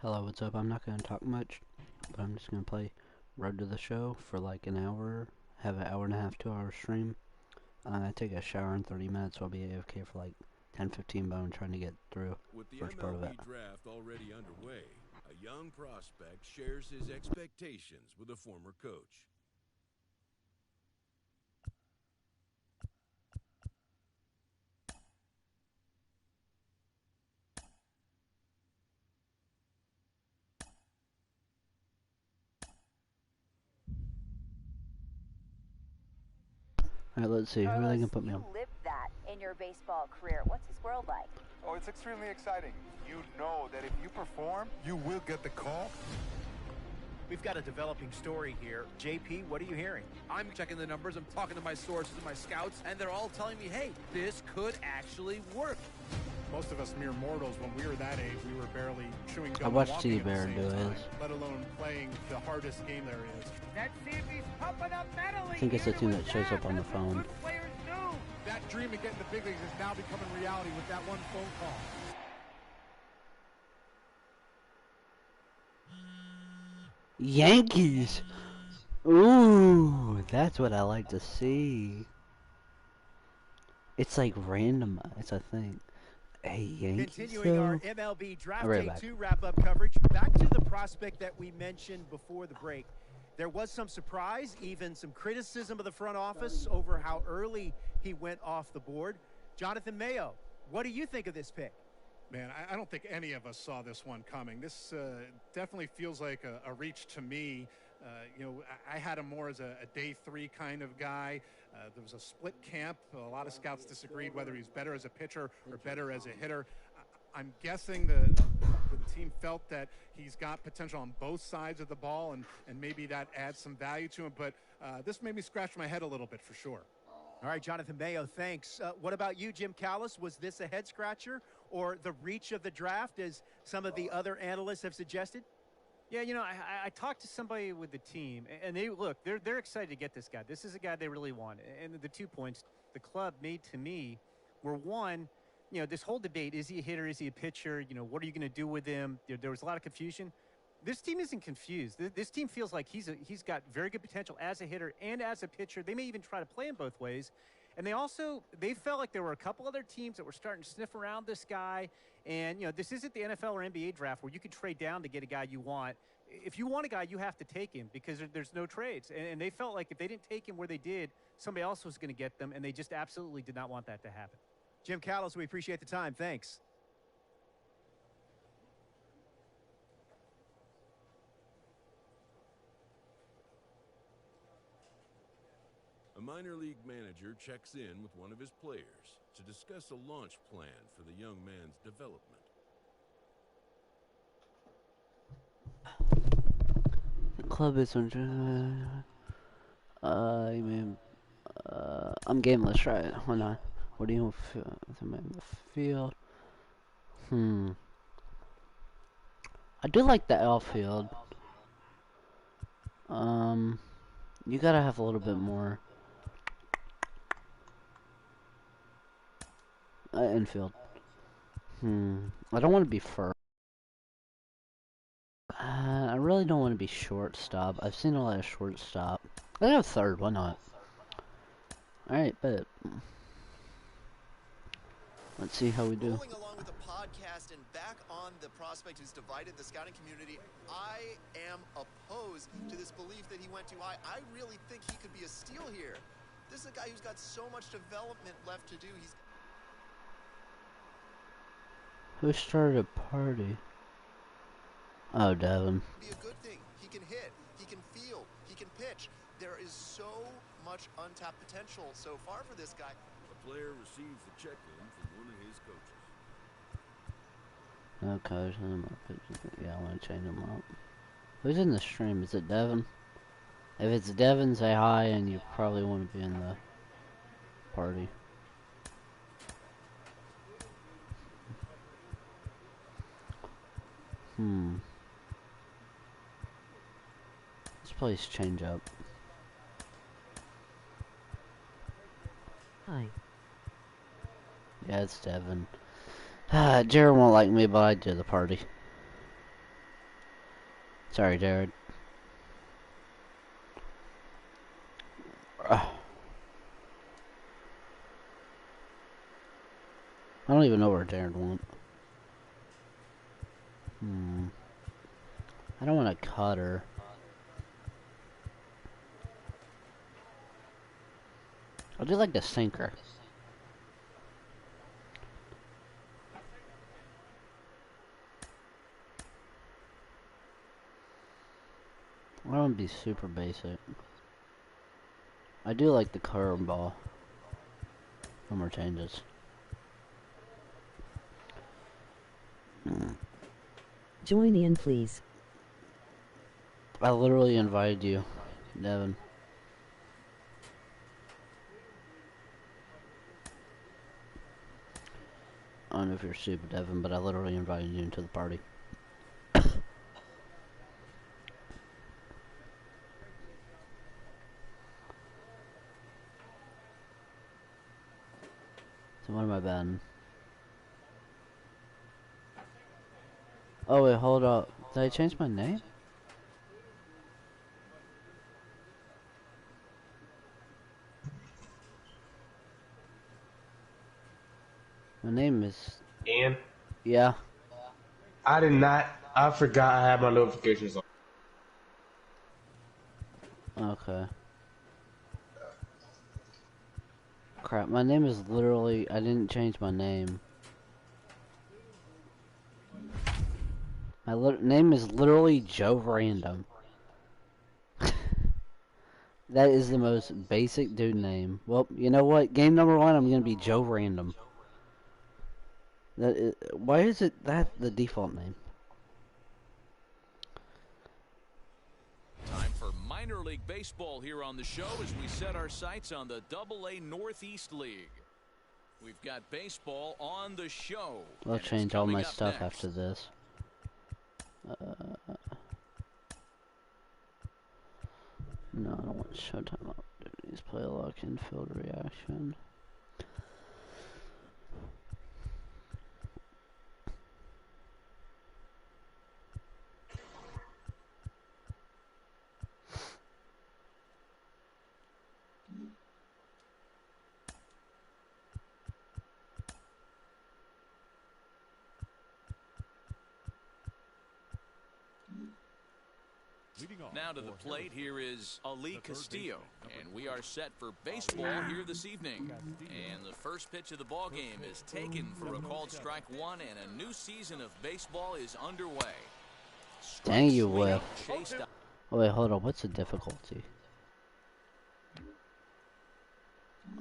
Hello, what's up? I'm not going to talk much, but I'm just going to play Road to the Show for like an hour, have an hour and a half, 2 hour stream. I take a shower in 30 minutes, so I'll be AFK for like 10-15, but I'm trying to get through With the first part of it. MLB draft already underway, a young prospect shares his expectations with a former coach. Alright, let's see, who are they Carlos, going to put me you on? lived that in your baseball career. What's his world like? Oh, it's extremely exciting. You know that if you perform, you will get the call. We've got a developing story here. JP, what are you hearing? I'm checking the numbers, I'm talking to my sources and my scouts, and they're all telling me, hey, this could actually work. Most of us mere mortals, when we were that age, we were barely chewing gum I and watched walking Stevie at the Bear same do time, his. let alone playing the hardest game there is. Let's see if he's pumping up mentally. I think it's the team that shows up on the phone. Good players do. That dream of getting the big leagues is now becoming reality with that one phone call. Yankees! Ooh, that's what I like to see. It's like randomized, I think. Hey, Yankees, Continuing our though? MLB Draft I'll be right Day back. 2 wrap-up coverage. Back to the prospect that we mentioned before the break. There was some surprise, even some criticism of the front office over how early he went off the board. Jonathan Mayo, what do you think of this pick? Man, I don't think any of us saw this one coming. This definitely feels like a reach to me. I had him more as a day 3 kind of guy. There was a split camp. A lot of scouts disagreed whether he's better as a pitcher or better as a hitter. I'm guessing the team felt that he's got potential on both sides of the ball, and maybe that adds some value to him. But this made me scratch my head a little bit for sure. All right, Jonathan Mayo, thanks. What about you, Jim Callis? Was this a head-scratcher or the reach of the draft, as some of the other analysts have suggested? Yeah, I talked to somebody with the team, and they're excited to get this guy. This is a guy they really want. And the 2 points the club made to me were, one, this whole debate, is he a hitter, is he a pitcher, what are you going to do with him? There was a lot of confusion. This team isn't confused. This team feels like he's got very good potential as a hitter and as a pitcher. They may even try to play him both ways. And they felt like there were a couple other teams that were starting to sniff around this guy. And, this isn't the NFL or NBA draft where you can trade down to get a guy you want. If you want a guy, you have to take him because there's no trades. And they felt like if they didn't take him where they did, somebody else was going to get them, and they just absolutely did not want that to happen. Jim Callis, we appreciate the time. Thanks. A minor league manager checks in with one of his players to discuss a launch plan for the young man's development. The club is I'm gameless, right? Hold on. What do you feel? In the field? I do like the outfield. You gotta have a little bit more. Infield. I don't want to be first. I really don't want to be shortstop. I've seen a lot of shortstop. I have third, why not? Alright, but let's see how we do. Rolling along with the podcast and back on the prospect who's divided the scouting community, I am opposed to this belief that he went too high. I really think he could be a steal here. This is a guy who's got so much development left to do. Who started a party? Oh, Devin. Be a good thing. He can hit, he can field, he can pitch. There is so much untapped potential so far for this guy. A player receives a check-in from one of his coaches. Okay, yeah, I want to change him up. Who's in the stream? Is it Devin? If it's Devin, say hi, and you probably want to be in the party. This place change up. Hi. Yeah, it's Devin. Jared won't like me, but I do the party. Sorry, Jared. I don't even know where Jared went. I don't want to cut her. I'll do like the sinker. I don't want to be super basic. I do like the curveball. No more changes. Join in, please. I literally invited you, Devin. I don't know if you're super Devin, but I literally invited you into the party. So what am I betting? Oh wait, hold up. Did I change my name? My name is... Ian? Yeah. I did not. I forgot I had my notifications on. Okay. Crap, my name is literally... I didn't change my name. My name is literally Joe Random. That is the most basic dude name. Well, you know what? Game number 1, I'm gonna be Joe Random. Why is it that the default name? Time for minor league baseball here on the show as we set our sights on the AA Northeast League. We've got baseball on the show. I'll change all my stuff after this. No, I don't want Showtime opportunities. Play lock, infield reaction. Now to the plate, here is Ali Castillo, and we are set for baseball here this evening. And the first pitch of the ball game is taken for a called strike 1, and a new season of baseball is underway. Dang, you whiff. Oh, wait, hold on. What's the difficulty?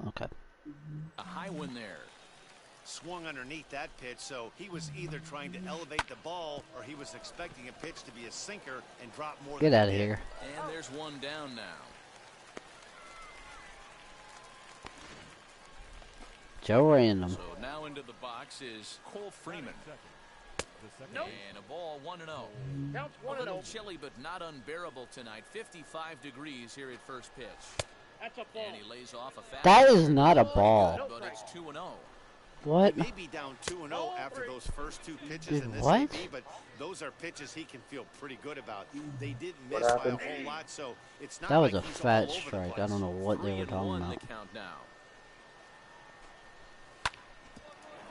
Okay. A high one there. Swung underneath that pitch, so he was either trying to elevate the ball or he was expecting a pitch to be a sinker and drop more. Get out of here. And there's one down now. Joe Random. So now into the box is Cole Freeman. And a ball 1-0. A little chilly but not unbearable tonight. 55 degrees here at first pitch. That's a ball. And he lays off a fast. That is not a ball. But it's 2-0. What? He may be down 2-0 after those first 2 pitches Dude, in this what? AB, but those are pitches he can feel pretty good about. They didn't miss by a whole lot, so it's not That was like a he's fat all over the strike. I place. don't know what they were talking 3-1 about. the count now.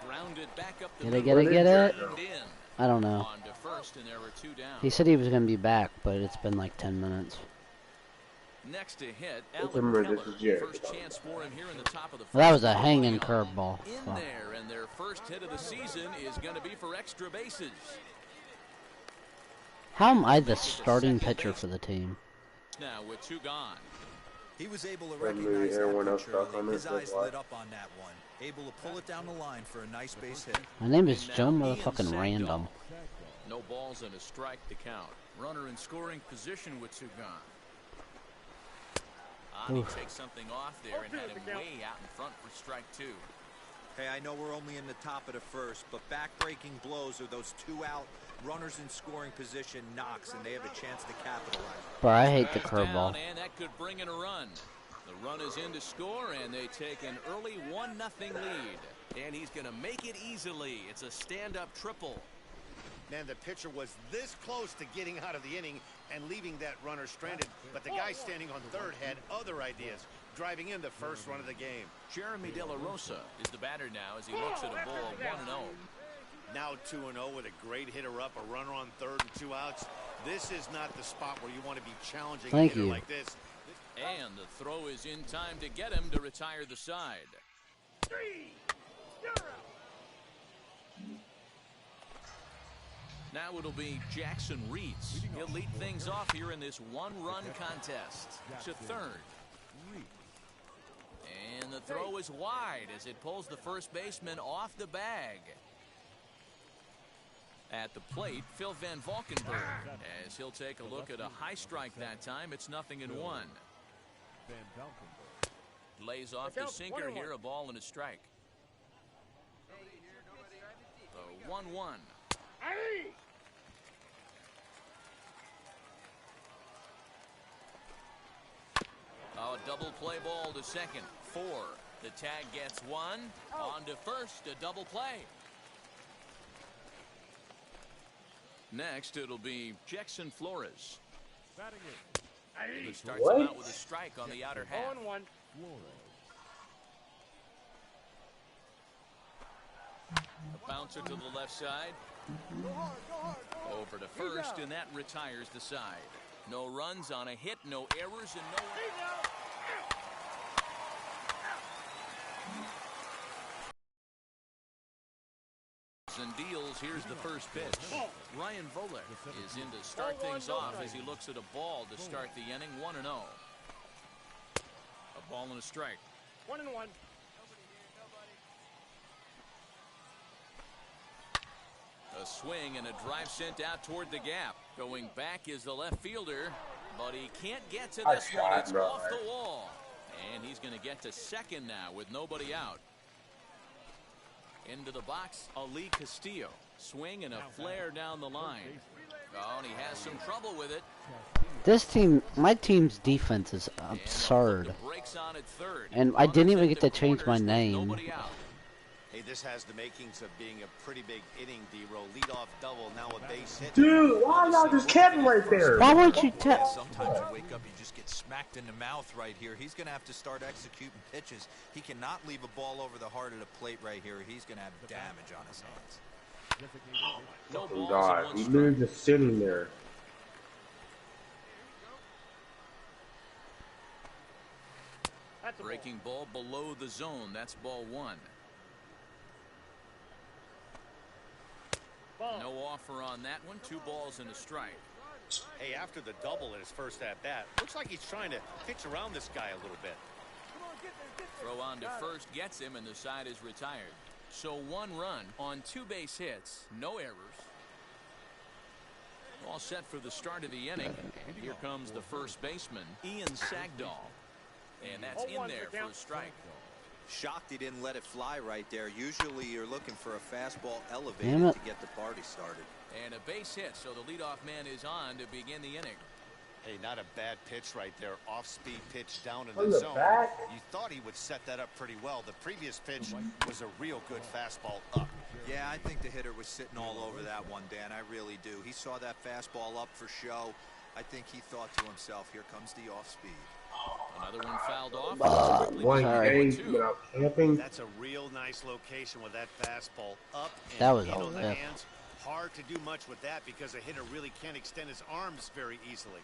Grounded back up the Get it, middle. get it? In. I don't know. On to first, and there were 2 down. He said he was going to be back, but it's been like 10 minutes. Next to hit, Remember, Alan this Keller. is Jared. First chance for him here in the top of the Well, that was first. a hanging curveball. In there, and their first hit of the season is going to be for extra bases. How am I the starting pitcher for the team? Now with 2 gone. He was able to Remember recognize everyone that else pitch stuck early. on His this, eyes why? lit up on that one. Able to pull it down the line for a nice base hit. My name is And Joe now Ian motherfucking Sangdall. Random. No balls and a strike to count. Runner in scoring position with 2 gone. He takes something off there and had him way out in front for strike 2. Hey, I know we're only in the top of the first, but back-breaking blows are those 2 out runners in scoring position knocks, and they have a chance to capitalize. Bro, I hate the Down, curveball. and that could bring in a run. The run is in to score, and they take an early 1-0 lead. And he's going to make it easily. It's a stand-up triple. Man, the pitcher was this close to getting out of the inning and leaving that runner stranded, but the guy standing on third had other ideas, driving in the first run of the game. Jeremy De La Rosa is the batter now as he looks at a ball 1-0. Now 2-0 with a great hitter up, a runner on third and 2 outs. This is not the spot where you want to be challenging a hitter like this. And the throw is in time to get him to retire the side. 3-0. Now it'll be Jackson Reeds. He'll lead things off here in this one-run contest to third. And the throw is wide as it pulls the first baseman off the bag. At the plate, Phil Van Valkenburg, as he'll take a look at a high strike that time. It's 0-1. Lays off the sinker here, a ball and a strike. The 1-1. Oh, a double play ball to second. 4. The tag gets 1. On to first, a double play. Next, it'll be Jackson Flores. He starts him out with a strike on the outer half. 0-1. A bouncer to the left side. Over to first, and that retires the side. No runs on a hit, no errors, and no... And deals. Here's the first pitch. Ryan Volek is in to start things off as he looks at a ball to start the inning. 1-0. A ball and a strike. 1-1. A swing and a drive sent out toward the gap. Going back is the left fielder, but he can't get to this one. It's off the wall. And he's going to get to second now with nobody out. Into the box, Ali Castillo. Swing and a flare down the line. Oh, and he has some trouble with it. This team, my team's defense is absurd. And I didn't even get to change my name. Hey, this has the makings of being a pretty big inning, D-Roll. Lead-off double, now a base hit. Dude, why y'all just camping right there? Why won't you tell? Sometimes you wake up, you just get smacked in the mouth right here. He's going to have to start executing pitches. He cannot leave a ball over the heart of the plate right here. He's going to have damage on his hands. Oh, God. He's literally just sitting there. Breaking ball below the zone. That's ball 1. No offer on that one. 2 balls and a strike. Hey, after the double in his first at-bat, looks like he's trying to pitch around this guy a little bit. Throw on to first gets him, and the side is retired. So 1 run on 2 base hits. No errors. All set for the start of the inning. And here comes the first baseman, Ian Sagdahl. And that's in there for a strike. Shocked he didn't let it fly right there. Usually you're looking for a fastball elevated to get the party started. And a base hit, so the leadoff man is on to begin the inning. Hey, not a bad pitch right there. Off-speed pitch down in the zone. You thought he would set that up pretty well. The previous pitch was a real good fastball up. Yeah, I think the hitter was sitting all over that one, Dan. I really do. He saw that fastball up for show. I think he thought to himself, here comes the off-speed. Another one fouled off. That's a real nice location with that fastball up and that was in all on the hands. Hard to do much with that because a hitter really can't extend his arms very easily.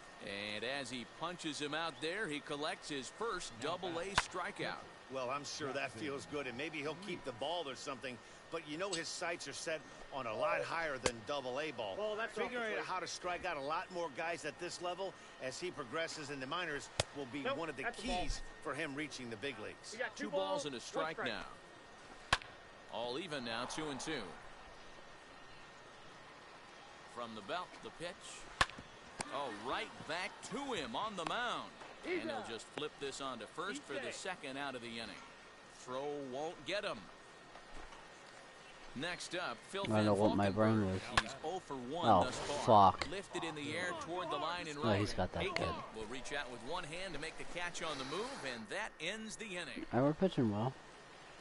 And as he punches him out there, he collects his first double-A strikeout. Well, I'm sure that feels good, and maybe he'll keep the ball or something. But you know his sights are set on a lot higher than double-A ball. Figuring out how to strike out a lot more guys at this level as he progresses in the minors will be one of the keys for him reaching the big leagues. 2 balls and a strike now. All even now, 2-2. From the belt, the pitch. Oh, right back to him on the mound. And he'll just flip this on to first for the second out of the inning. Throw won't get him. Next up, Phil Van I don't know what my brain was. He's 0 for 1 thus far. Fuck. Lifted in the air toward the line and Oh, right. he's got that good. Will reach out with one hand to make the catch on the move, and that ends the inning. We're pitching well.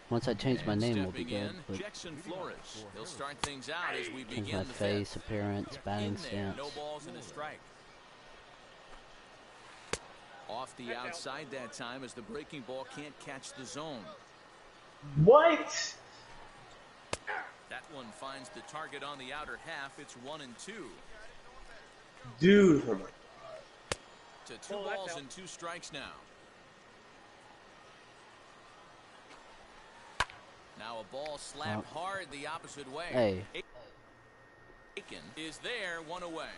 Once I change my name, we'll be good. Jackson Flores. He'll start things out as we Change begin my the face, fifth. appearance, batting stance. No balls and a strike. Off the outside that time as the breaking ball can't catch the zone. What? That one finds the target on the outer half. It's 1-2. Dude. Oh my. To 2 balls and 2 strikes now. Now a ball slapped hard the opposite way. Hey. Aiken is there, 1 away.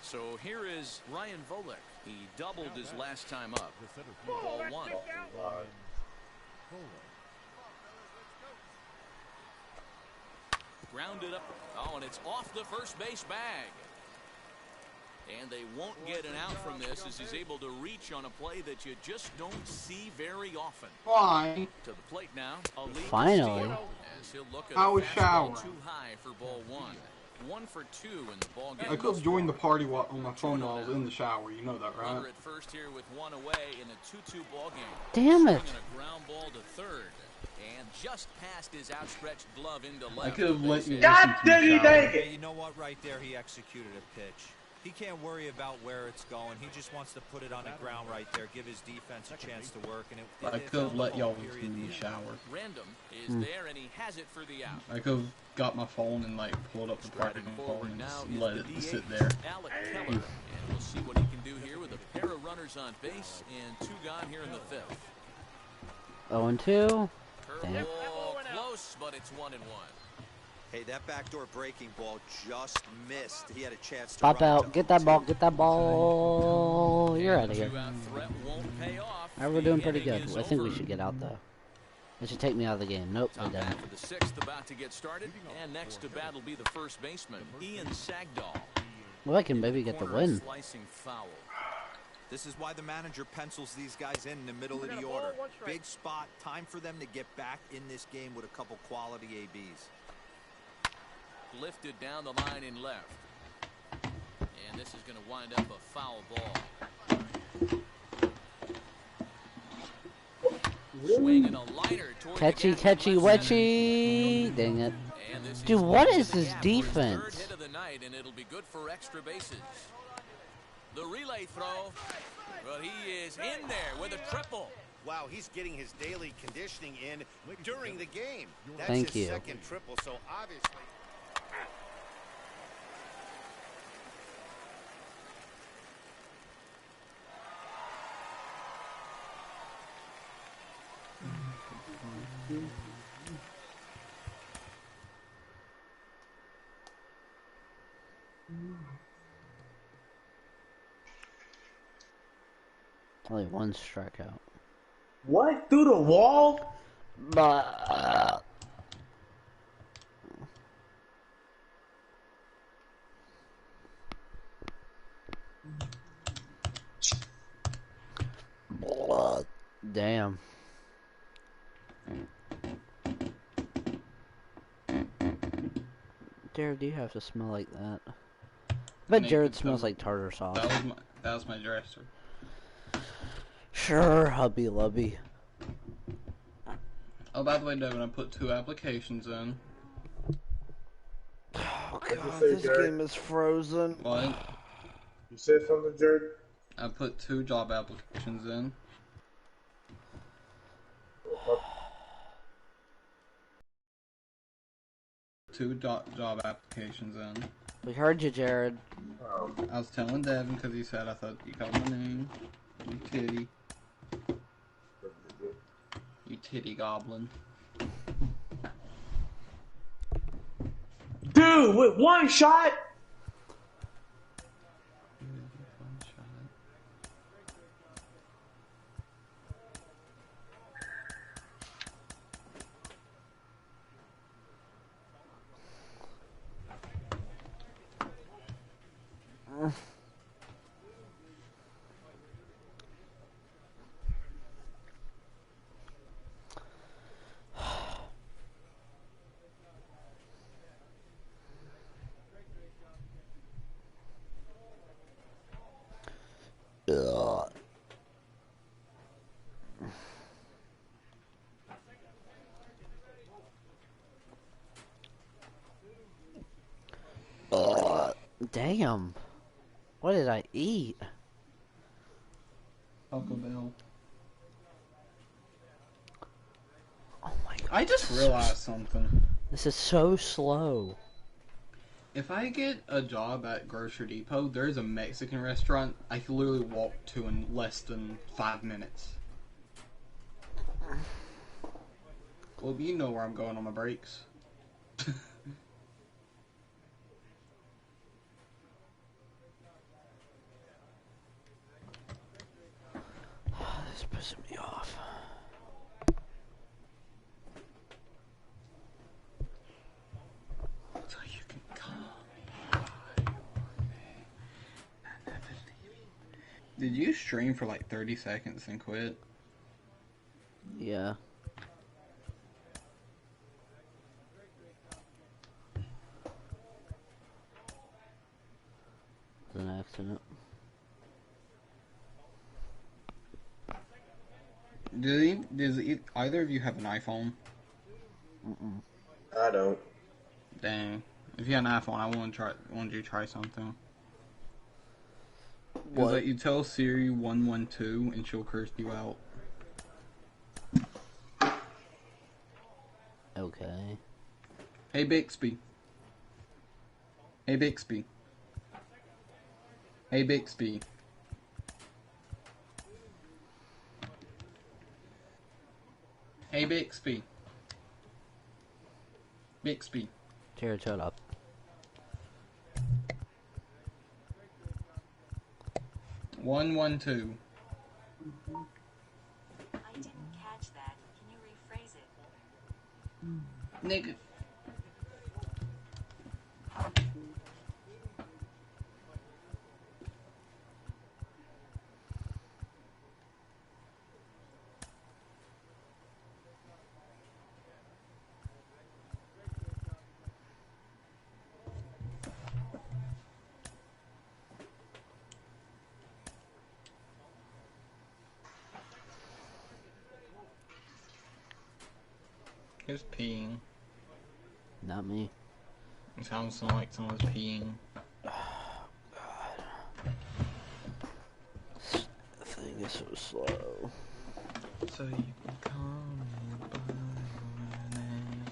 So here is Ryan Volek. He doubled his last time up. Ball 1. Grounded up. Oh, and it's off the first base bag. And they won't get an out from this as he's able to reach on a play that you just don't see very often. Why? To the plate now. Finally. As he'll look at I was showering. too high for ball 1. 1 for 2 in the ball game. I could have joined the party on my phone while I was in the shower. You know that, right? Runner at first here with 1 away in a 2-2 ball game. Damn it. Swinging a ground ball to third. And just past his outstretched glove into left. I could have let you. God did he make it? You know what? Right there, he executed a pitch. He can't worry about where it's going. He just wants to put it on the ground right there, give his defense a chance to work. And I could have let y'all in the shower. Random is there, and he has it for the out. I could have got my phone and like pulled up the parking phone and just let it sit there. Alec Keller, and we'll see what he can do here with a pair of runners on base and 2 gone here in the 5th. 0-2. Damn. Close, but it's 1-1. Hey, that backdoor breaking ball just missed. He had a chance to Pop out. Get that ball. Get that ball. You're out of here. Alright, we're doing pretty good. I think we should get out, though. It should take me out of the game. Nope, I didn't. For the 6th about to get started. And next to bat will be the first baseman, Ian Sagdahl. Well, I can maybe get the win. Slicing foul. This is why the manager pencils these guys in the middle of the order. Big spot. Time for them to get back in this game with a couple quality ABs. Lifted down the line in left. And this is going to wind up a foul ball. Swinging a liner toward Catchy, wetchy. Dang it. Dude, what is this defense? Third hit of the night, and it'll be good for extra bases. The relay throw, but he is in there with a triple. Wow, he's getting his daily conditioning in during the game. That's Thank his you. second triple, so obviously. Only 1 strikeout. What? Through the wall? But damn. Jared, do you have to smell like that? I bet Jared smells like tartar sauce. That was my dresser. Sure, hubby lubby. Oh, by the way, Devin, I put 2 applications in. Oh god, this game is frozen. What? You said something, Jared? I put 2 job applications in. Two job applications in. We heard you, Jared. I was telling Devin because he said I thought you called my name. You titty. You titty goblin. Dude, with 1 shot? Damn. What did I eat? Taco Bell. Oh my god. I just realized something. This is so slow. If I get a job at Grocery Depot, there's a Mexican restaurant I can literally walk to in less than 5 minutes. Well, you know where I'm going on my breaks. This is pissing me off. So you can call me. Did you stream for like 30 seconds and quit? Yeah. It was an accident. Does either of you have an iPhone? Mm-mm. I don't. Dang. If you had an iPhone, I wanted you to try something. What? It's like you tell Siri 112 and she'll curse you out. Okay. Hey Bixby. Hey Bixby. Hey Bixby. Hey Bixby. Bixby. Jared, shut up. One, 1, 2. I didn't catch that. Can you rephrase it? Nigga. Who's peeing? Not me. It sounds like someone's peeing. This thing is so slow. So you can call me by your name,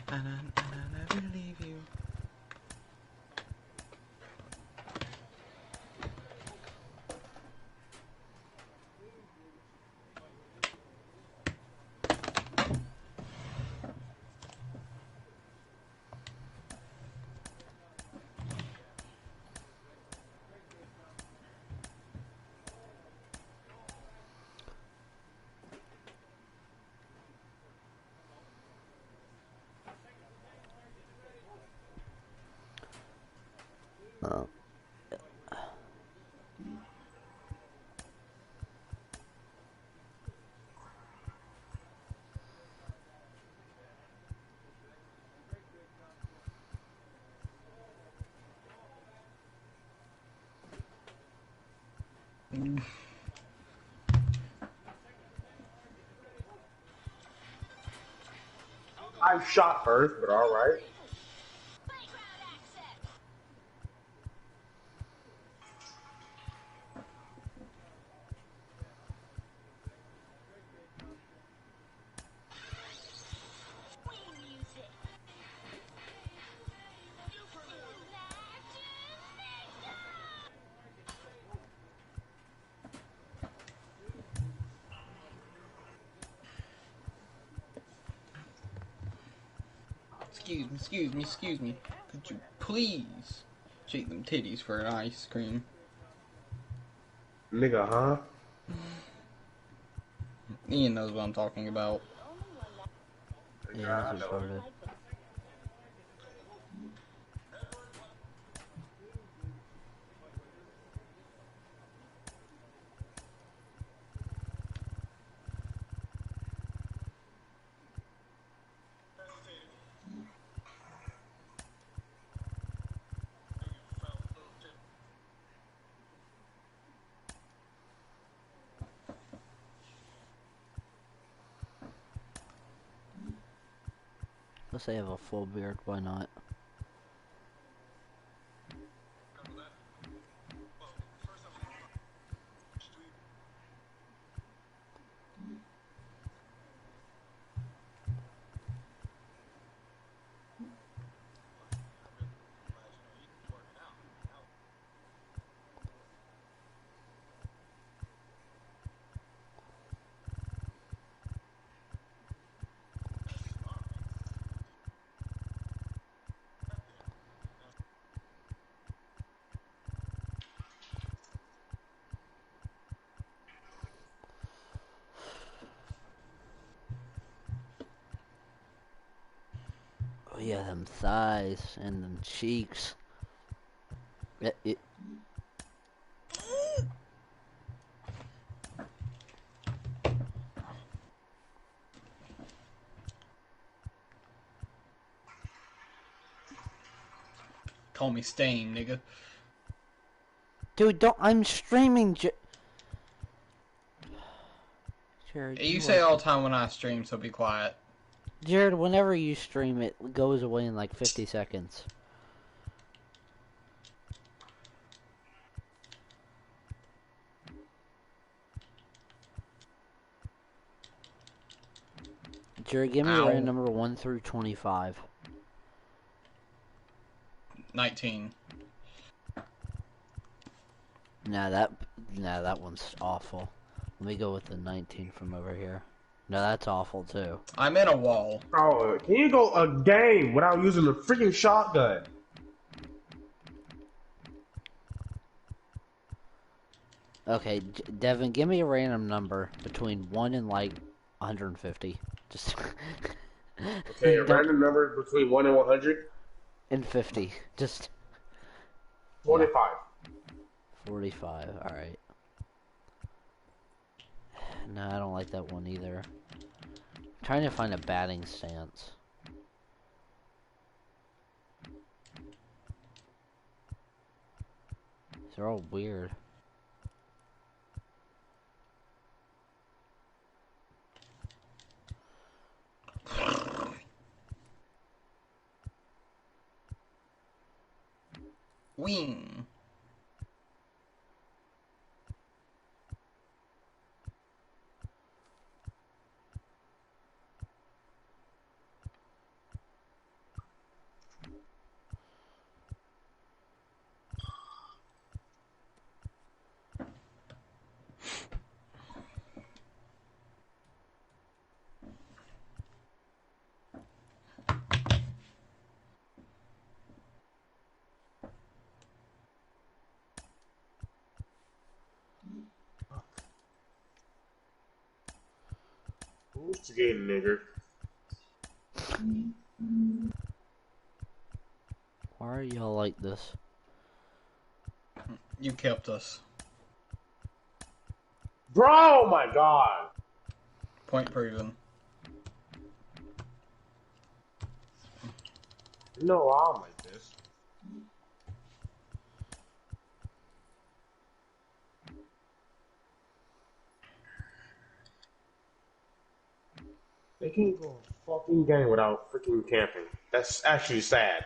and I never leave you. Oh. I've shot first, but alright. Excuse me. Could you please shake them titties for an ice cream? Nigga, huh? Ian knows what I'm talking about. Yeah, this is retarded. Let's say I have a full beard, why not? yeah, them thighs and them cheeks. It Call me Stain, nigga. Dude, don't. I'm streaming. Jared, You say all the time when I stream, so be quiet. Jared, whenever you stream, it goes away in like 50 seconds. Jared, give me a random number 1 through 25. 19. Nah, that one's awful. Let me go with the 19 from over here. No, that's awful too. I'm in a wall. Oh, can you go a game without using the freaking shotgun? Okay, Devin, give me a random number between 1 and like 150. Just okay, a random number between 1 and 100 and 50. Just 45. Yeah. 45. All right. No, I don't like that one either. I'm trying to find a batting stance. They're all weird. Wing. Who's the game, nigger? Why are y'all like this? You kept us. Bro, my god! Point proven. No, I'm like this. They can't go a fucking game without freaking camping. That's actually sad.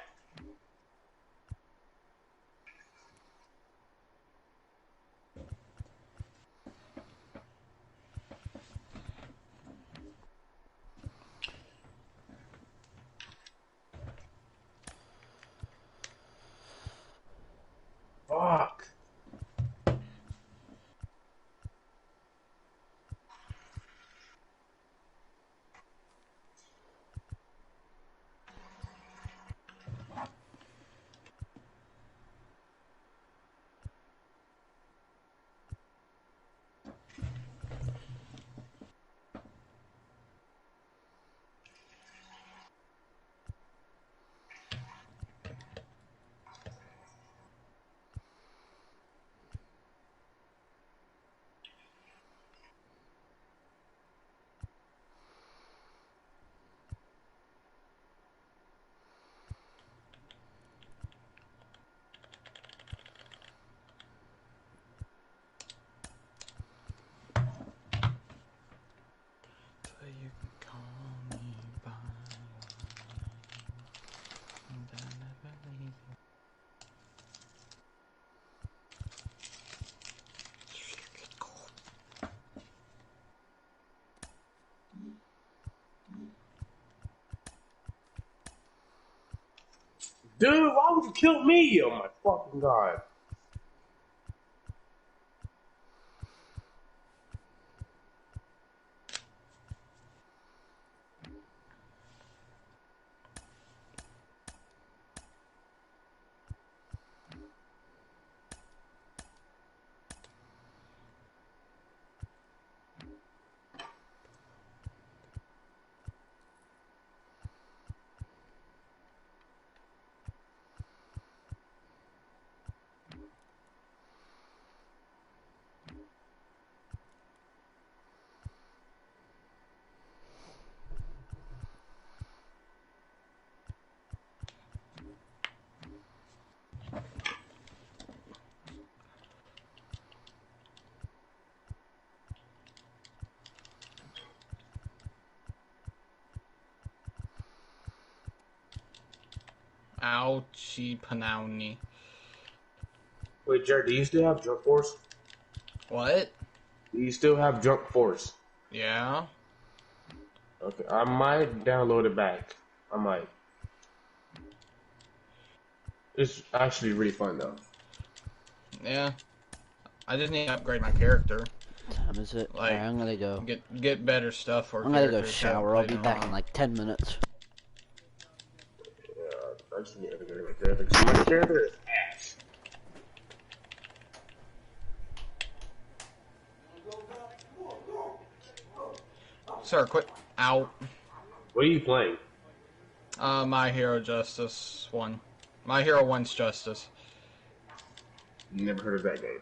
Fuck. Dude, why would you kill me? Oh my fucking god. Ouchie Panauni. Wait, Jared, do you still have Jump Force? What? Do you still have Jump Force? Yeah. Okay, I might download it back. I might. It's actually really fun though. Yeah. I just need to upgrade my character. What time is it? Like, Alright, I'm gonna go. Get better stuff for I'm gonna go characters shower. I'll be back in like 10 minutes. Yeah, I just need to upgrade my character. So my character is ass. Sir, quit. Out. What are you playing? My Hero Justice 1. My Hero 1's Justice. Never heard of that game.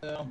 Yeah.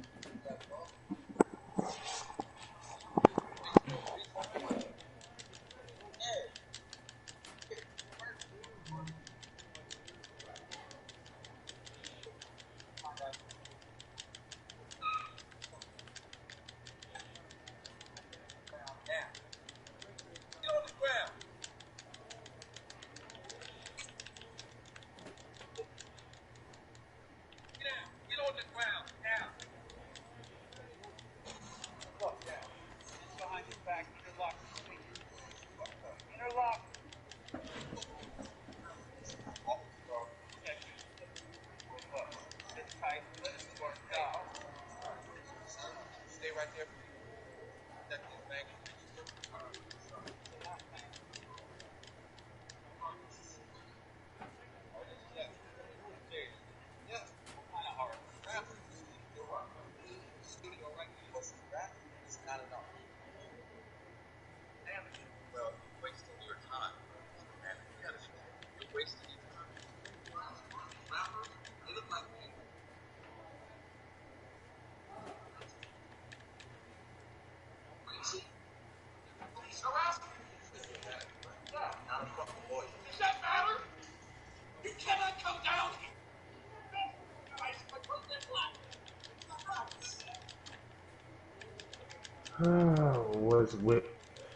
Was with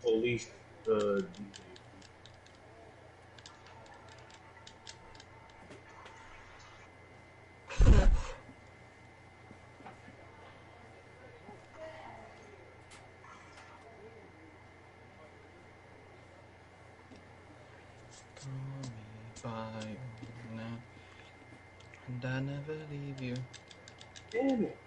police And I never leave you. Damn it.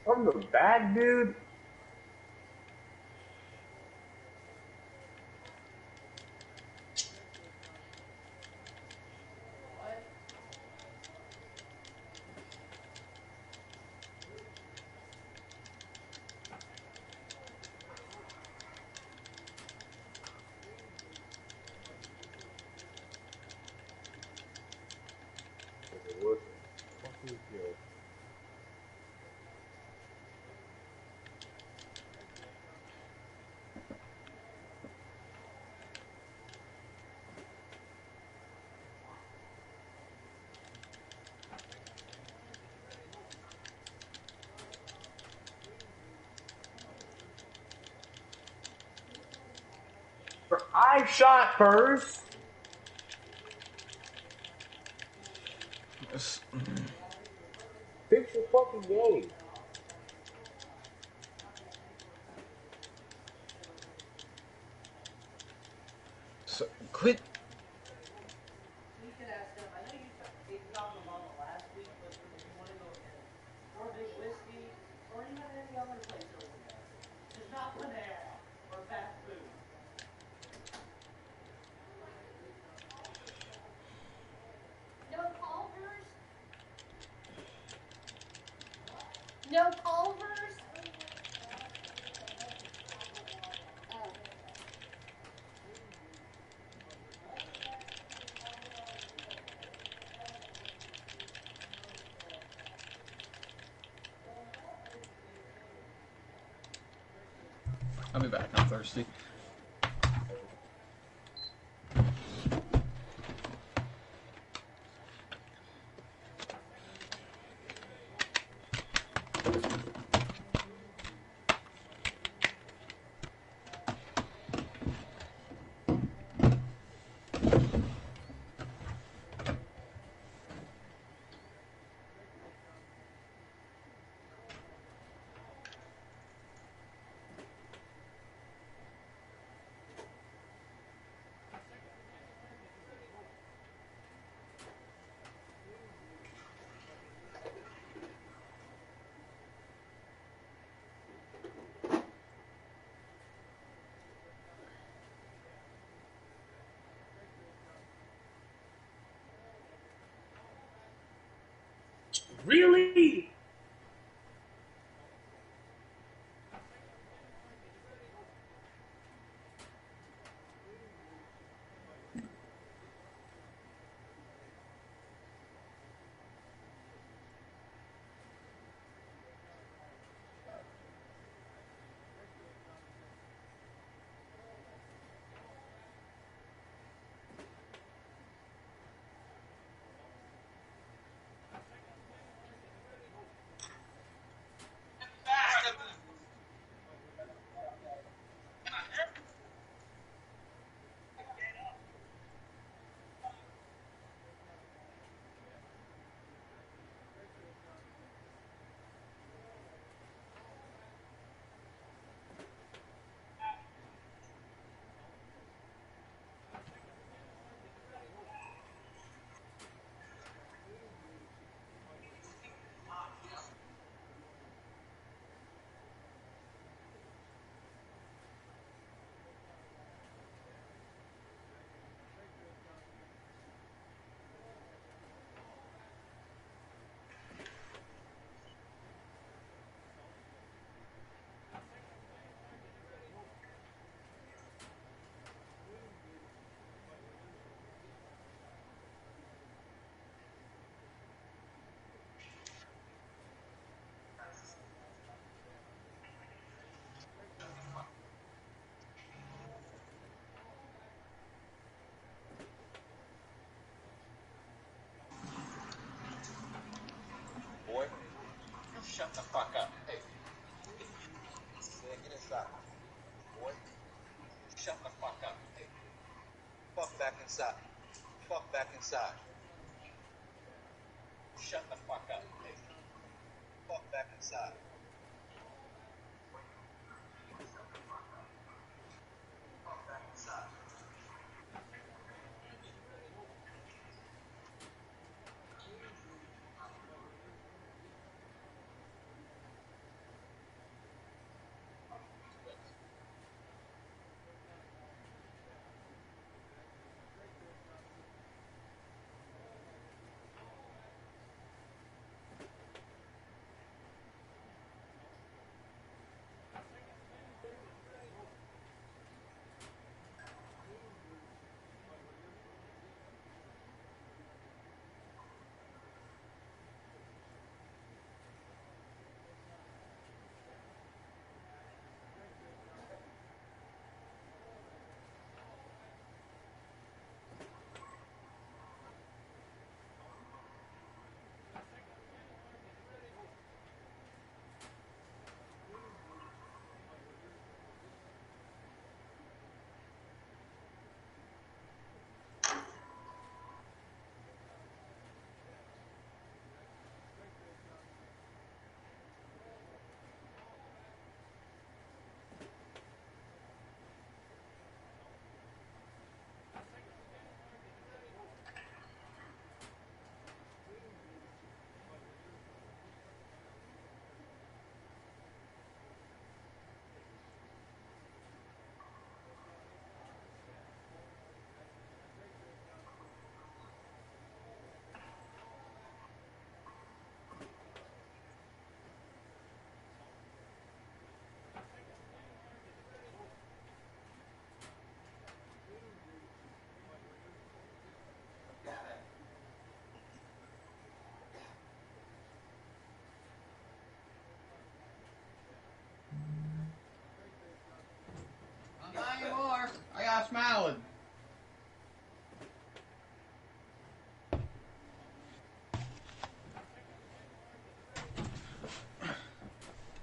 From the back, dude? What fucking kill? I shot first. Fix your fucking game. So, quit. No Culvers? I'll be back. I'm thirsty. Really? Boy, you shut the fuck up. Hey. Get inside. Boy, shut the fuck up. Hey. Fuck back inside. Fuck back inside. Shut the fuck up. Hey. Fuck back inside. Fuck back inside.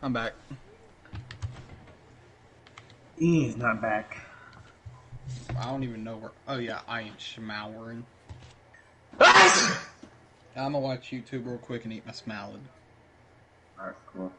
I'm back. He's not back. I don't even know where. Oh yeah, I ain't schmowering. I'm gonna watch YouTube real quick and eat my salad. Alright, cool.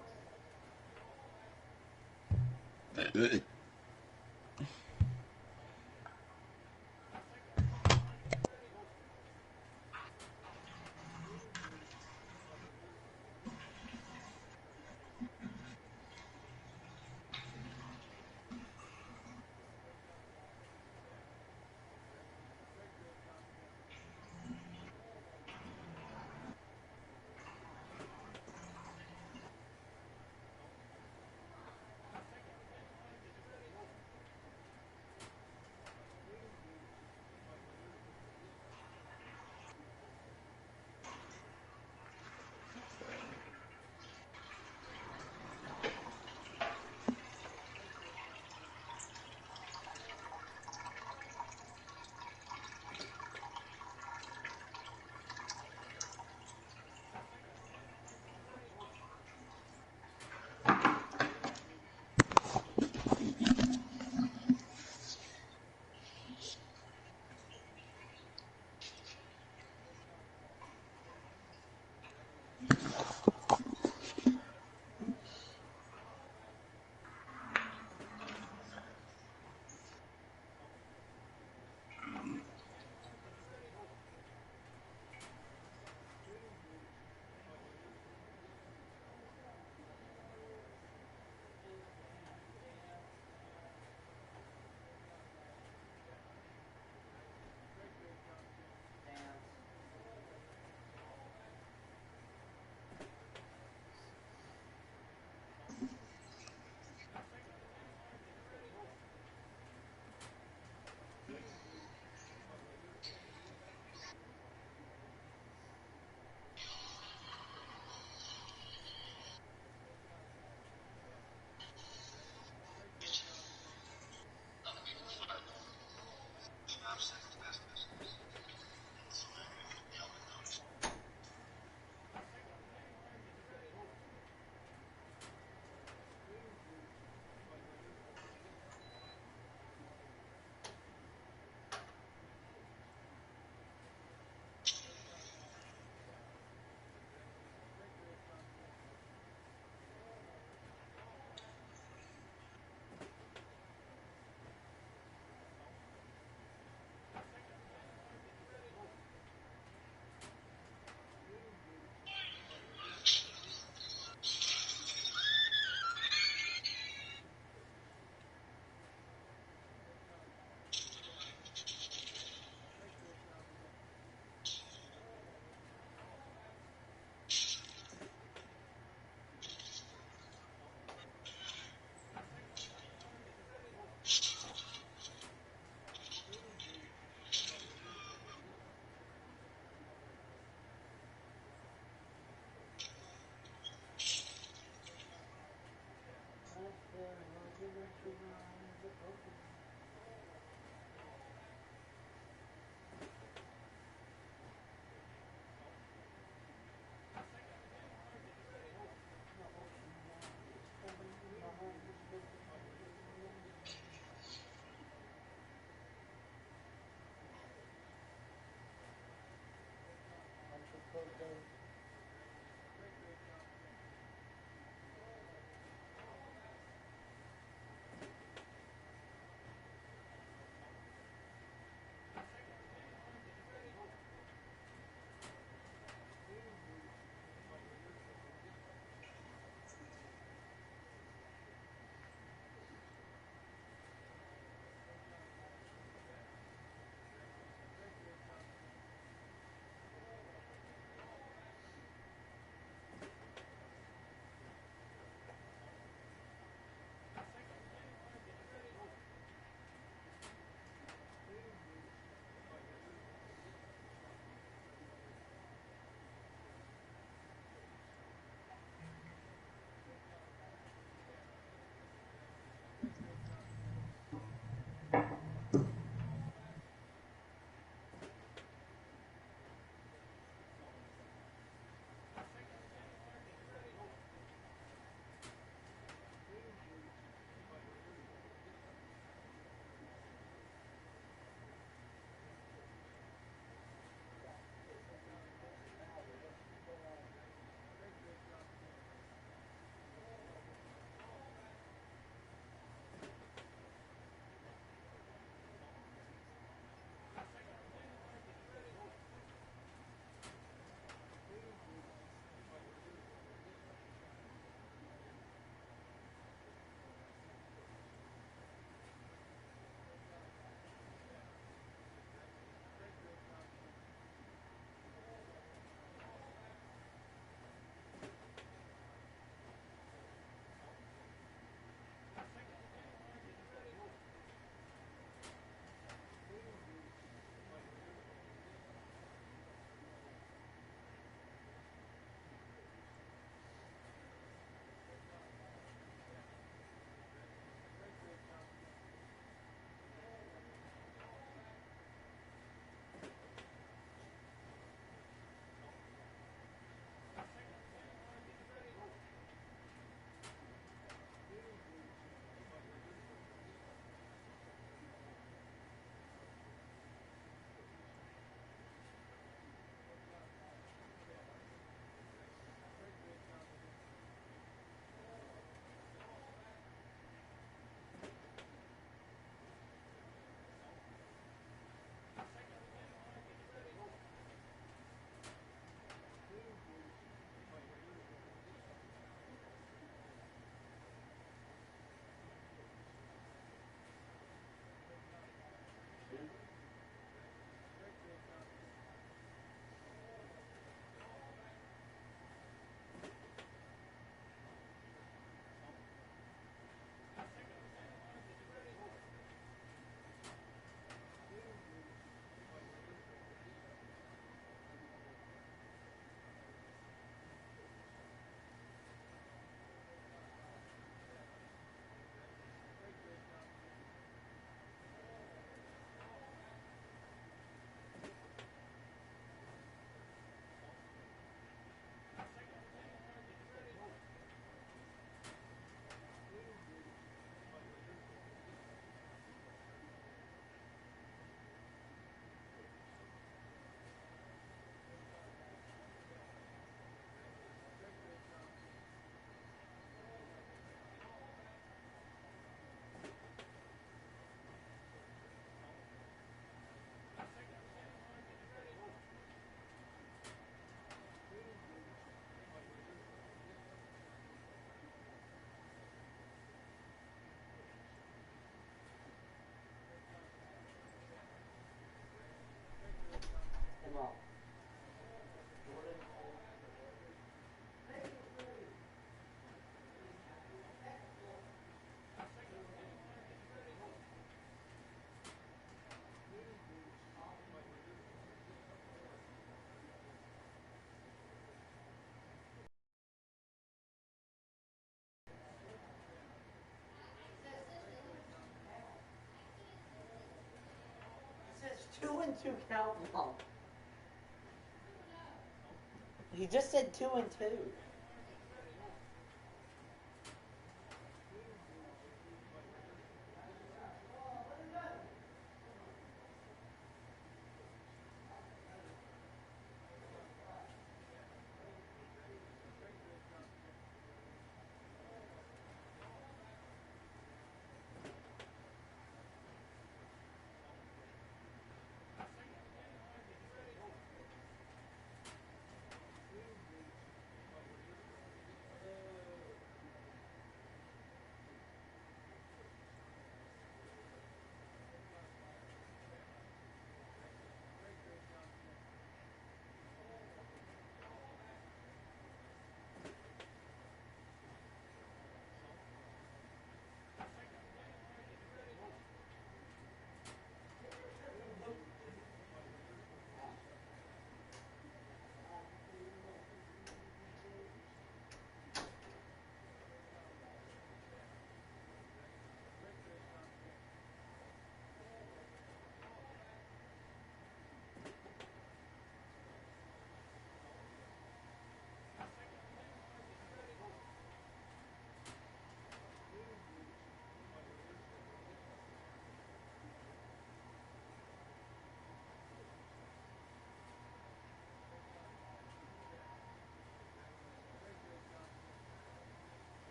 and 2 count wrong. He just said 2 and 2.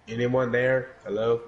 Anyone there? Hello?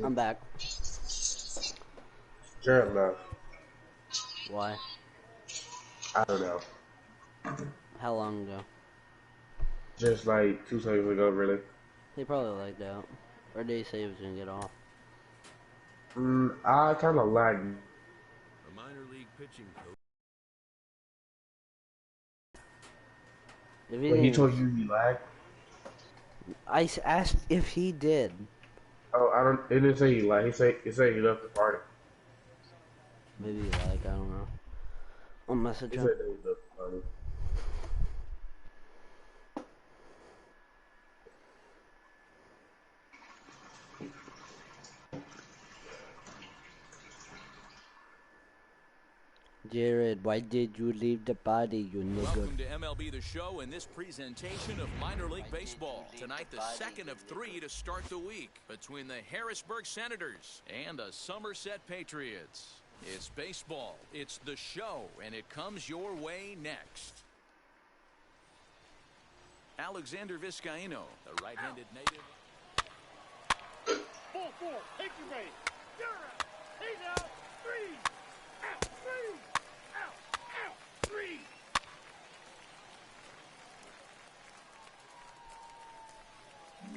I'm back. Jared left. Why? I don't know. How long ago? Just like 2 seconds ago, really. He probably lagged out. Or did he say he was gonna get off? I kind of lagged. A minor league pitching coach. If Wait, he told you he lagged? I asked if he did. Oh, I don't. It didn't say he lagged. He said he left the party. Maybe he lagged. I don't know. I'll message He him. said he left the party. Jared, why did you leave the party, you nigger? Welcome to MLB The Show and this presentation of minor league baseball. Tonight, the second of 3 to start the week between the Harrisburg Senators and the Somerset Patriots. It's baseball, it's the show, and it comes your way next. Alexander Vizcaíno, the right-handed native. Ball, take your base. You're out. He's out. 3. Out. 3. Out. 3.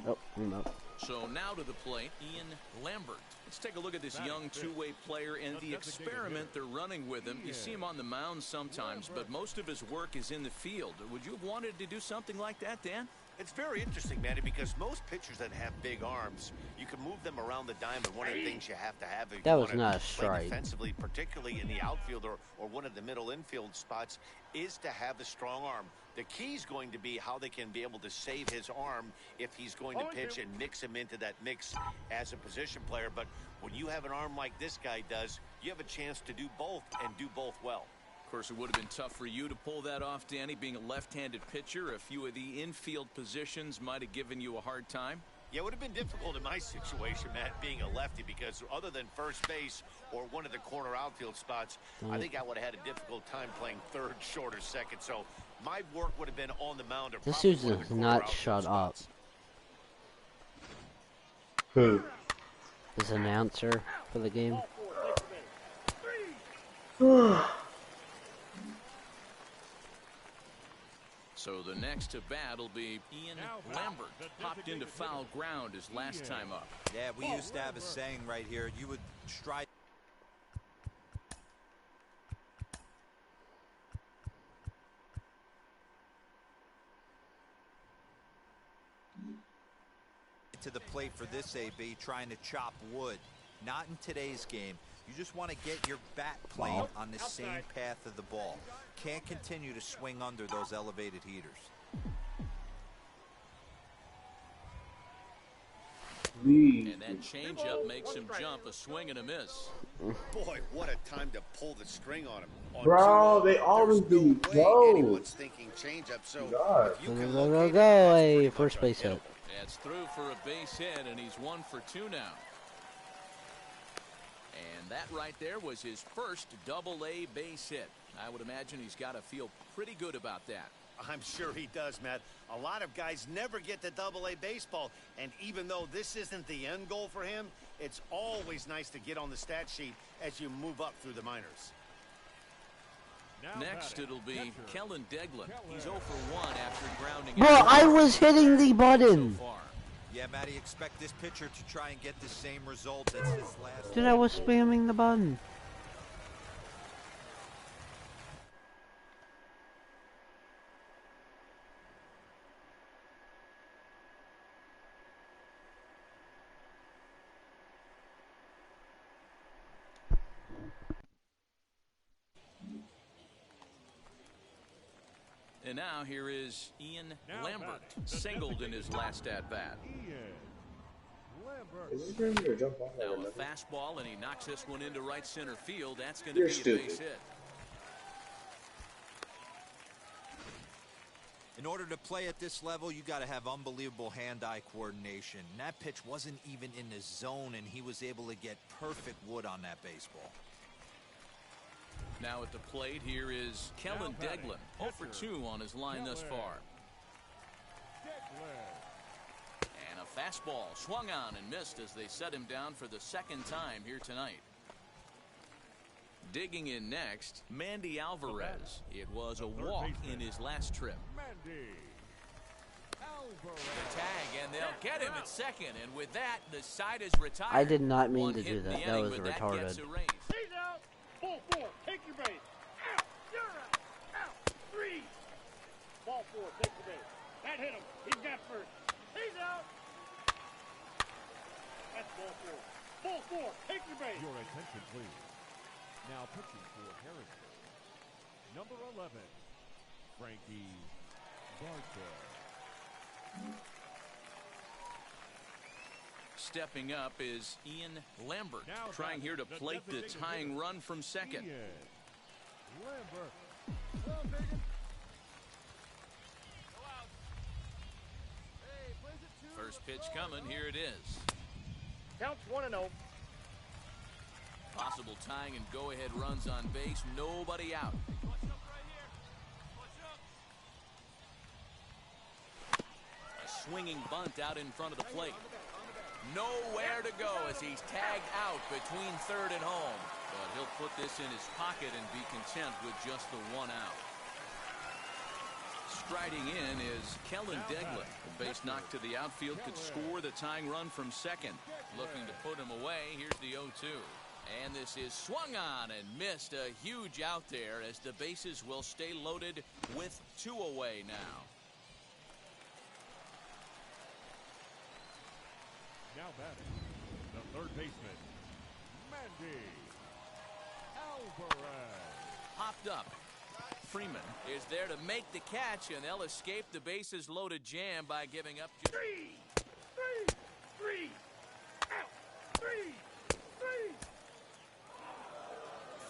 Oh, I'm up. So now to the plate, Ian Lambert. Let's take a look at this young two-way player and the experiment they're running with him. You see him on the mound sometimes, but most of his work is in the field. Would you have wanted to do something like that, Dan? It's very interesting, Manny, because most pitchers that have big arms, you can move them around the diamond. One of the things you have to have if you That was want not a to play strike. defensively, particularly in the outfield or one of the middle infield spots, is to have the strong arm. The key is going to be how they can be able to save his arm if he's going to pitch and mix him into that mix as a position player. But when you have an arm like this guy does, you have a chance to do both and do both well. Of course, it would have been tough for you to pull that off, Danny, being a left-handed pitcher. A few of the infield positions might have given you a hard time. Yeah, it would have been difficult in my situation, Matt, being a lefty, because other than first base or one of the corner outfield spots, I think I would have had a difficult time playing third, short, or second. So my work would have been on the mound. Or This probably dude's one of the corner not outfield shut up. spots. Who? This announcer for the game. So the next to bat will be Ian Lambert. Popped into foul ground his last time up. Yeah, we used to have a saying right here. You would strike to the plate for this AB, trying to chop wood. Not in today's game. You just want to get your bat plane on the same path of the ball. Can't continue to swing under those elevated heaters. And that changeup makes him jump, a swing and a miss. Boy, what a time to pull the string on him. On Bro, they always do go. Anyone's thinking changeup, so God. if you can Go, locate go, it, that's hey, pretty first much base hit. unhittable. That's through for a base hit, and he's 1 for 2 now. And that right there was his first double-A base hit. I would imagine he's got to feel pretty good about that. I'm sure he does, Matt. A lot of guys never get to double-A baseball, and even though this isn't the end goal for him, it's always nice to get on the stat sheet as you move up through the minors. Next, it'll be Kellen Deglin. He's 0 for 1 after grounding. Bro, I was hitting the button. So far. Yeah, Matty, expect this pitcher to try and get the same result as his last. Dude, I was spamming the button. And now here is Ian Lambert, singled in his last at-bat. Is this ready to jump off? Now a fastball, and he knocks this one into right center field. That's going to You're be a stupid. base hit. In order to play at this level, you got to have unbelievable hand-eye coordination. And that pitch wasn't even in the zone, and he was able to get perfect wood on that baseball. Now at the plate, here is Kellen Deglin, 0 for 2 on his line thus far. And a fastball swung on and missed as they set him down for the second time here tonight. Digging in next, Mandy Alvarez. It was a walk in his last trip. The tag, and they'll get him at second, and with that, the side is retired. I did not mean to do that. That was retarded. He's out. Ball 4. Take your base. Out. You're out. Out. 3. Ball 4. Take the base. That hit him. He's got first. He's out. That's ball 4. Ball 4. Take your base. Your attention, please. Now pitching for Harrisburg, number 11, Frankie Barker. Stepping up is Ian Lambert, trying here to plate the tying run from second. Lambert. First pitch coming. Here it is. Counts 1-0. Possible tying and go-ahead runs on base. Nobody out. A swinging bunt out in front of the plate. Nowhere to go as he's tagged out between third and home. But he'll put this in his pocket and be content with just the one out. Striding in is Kellen Deglin. The base knock to the outfield could score the tying run from second. Looking to put him away. Here's the 0-2. And this is swung on and missed. A huge out there as the bases will stay loaded with 2 away now. Now batting, the third baseman, Mandy Alvarez. Popped up. Freeman is there to make the catch, and they'll escape the bases loaded jam by giving up. 3. Out. 3.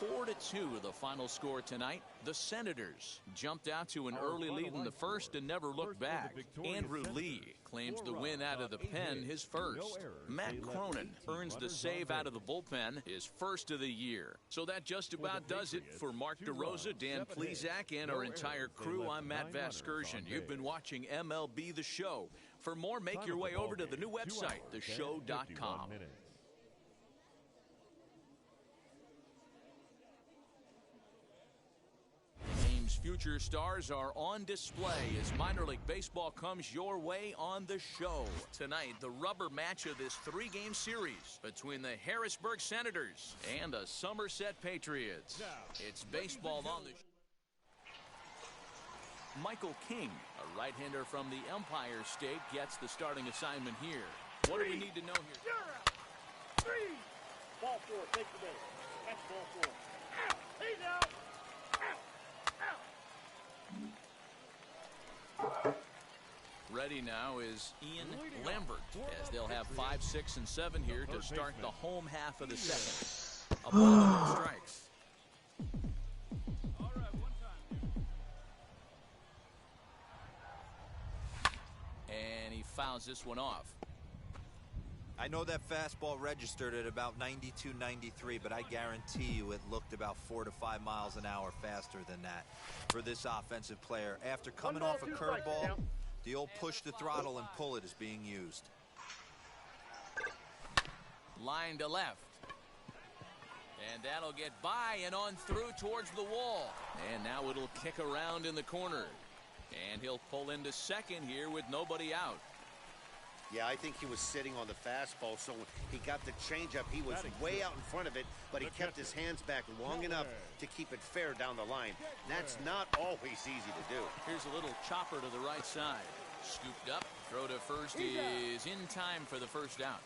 4-2 the final score tonight. The Senators jumped out to an early lead in the first and never looked back. Andrew Lee claims the win out of the pen, his first. Matt Cronin earns the save out of the bullpen, his first of the year. So that just about does it for Mark DeRosa, Dan Plesac, and our entire crew. I'm Matt Vasgersian. You've been watching MLB The Show. For more, make your way over to the new website, theshow.com. Future stars are on display as minor league baseball comes your way on The Show. Tonight, the rubber match of this 3-game series between the Harrisburg Senators and the Somerset Patriots. It's baseball on the Michael King, a right-hander from the Empire State, gets the starting assignment here. What do we need to know here? You're out. 3. Ball 4. Take the base. That's ball 4. Out. He's out. Ready now is Ian Lambert as they'll have 5, 6, and 7 here to start the home half of the second. A ball and 1 strikes. And he fouls this one off. I know that fastball registered at about 92, 93, but I guarantee you it looked about 4 to 5 miles an hour faster than that for this offensive player. After coming off a curveball, the old push the throttle and pull it is being used. Line to left. And that'll get by and on through towards the wall. And now it'll kick around in the corner. And he'll pull into second here with nobody out. Yeah, I think he was sitting on the fastball, so when he got the changeup, he was way out in front of it, but he kept his hands back long enough to keep it fair down the line. That's not always easy to do. Here's a little chopper to the right side. Scooped up, throw to first is in time for the first out.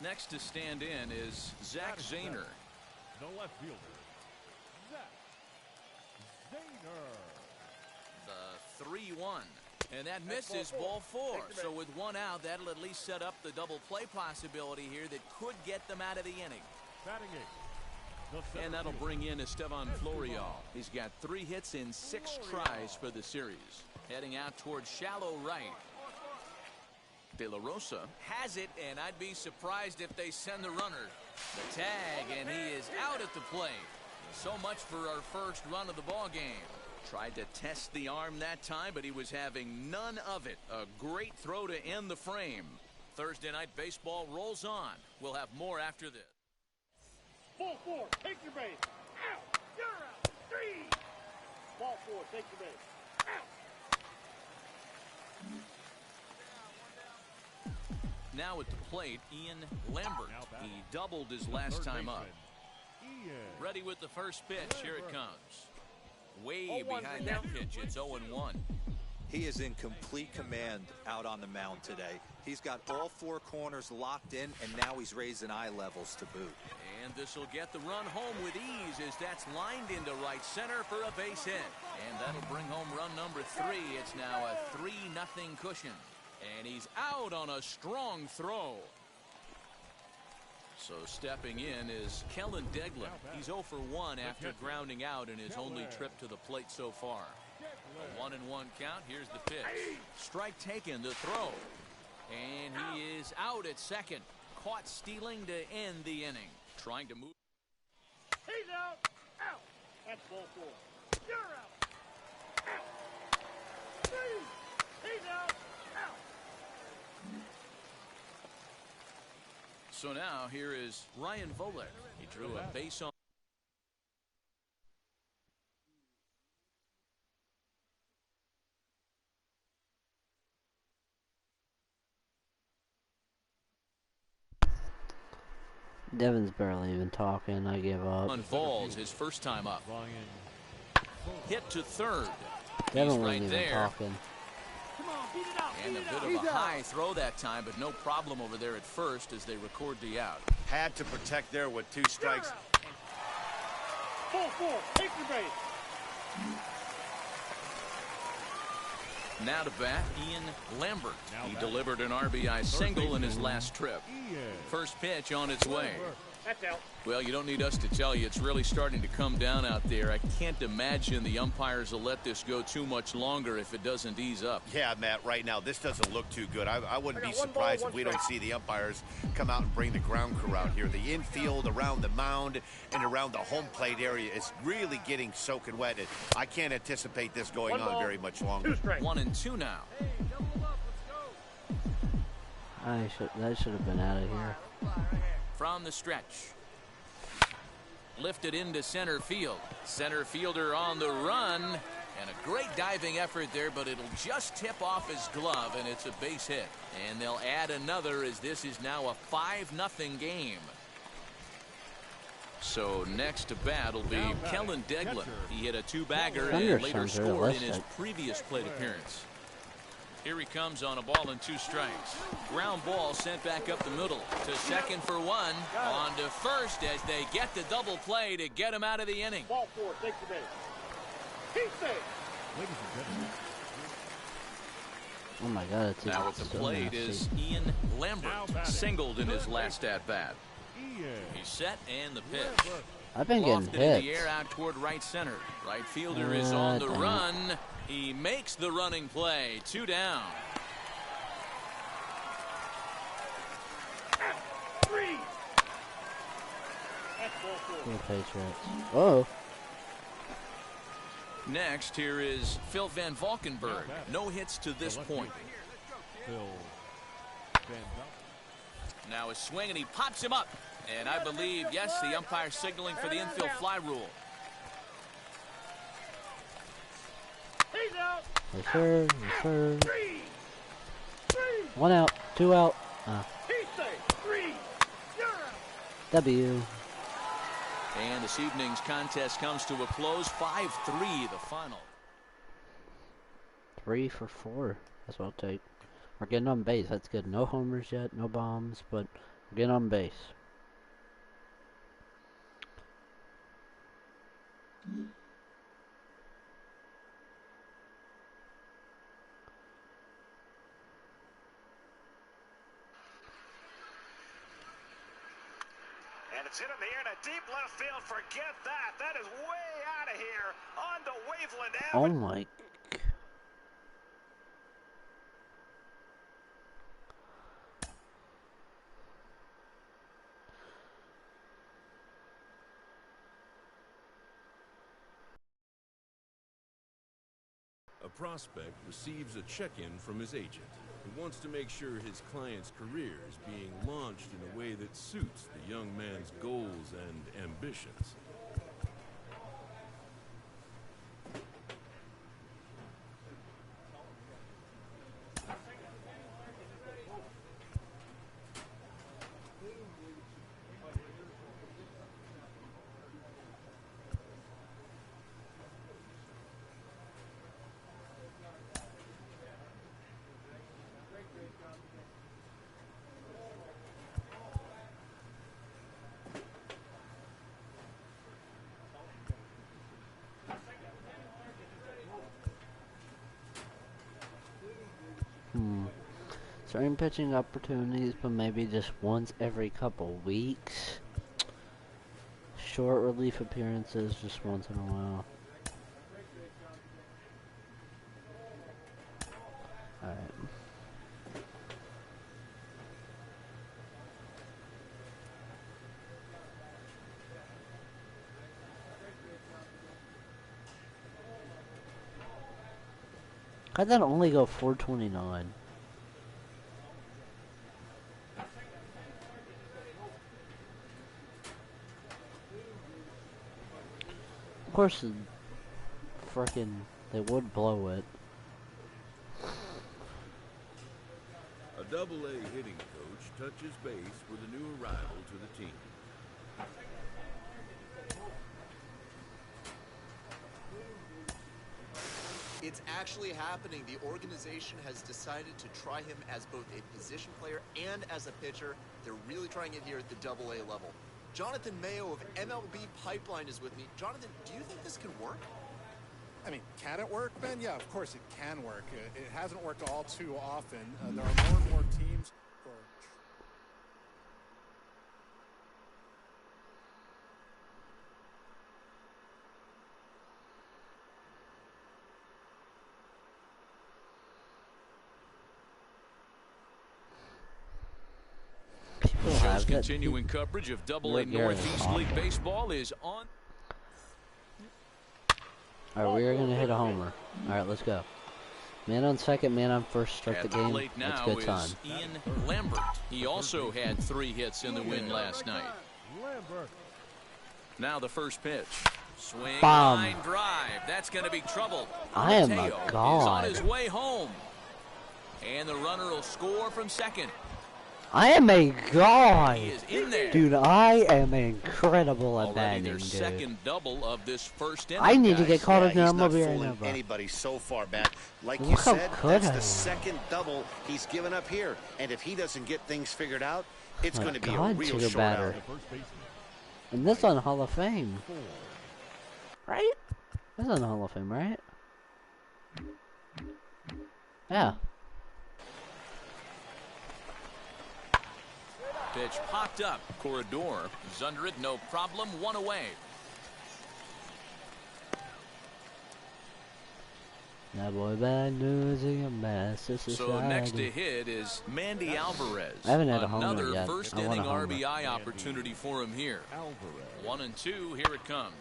Next to stand in is Zach Zahner. The left fielder, Zach Zahner. The 3-1. And that misses ball 4. So with 1 out, that'll at least set up the double play possibility here that could get them out of the inning. Batting 8. And that'll bring in Estevan Florial. He's got 3 hits in 6 tries for the series. Heading out towards shallow right. De La Rosa has it, and I'd be surprised if they send the runner. The tag, and he is out at the plate. So much for our first run of the ball game. Tried to test the arm that time, but he was having none of it. A great throw to end the frame. Thursday Night Baseball rolls on. We'll have more after this. Ball 4, take your base. Out. You're out. 3. Ball 4, take your base. Out. Now at the plate, Ian Lambert. He doubled his last time up. Ready with the first pitch. Here it comes. Way behind that pitch. It's 0-1. He is in complete command out on the mound today. He's got all 4 corners locked in, and now he's raising eye levels to boot. And this will get the run home with ease as that's lined into right center for a base hit. And that'll bring home run number 3. It's now a 3-0 cushion. And he's out on a strong throw. So stepping in is Kellen Degler. He's 0 for 1 after grounding out in his only trip to the plate so far. A 1-1 count. Here's the pitch. Strike taken, the throw. And he is out at second. Caught stealing to end the inning. Trying to move. He's out. Out. That's ball 4. You're out. Out. 3. He's out. Out. So now here is Ryan Volek. He drew a base on. Devin's barely even talking. I give up. On balls his first time up. Hit to third. Devin He's wasn't right even there. talking. And a bit of a high throw that time, but no problem over there at first as they record the out. Had to protect there with 2 strikes. Ball 4, take your base. Now to bat, Ian Lambert. He delivered an RBI single in his last trip. First pitch on its way. That's out. Well, you don't need us to tell you. It's really starting to come down out there. I can't imagine the umpires will let this go too much longer if it doesn't ease up. Yeah, Matt, right now, this doesn't look too good. I wouldn't be surprised if we don't see the umpires come out and bring the ground crew out here. The infield, around the mound, and around the home plate area is really getting soaking wet. I can't anticipate this going on very much longer. 1-2 now. That should have been out of here. From the stretch. Lifted into center field. Center fielder on the run. And a great diving effort there, but it'll just tip off his glove, and it's a base hit. And they'll add another as this is now a 5-0 game. So next to bat will be Kellen Degler. He hit a 2-bagger and later scored in his previous plate appearance. Here he comes on a ball and 2 strikes. Ground ball sent back up the middle to second for 1. On to first as they get the double play to get him out of the inning. Ball 4, take the base. He's safe. Oh my God! It's now at the plate is Ian Lambert, singled in his last at bat. He's set and the pitch. I've been getting Lofted hits. in the air out toward right center. Right fielder is on the run. He makes the running play. 2 down. 3. That's ball 4. The Patriots. Whoa. Next, here is Phil Van Valkenburg. No hits to this point. Now a swing, and he pops him up. And I believe, yes, the umpire signaling for the infield fly rule. He's out. Yes, sir. Yes, sir. 3. 1 out. 2 out. He's safe. 3. You're out. W. And this evening's contest comes to a close. 5-3, the final. 3 for 4. That's what I'll take. We're getting on base. That's good. No homers yet. No bombs. But we're getting on base. And it's hit in the air to deep left field. Forget that. That is way out of here on the Waveland Avenue. Oh my A prospect receives a check-in from his agent, who wants to make sure his client's career is being launched in a way that suits the young man's goals and ambitions. Certain pitching opportunities, but maybe just once every couple weeks. Short relief appearances just once in a while. Alright. How'd that only go 429? Of course, frickin' they would blow it. A Double-A hitting coach touches base with a new arrival to the team. It's actually happening. The organization has decided to try him as both a position player and as a pitcher. They're really trying it here at the Double-A level. Jonathan Mayo of MLB Pipeline is with me. Jonathan, do you think this can work? I mean, can it work, Ben? Yeah, of course it can work. It hasn't worked all too often. There are more and more teams who are... Show's continuing coverage of Double-A Northeast League Baseball is on. Alright, we are going to hit a homer. Alright, let's go. Man on second, man on first, start the game. That's good time. Ian Lambert. He also had 3 hits in the win last night. Now the first pitch. Swing, line drive. That's going to be trouble. I am a Mateo god. is on his way home. And the runner will score from second. I am a god. He is in there. Dude, I am incredible at batting, their dude. second double of this first inning. I need to get caught up he's now. I'm not over here right fooling now, anybody so far back. Like Look you how said, good that's I the am. second double he's given up here. And if he doesn't get things figured out, it's My going to be a God, real Tigger short batter. outing. And this on Hall of Fame. Right? This on Hall of Fame, right? Yeah. Pitch popped up. Corredor is under it. No problem. 1 away. That boy bad news in a massive society. So next to hit is Mandy Alvarez. I haven't had a homer Another yet. first I want inning a homer. RBI opportunity for him here. 1 and 2. Here it comes.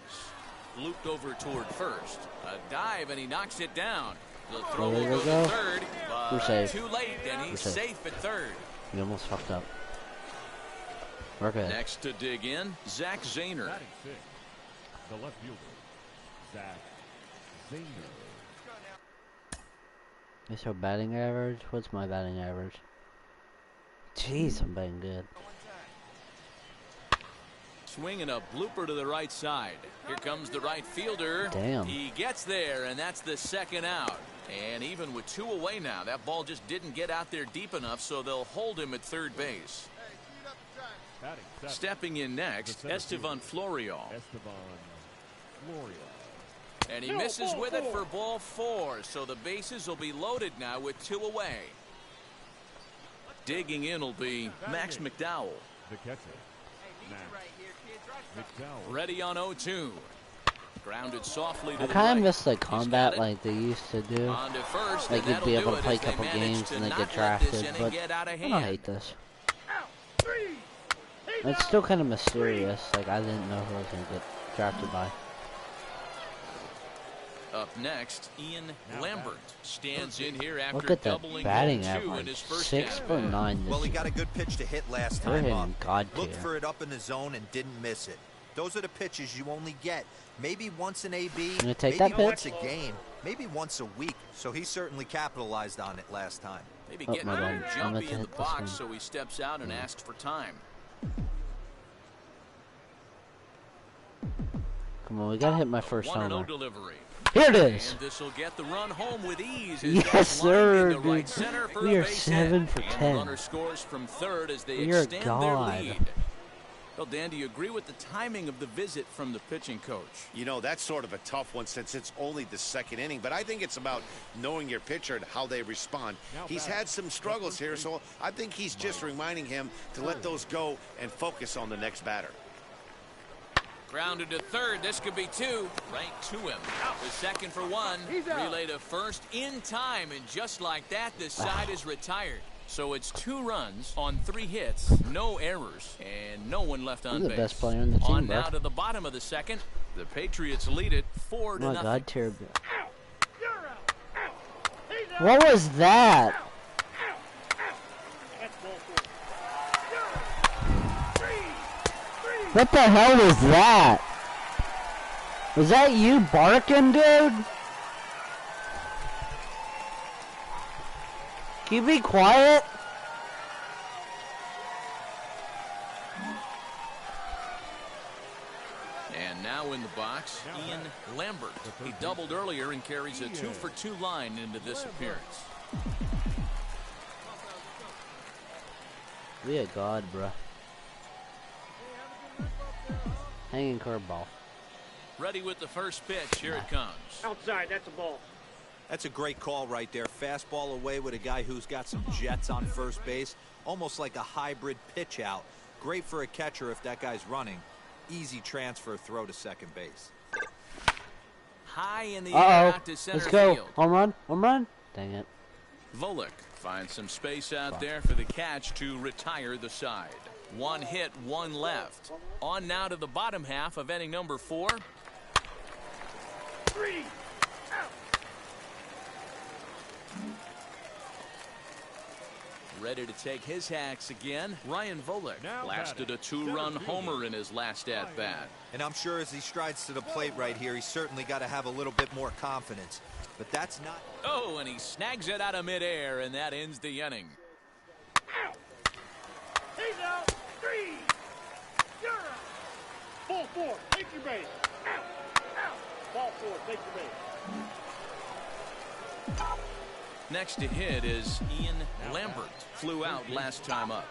Looped over toward first. A dive and he knocks it down. The throw will go to third, We're but safe. too late, and he's We're safe. safe at third. We almost fucked up. We're good. Next to dig in, Zach Zahner. Batting six, the left fielder, Zach Zahner. Is your batting average? What's my batting average? Jeez, I'm batting good. Swinging a blooper to the right side. Here comes the right fielder. Damn. He gets there, and that's the second out. And even with 2 away now, that ball just didn't get out there deep enough, so they'll hold him at third base. Stepping in next, Estevan Florio. And he misses with it for ball 4, so the bases will be loaded now with 2 away. Digging in will be Max McDowell. The catcher, Max McDowell. Ready on 0-2. Grounded softly to I the kind right. of miss like combat like they used to do. On to first, Like and you'd be that'll able do to it play a as they couple manage games to and then not get let this drafted, inning but get out of I don't hand. hate this. It's still kind of mysterious. Like I didn't know who I was gonna get drafted by. Up next, Ian Lambert stands in here after Look at that doubling batting home 2 in average. his first 6.9. Well, he got a good pitch to hit last They're time up. hitting God Looked tier. for it up in the zone and didn't miss it. Those are the pitches you only get. Maybe once an AB, gonna take maybe that once pitch? a game, maybe once a week. So he certainly capitalized on it last time. Maybe Oh, getting my a little bad. I jumpy meant to in the hit this box, one. so he steps out and asks for time. Come on, we gotta hit my first 1-0 homer. delivery. Here it is. And this will get the run home with ease. Yes, sir, In the right dude. center for We a are base 7 hit. for And 10. the runner scores from third as they We are extend their God. lead. Well, Dan, do you agree with the timing of the visit from the pitching coach? You know, that's sort of a tough one since it's only the second inning, but I think it's about knowing your pitcher and how they respond. He's had some struggles here, so I think he's just reminding him to let those go and focus on the next batter. Grounded to third. This could be 2. Right to him. The second for 1. Relay to first in time, and just like that, the side is retired. So it's 2 runs on 3 hits, no errors, and no one left on You're the base. best player in the team, on bro. now to the bottom of the second. The Patriots lead it 4-0. Oh my God, terrible. What was that? What the hell was that? Was that you barking, dude? Can you be quiet? And now in the box, Ian Lambert. He doubled earlier and carries a 2-for-2 line into this appearance. Be a god, bruh. Hanging curveball. Ready with the first pitch. Here it comes. Outside, that's a ball. That's a great call right there. Fastball away with a guy who's got some jets on first base. Almost like a hybrid pitch out. Great for a catcher if that guy's running. Easy transfer throw to second base. High in the air out to Let's center go. field. Home run. Home run. Dang it. Volek finds some space out there for the catch to retire the side. 1 hit, 1 left. On now to the bottom half of inning number 4. 3 out. Ready to take his hacks again. Ryan Volek blasted a 2-run homer in his last at-bat. And I'm sure as he strides to the plate right here, he's certainly got to have a little bit more confidence. But that's not... Oh, and he snags it out of midair, and that ends the inning. Out. He's out. 3. You're out. Ball 4. Take your base. Out. Out. Ball 4. Take your base. Next to hit is Ian Lambert. Flew out last time up.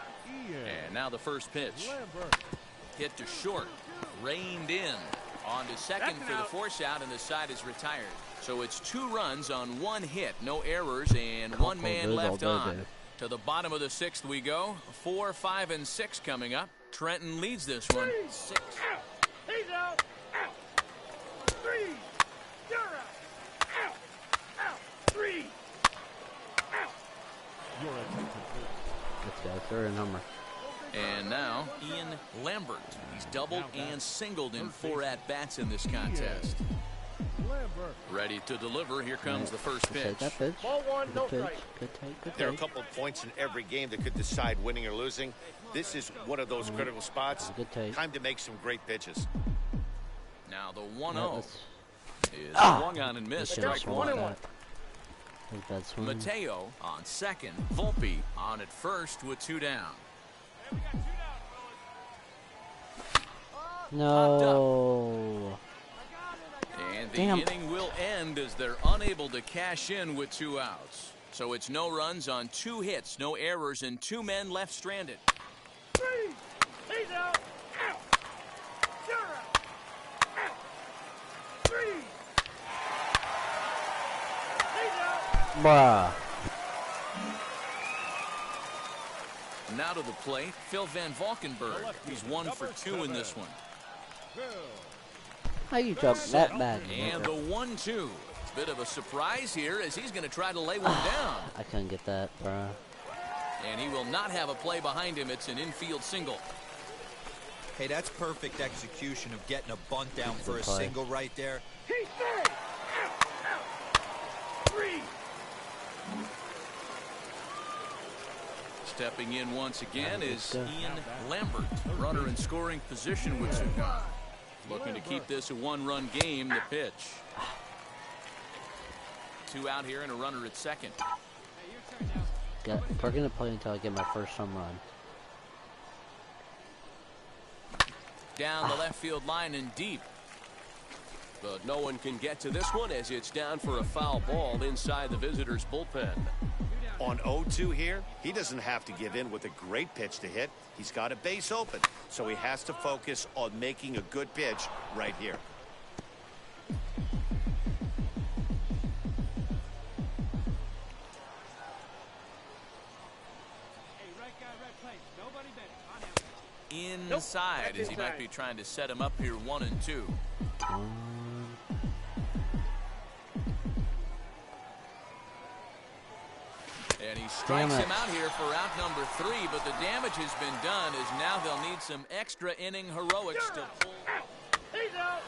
And now the first pitch. Hit to short. Reined in. On to second for the force out, and the side is retired. So it's 2 runs on 1 hit. No errors, and 1 man left on. To the bottom of the 6th we go. 4, 5, and 6 coming up. Trenton leads this one. 6. Out. He's out. Out. 3. You're out. Out. Out. 3. Let's go. Third and homer. And now Ian Lambert. He's doubled and singled in 4 at-bats in this contest. Ready to deliver. Here comes the first pitch. Take that pitch. Ball 1, no Good pitch. strike. Good take. Good There are a take. couple of points in every game that could decide winning or losing. This is one of those critical spots. Good take. Time to make some great pitches. Now the 1-0 is Ah! swung on and missed. Should've Strike swung 1. at that. Think that's swing. Mateo on second. Volpe on at first with 2 down. No. And the Damn. inning will end as they're unable to cash in with 2 outs. So it's no runs on 2 hits, no errors, and 2 men left stranded. 3. He's out. Out. You're out. Out. 3. He's out. Bruh. Now to the plate, Phil Van Valkenburg. He's 1 for 2 in this one. How you joke that bad? And the 1-2. Bit of a surprise here as he's going to try to lay one down. I couldn't get that, bruh. And he will not have a play behind him. It's an infield single. Hey, that's perfect execution of getting a bunt down for a play. single right there. He's 3. Out. Stepping in once again is Ian Lambert, runner in scoring position with Sugan. Looking to keep this a one-run game. The pitch. 2 out here and a runner at second. We're gonna play until I get my first home run. Down the left field line and deep. But no one can get to this one as it's down for a foul ball inside the visitors' bullpen. On 0-2 here, he doesn't have to give in with a great pitch to hit. He's got a base open, so he has to focus on making a good pitch right here. Inside as he might be trying to set him up here 1-2. And he strikes him out here for out number 3, but the damage has been done as now they'll need some extra inning heroics to pull. He's out.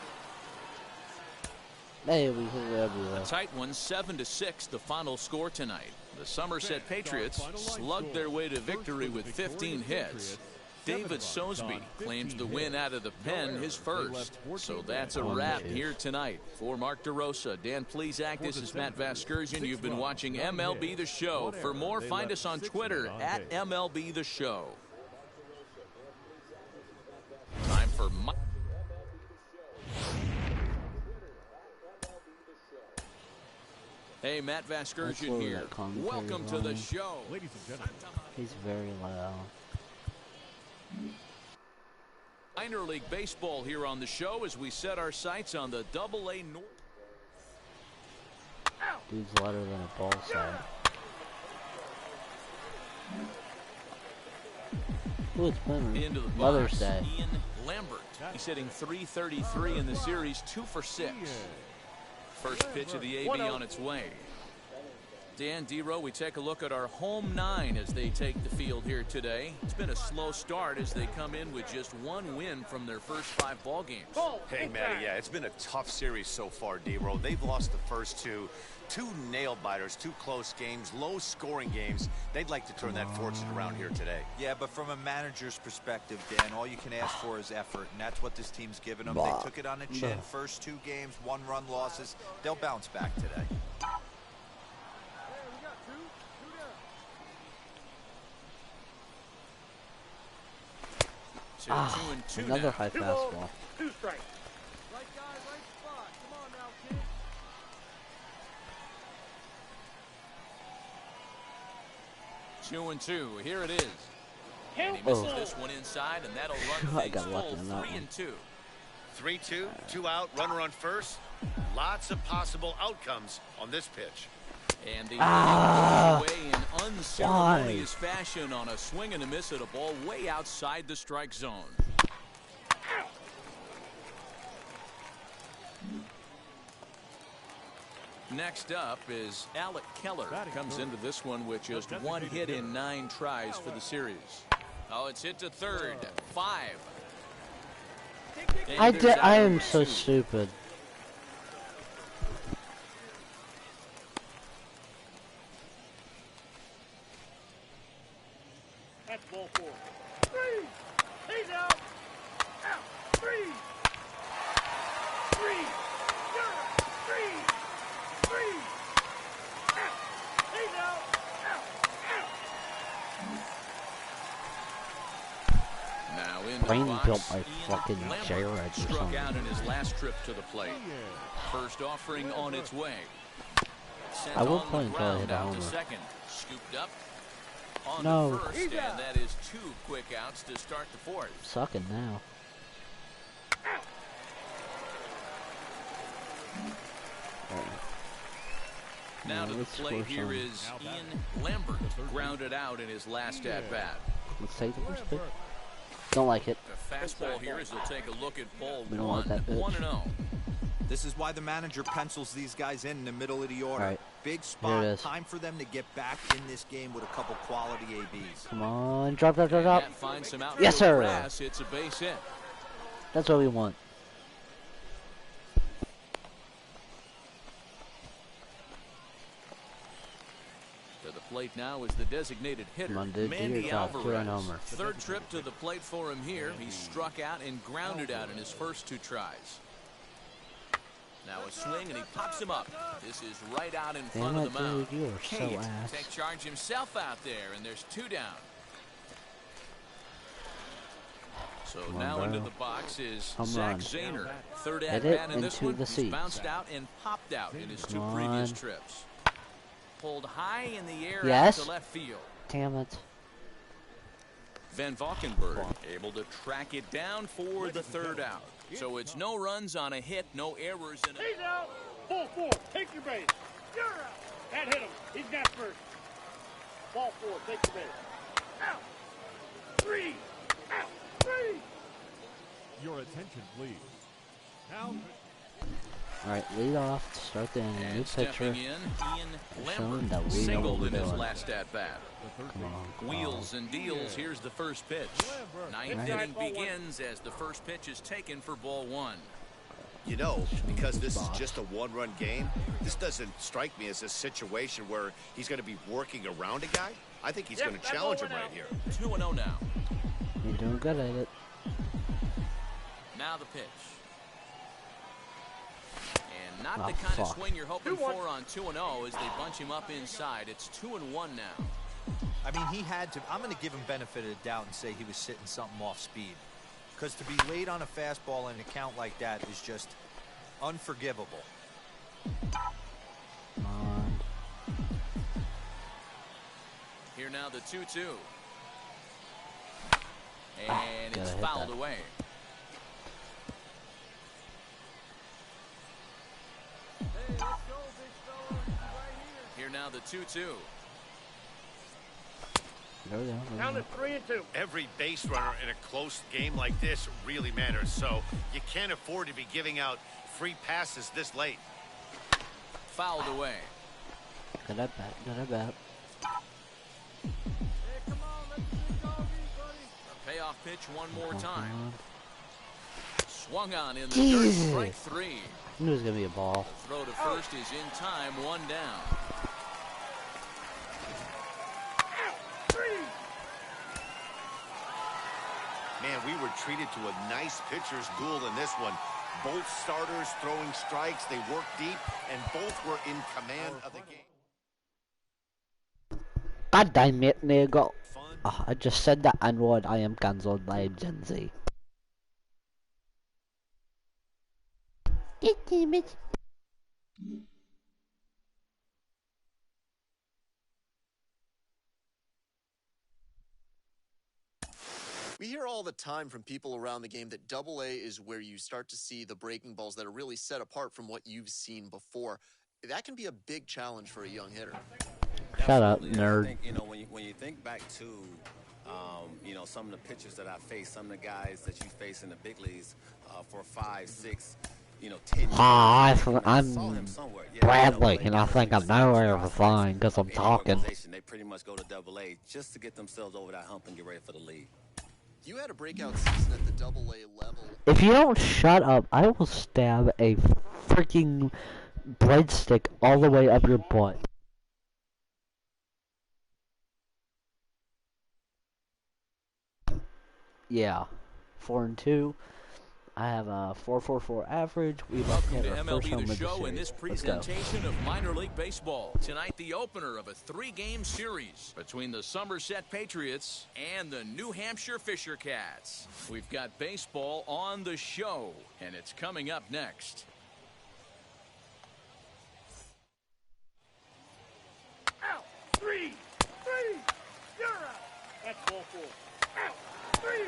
Hey, we hit it everywhere. A tight one, 7-6, the final score tonight. The Somerset Patriots slugged their way to victory with 15 hits. David Sosby claims the win out of the pen, his first. So that's a wrap here tonight. For Mark DeRosa, Dan Plesac, this is Matt Vasgersian. You've been watching MLB The Show. For more, find us on Twitter at MLB The Show. Time for Mike. Hey, Matt Vasgersian here. Welcome to the show. Ladies and gentlemen. He's very loud. Minor League Baseball here on the show as we set our sights on the AA North. Dude's louder than a ball sack. Ooh, it's been Into the Mother's box, Day. Ian Lambert. He's hitting .333 in the series, 2 for 6. First pitch of the AB on its way. Dan Dero, we take a look at our home 9 as they take the field here today. It's been a slow start as they come in with just 1 win from their first 5 ball games. Hey, Matty, yeah, it's been a tough series so far, Dero. They've lost the first 2 nail-biters, 2 close games, low-scoring games. They'd like to turn that fortune around here today. Yeah, but from a manager's perspective, Dan, all you can ask for is effort, and that's what this team's given them. They took it on the chin. First 2 games, 1-run losses. They'll bounce back today. 2 and 2 another now. high fastball. 2 strikes. Right guy, right spot. Come on now, kid. 2 and 2. Here it is. And he misses this one inside, and that'll run I got things lucky full. on that 3 one. and 2. 3-2, 2 out, runner on first. Lots of possible outcomes on this pitch. And the away in unceremonious fashion on a swing and a miss at a ball way outside the strike zone. Next up is Alec Keller. Comes into this one with just 1 hit in 9 tries for the series. Oh, it's hit to third. 5. I am so stupid. That's ball 4. 3. He's out. Out. 3. 3. You're out. 3. 3. Out. He's out. Out. Now in the Brain box, built by Ian fucking Lambert J-Reg or struck something. out in his last trip to the plate. First offering on its way. Sent I will on play the until I hit ground a out to homer. second. Scooped up on No. the first, and that is 2 quick outs to start the 4th. Sucking now. Now to the let's plate score here some. is Ian Lambert, grounded out in his last at-bat. Let's take the first pick. Don't like it. The fastball here as they'll take a look at ball We don't 1, want that bitch. 1-0. This is why the manager pencils these guys in the middle of the order. All right. Big Here it spot. is. Time for them to get back in this game with a couple quality ABs. Come on, drop, drop, drop, drop. That finds some outfield Yes, sir. grass. It's a base hit. That's what we want. To the plate now is the designated hitter, Come on, dude, do your Mandy job. Do an Alvarez. homer. Third trip to the plate for him here. He struck out and grounded out in his first 2 tries. Now a swing, and he pops him up. This is right out in front of the mound. Dude, you are so Kate ass. take charge himself out there, and there's 2 down. So Come on, now bro. into the box is Home Zach run. Zaner. Third Hit at it bat in this into one. the He's seats. bounced out and popped out in his 2 Come previous on. trips. Pulled high in the air Yes. out to left field. Damn it. Van Valkenburg able to track it down for the 3rd out. So it's no runs on a hit, no errors in He's out. Ball 4. Take your base. You're out. That hit him. He's got first. Ball 4. Take your base. Out. 3. Out. 3. Your attention, please. Now, Alright, lead off to start the inning. New And pitcher. stepping in, Ian Showing Lambert that we know what singled we're in his doing. last at bat. Come on. Wheels and deals. Here's the first pitch. Ninth Right. inning begins as the first pitch is taken for ball 1. You know, because this is just a 1-run game, this doesn't strike me as a situation where he's going to be working around a guy. I think he's going to challenge him right here. 2-0 now. You're doing good at it. Now the pitch. And not Oh, the kind of fuck. swing you're hoping for on 2-0 as they bunch him up inside. It's 2-1 now. I mean, he had to. I'm going to give him benefit of the doubt and say he was sitting something off speed. Because to be late on a fastball in a count like that is just unforgivable. Come on. Here now the 2-2. And Gotta it's hit fouled that. away. Here now the 2-2. There we go. Count it 3 and 2. Every base runner in a close game like this really matters, so you can't afford to be giving out free passes this late. Fouled away. Good at bat. Good at bat. A payoff pitch one more Come time. on. Swung on in the Jesus. dirt. Strike 3. I knew it was gonna be a ball. Throw to first is in time. 1 down. Man, we were treated to a nice pitcher's duel in this one. Both starters throwing strikes. They worked deep, and both were in command of the game. God damn it, nigga. Oh, I just said that N-word. I am cancelled by Gen Z. Damn it. We hear all the time from people around the game that Double A is where you start to see the breaking balls that are really set apart from what you've seen before. That can be a big challenge for a young hitter. Shut up, Absolutely. nerd. I think, you know, when you think back to, you know, some of the pitchers that I faced, some of the guys that you face in the big leagues for 5, 6, you know, 10 years. Hi, I saw him I'm somewhere. Yeah, Bradley, Double A, and I think I'm nowhere of flying because I'm any talking. organization, they pretty much go to Double A just to get themselves over that hump and get ready for the league. You had a breakout season at the Double A level. If you don't shut up, I will stab a freaking breadstick all the way up your butt. Yeah, 4-2. I have a 4.44 average. We've Welcome hit to our first MLB home The of the Show in series. this Let's go. presentation of minor league baseball. Tonight, the opener of a 3-game series between the Somerset Patriots and the New Hampshire Fisher Cats. We've got baseball on the show, and it's coming up next. Out. 3. 3. You're out. That's ball 4. Out. 3.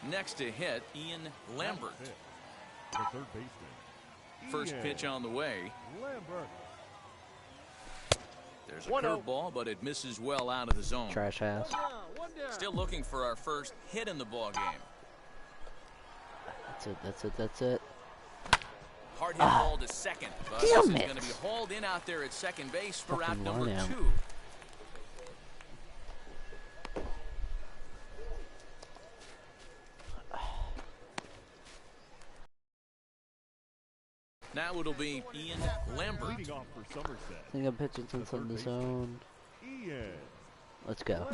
Next to hit, Ian Lambert. The third baseman. First Ian pitch on the way. Lambert. There's a 1-0. curveball, but it misses well out of the zone. Trash ass. One down. Still looking for our first hit in the ball game. That's it, that's it, that's it. Hard hit ball to second, but Damn this is it. going to be hauled in out there at second base for out Fucking number run out. 2. Now now it'll be Ian Lambert. Leading off for Somerset. I think I'm pitching since I'm the zone. Ian. Let's go.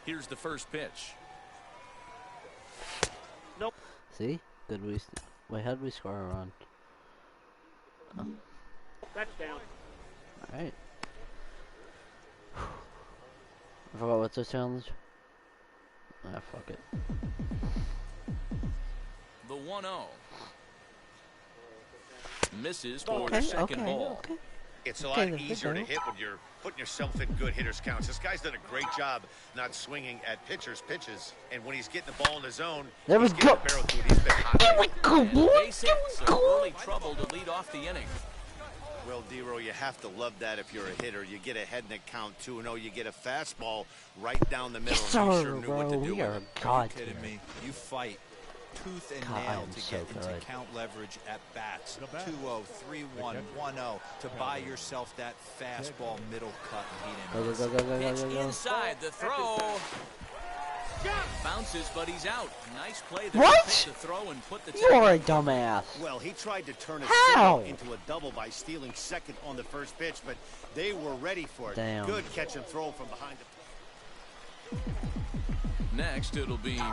Here's the first pitch. Nope. See? Good wait, how did we score a run? Oh. That's down. Alright. I forgot what's the challenge? Ah, fuck it. The 1-0. Misses for the second ball. It's a lot easier to hit when you're putting yourself in good hitters' counts. This guy's done a great job not swinging at pitchers' pitches, and when he's getting the ball in his zone, there we go. He's been hot. There we go, boy. Base hit, so early trouble to lead off the inning. Well, D-Row, you have to love that if you're a hitter. You get ahead in the count 2-0. You get a fastball right down the middle. Yes, and he sir, sure knew bro. what to do We with are it. Are you kidding me? You fight tooth and God, nail I'm to so get into good. count leverage at bats. 2-0, 3-1, 1-0 to buy yourself that fastball middle cut and he didn't miss. Pitch inside, the throw. Bounces, but he's out. Nice play there. What? To take the throw and put the You're a dumbass. Well, he tried to turn a How? single into a double by stealing second on the first pitch, but they were ready for it. Damn. Good catch and throw from behind the Next, it'll be Ian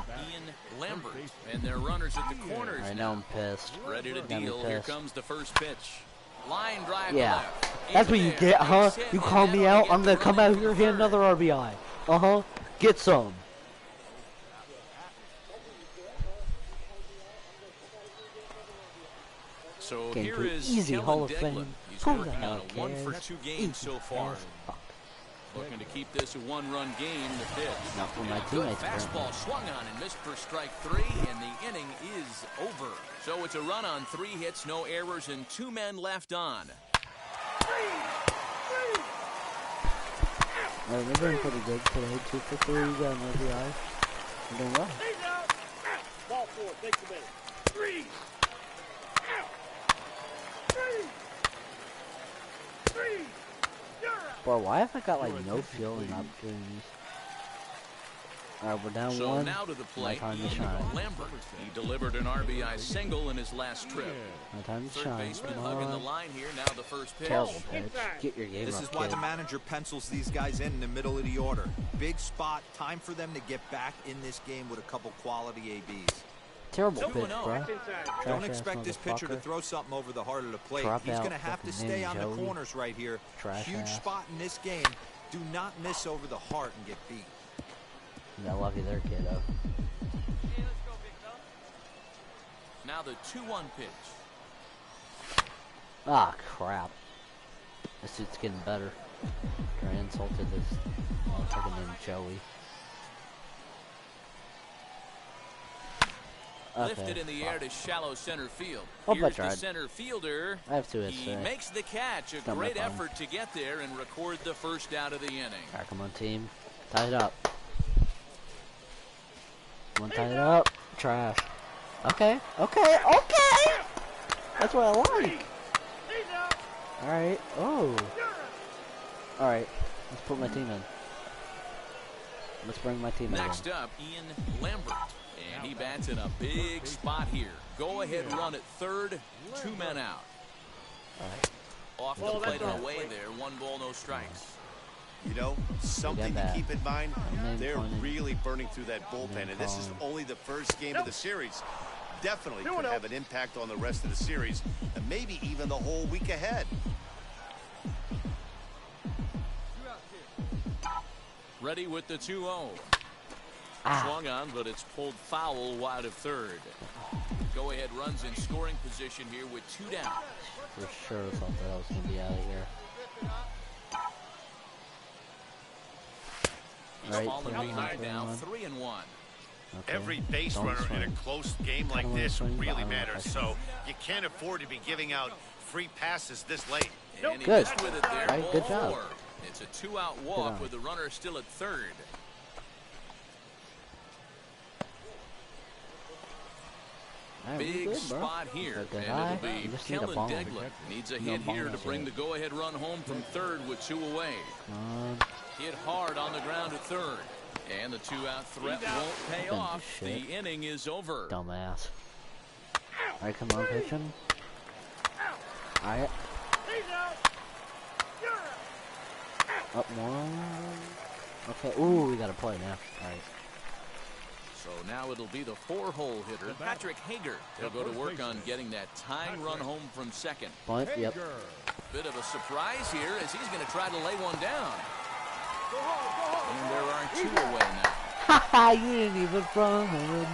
Lambert, and their runners at the corners. Right now I'm pissed. Ready to Got me deal. Here pissed. comes the first pitch. Line drive Yeah. left. That's what you In there. get, huh? Base hit, You and call me that'll out, get I'm gonna the come runner out here and to hit another RBI. Uh-huh. Get some. So Came here to is easy Kellen Hall of Deglin. Fame. He's Who the working hell on a 1-for-2 game cares? so far. As fuck. Looking to keep this a one-run game. The pitch. Not for my Good teammates, fastball swung on and missed for strike 3, and the inning is over. So it's a run on 3 hits, no errors, and 2 men left on. They're doing pretty good today. 2 for 3, you got an RBI. They're doing well. He's out. Ball 4, take the base. 3. Out. 3. 3. You're out. Bro, why have I got like no fielding opportunities? Alright, we're down So 1. now to the My plate, time to Ian shine. Lambert. He delivered an RBI single in his last trip. My time to Third shine. baseman Come hugging the on. line here. Now the first pitch. Terrible pitch. Get your game This up, is why kid. the manager pencils these guys in the middle of the order. Big spot, time for them to get back in this game with a couple quality ABs. Terrible pitch, bro. Don't expect this pitcher to throw something over the heart of the plate. Drop He's out going to have to fucking stay name, on the Joey. corners right here. Trash Huge ass. spot in this game. Do not miss over the heart and get beat. You got lucky there, kiddo. Now the 2-1 pitch. Ah, crap. This suit's getting better. I insulted this motherfucker named Joey. Lifted in the air to shallow center field. Hope I Here's the tried. center fielder. I have 2 hits He today. makes the catch. A Not my great problem. effort to get there and record the first out of the inning. Alright, come on, team. Tie it up. Come on, tie it up. Trash. Okay, okay, okay! That's what I like. Alright, oh. Alright, let's put my team in. Let's bring my team in. Next up, Ian Lambert. And he bats in a big spot here. Go ahead run at third. 2 men out. Off the plate and away there. 1 ball, no strikes. You know, something to that. keep in mind, they're 20. really burning through that bullpen, and this is only the first game of the series. Definitely could have an impact on the rest of the series, and maybe even the whole week ahead. Ready with the 2-0. Swung on, but it's pulled foul wide of third. Go ahead runs in scoring position here with 2 down. For sure thought that I was going to be out of here. Right, Falling 3-1, behind now, 3-1. 3-1. Okay. Every base Don't runner in a swing. close game I like don't wanna this swing, but I really don't know if matters, I so you can't afford to be giving out free passes this late. And he Good. missed with it there. Right, Ball good job. 4. It's a 2-out walk job. with the runner still at third. Alright, we Big good, bro. spot here, Got good and eye. it'll be We just need a Kellen bomb. Deglin. Needs a No hit here bomb to bring the yet. go-ahead run home from third with 2 away. Come on. Hit hard on the ground at third. And the two-out threat won't pay off. The inning is over. Dumbass. Alright, come on, pitching. Alright. Up one. Okay, ooh, we got a play now. Alright. So now it'll be the four-hole hitter, Patrick Hager. He'll go to work on getting that tying run home from second. Point, yep. Bit of a surprise here as he's going to try to lay one down. And there are two away now. Haha, you didn't even run.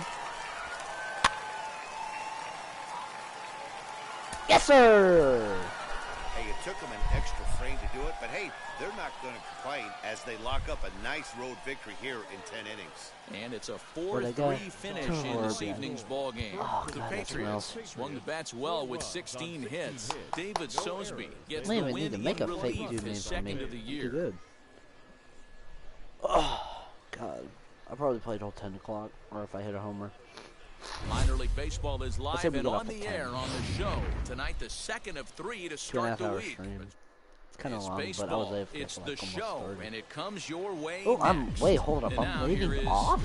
Yes, sir! Hey, it took them an extra frame to do it, but hey, they're not going to complain as they lock up a nice road victory here in 10 innings. And it's a 4-3 finish in this evening's ball game. The Patriots swung the bats well with 16 hits. David Sosby gets the win in relief, his second of the year. Good. Oh, God. I probably played till 10 o'clock, or if I hit a homer. Minor League Baseball is live and on the air on the show. Tonight, the second of 3 to start the week. It's kind of long, baseball. but I was able to it's like the show, 30. and it comes your way. Oh, wait, hold up. And I'm leading off?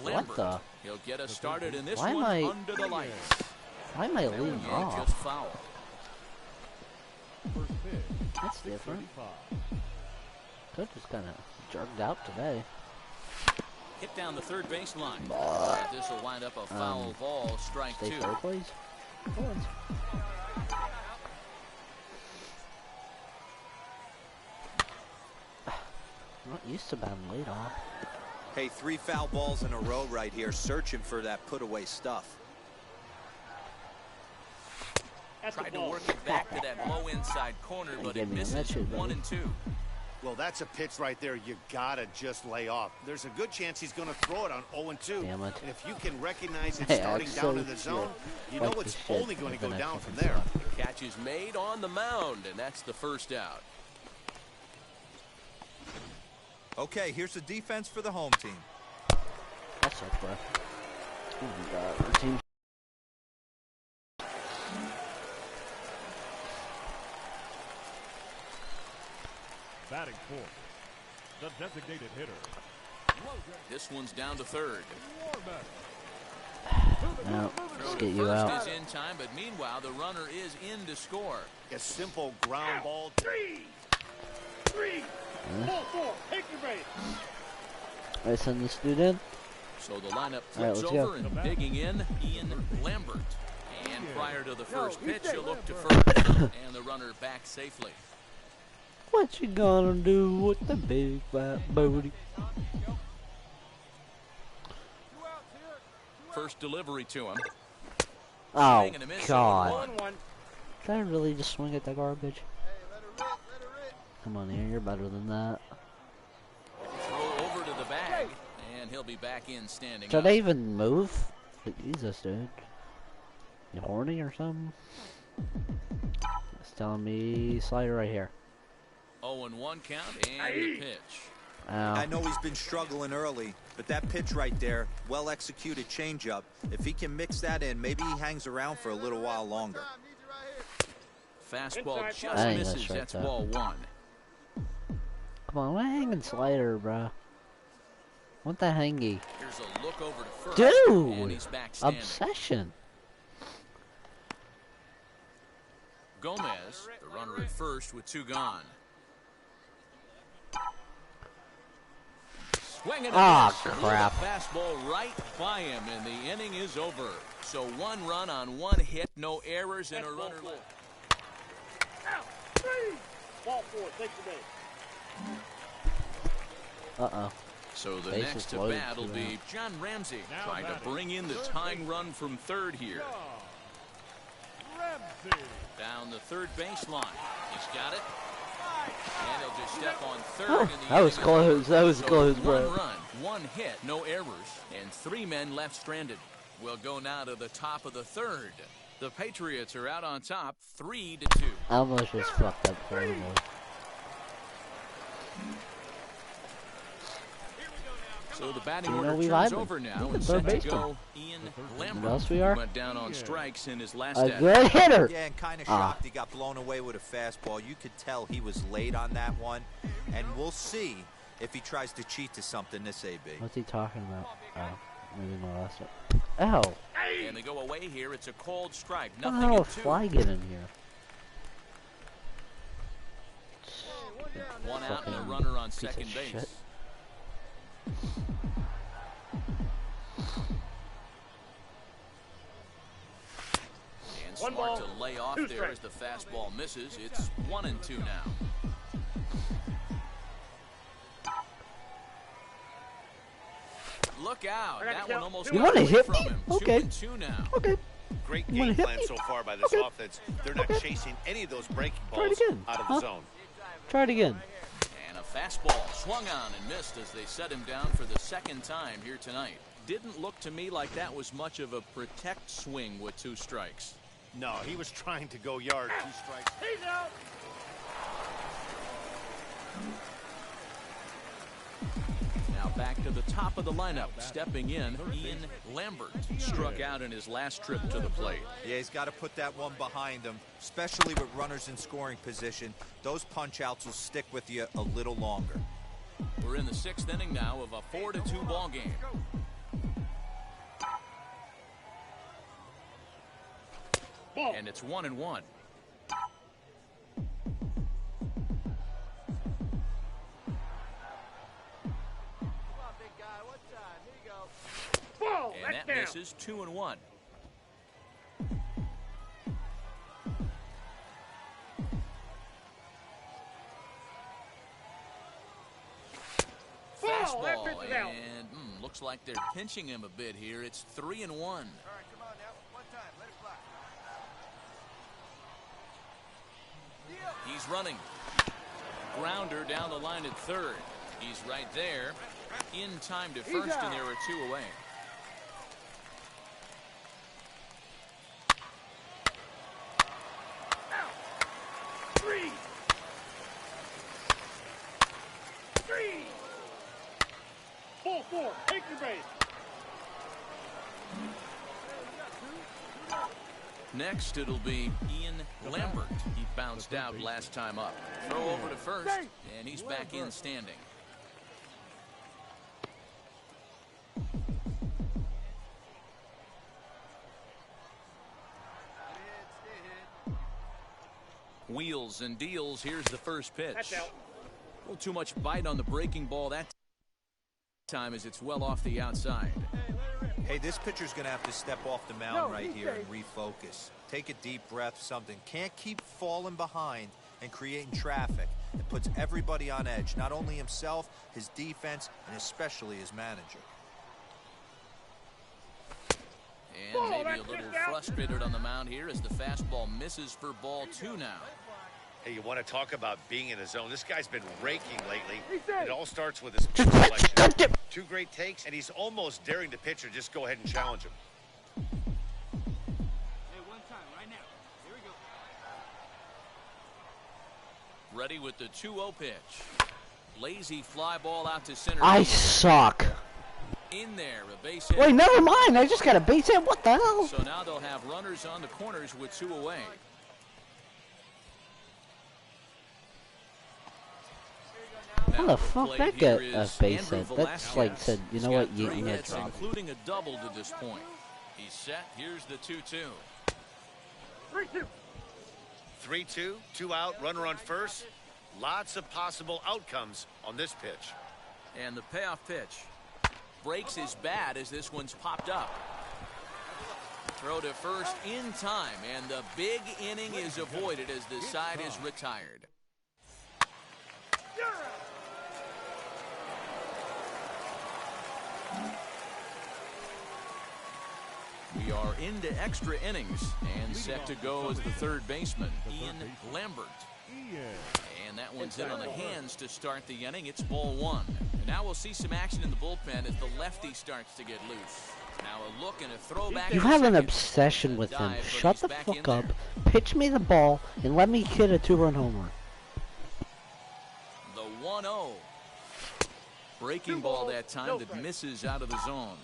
What the? He'll get us started in this Why one am I, under the lights. Why am I leading off? Just foul. That's different. Coach is kind of jerked out today. Hit down the third base line. This will wind up a foul ball, strike stay 2. Third, please. I'm not used to batting lead off. Hey, 3 foul balls in a row right here, searching for that put-away stuff. Tried to work it back to that low inside corner, but it misses 1 and 2. Well, that's a pitch right there you gotta just lay off. There's a good chance he's gonna throw it on 0-2. Damn it. And if you can recognize it starting down in the zone, you know it's only going to go down from there. The catch is made on the mound, and that's the first out. Okay, here's the defense for the home team. That sucks, bro. Oh my God, our team. Batting fourth, the designated hitter. This one's down to third. No, let's get you First out. is in time, but meanwhile, the runner is in to score. A simple ground ball. 3, 4, take your base. I send this dude in. So the lineup Alright, flips let's over go. and digging in, Ian Lambert. And prior to the first pitch, he'll look to first, and the runner back safely. What you gonna do with the big fat booty? First delivery to him. Oh, Swing and a miss, God. 0-1. Did I really just swing at that garbage? Come on here, you're better than that. Throw over to the bag, and he'll be back in standing Should up. I even move? Jesus, dude. You horny or something? It's telling me slider right here. 0-1 count, and the pitch. I know he's been struggling early, but that pitch right there, well-executed changeup, if he can mix that in, maybe he hangs around for a little while longer. Fastball just Dang, misses. that's right That's there. ball 1. Come on, what hanging slider, bro? What the hangy? Here's a look over to first, Dude! and he's back standing. Obsession. Gomez, the runner at first with 2 gone. Swinging Ah, a miss. crap. Blew the fastball right by him, and the inning is over. So 1 run on 1 hit, no errors, and a runner left. Ball 4, take the base. Uh-oh. So the Base next is to loaded, bat will 2 be out. John Ramsey, trying to bring in the tying run from third here. Down the third baseline. He's got it. And he'll just step on third. Oh, in the that was inning. close. That was So close, bro. 1 run, 1 hit, no errors, and 3 men left stranded. We'll go now to the top of the third. The Patriots are out on top, 3-2. I almost just fucked up horribly. So the batting You know order we turns vibing. over now Look at and third set to baseman. go Ian Lambert. What else we are? Went down on strikes in his last A at good hitter. Yeah, and kind of Ah. shocked he got blown away with a fastball. You could tell he was late on that one. And we'll see if he tries to cheat to something this AB. What's he talking about? Oh, maybe no, that's it. Ow! And they go away here. It's a called strike. How Nothing did in a two. fly get in here? One out and a runner on second base. Shit. And smart to lay off there as the fastball misses. It's 1-2 now. Look out. That one almost You got wanna away hit from me? him. Okay. 2-2 now. Okay. Great You wanna game hit plan me? so far by this offense. They're not chasing any of those breaking Try it balls again. out of Huh? the zone. Try it again. And a fastball swung on and missed as they set him down for the second time here tonight. Didn't look to me like that was much of a protect swing with 2 strikes. No, he was trying to go yard. 2 strikes. He's out. Now back to the top of the lineup. Stepping in, Ian Lambert struck out in his last trip to the plate. Yeah, he's got to put that one behind him, especially with runners in scoring position. Those punch-outs will stick with you a little longer. We're in the 6th inning now of a 4-2 ball game. And it's 1-1. Ball. And That's that down. misses. 2-1. Ball. That Fastball, pitch is out. and looks like they're pinching him a bit here. It's 3-1. He's running. Grounder down the line at third. He's right there. In time to first, and there are 2 away. Three. Ball 4. Take your base. Next, it'll be Ian Lambert. He bounced out last time up. Throw over to first, and he's back in standing. Wheels and deals. Here's the first pitch. That's out. A little too much bite on the breaking ball that time as it's well off the outside. Hey, this pitcher's going to have to step off the mound right here and refocus. Take a deep breath, something. Can't keep falling behind and creating traffic. It puts everybody on edge, not only himself, his defense, and especially his manager. And maybe a little frustrated on the mound here as the fastball misses for ball 2 now. Hey, you want to talk about being in a zone? This guy's been raking lately. It all starts with his pitch selection. 2 great takes, and he's almost daring the pitcher just go ahead and challenge him. Hey, one time, right now. Here we go. Ready with the 2-0 pitch. Lazy fly ball out to center. I suck. In there, a base hit. Wait, never mind. I just got a base hit. What the hell? So now they'll have runners on the corners with 2 away. How the fuck that got a base hit? That's like said, you know what, you can get dropped. Including a double to this point. He's set. Here's the 2-2. 3-2. 3-2, 2 out, runner on first. Lots of possible outcomes on this pitch. And the payoff pitch. Breaks his bat as this one's popped up. Throw to first in time, and the big inning is avoided as the side is retired. We are into extra innings, and set to go as the third baseman, Ian Lambert. And that one's in on the hands to start the inning. It's ball 1. And now we'll see some action in the bullpen as the lefty starts to get loose. Now a look and a throwback. You have an obsession with him. Shut the fuck up. Pitch me the ball and let me hit a 2-run homer. The 1-0. Breaking ball that time that misses out of the zone.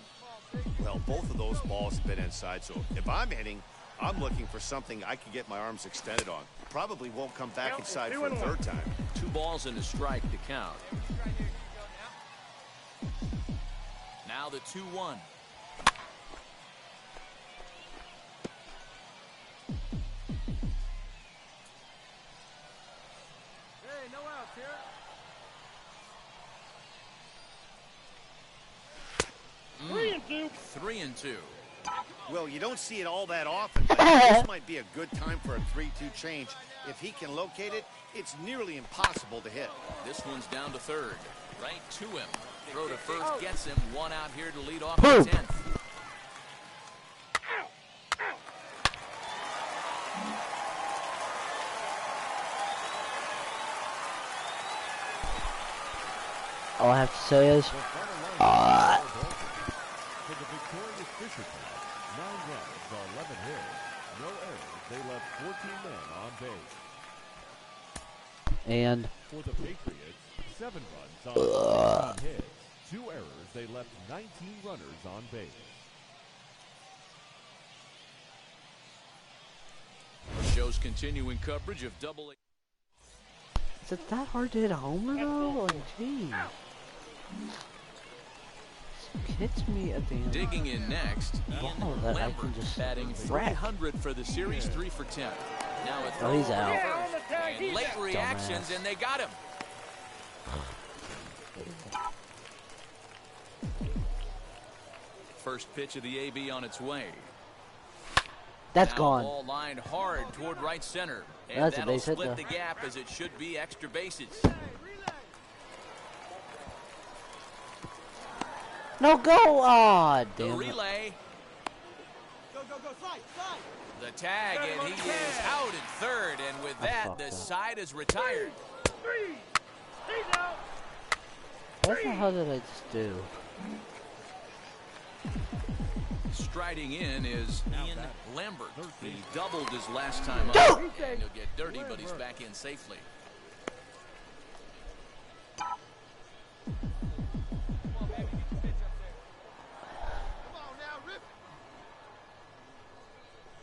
Well, both of those balls have been inside, so if I'm hitting, I'm looking for something I can get my arms extended on. Probably won't come back inside for a third time. 2 balls and a strike to count. Now the 2-1. Hey, no outs here. 3-2. 3-2. Well, you don't see it all that often, but this might be a good time for a 3-2 change. If he can locate it, it's nearly impossible to hit. This one's down to third. Right to him. Throw to first gets him. One out here to lead off the 10th. All I have to say is, For the victorious Fishermen, 9 runs, 11 hits, no errors. They left 14 men on base. and For the Patriots, 7 runs on 16 hits, 2 errors. They left 19 runners on base. Shows continuing coverage of Double A. is it that hard to hit a homer though? Like, geez. Hits me a damn Digging in next, Ian ball that I Lambert, can just batting wreck. 300 for the series, 3 for 10. Now a Oh, throw he's over out. first, and late reactions, and they got him. First pitch of the AB on its way. That's Now gone. Ball lined hard toward right center, and That's a that'll base hit, split though. the gap as it should be extra bases. No go! Aw, The damn it. relay. Go, slide. The tag, and he is out at third, and with that, the side is retired. 3. He's out. What the hell did I just do? Striding in is Ian Lambert. He doubled his last time up, and he'll get dirty, but he's back in safely.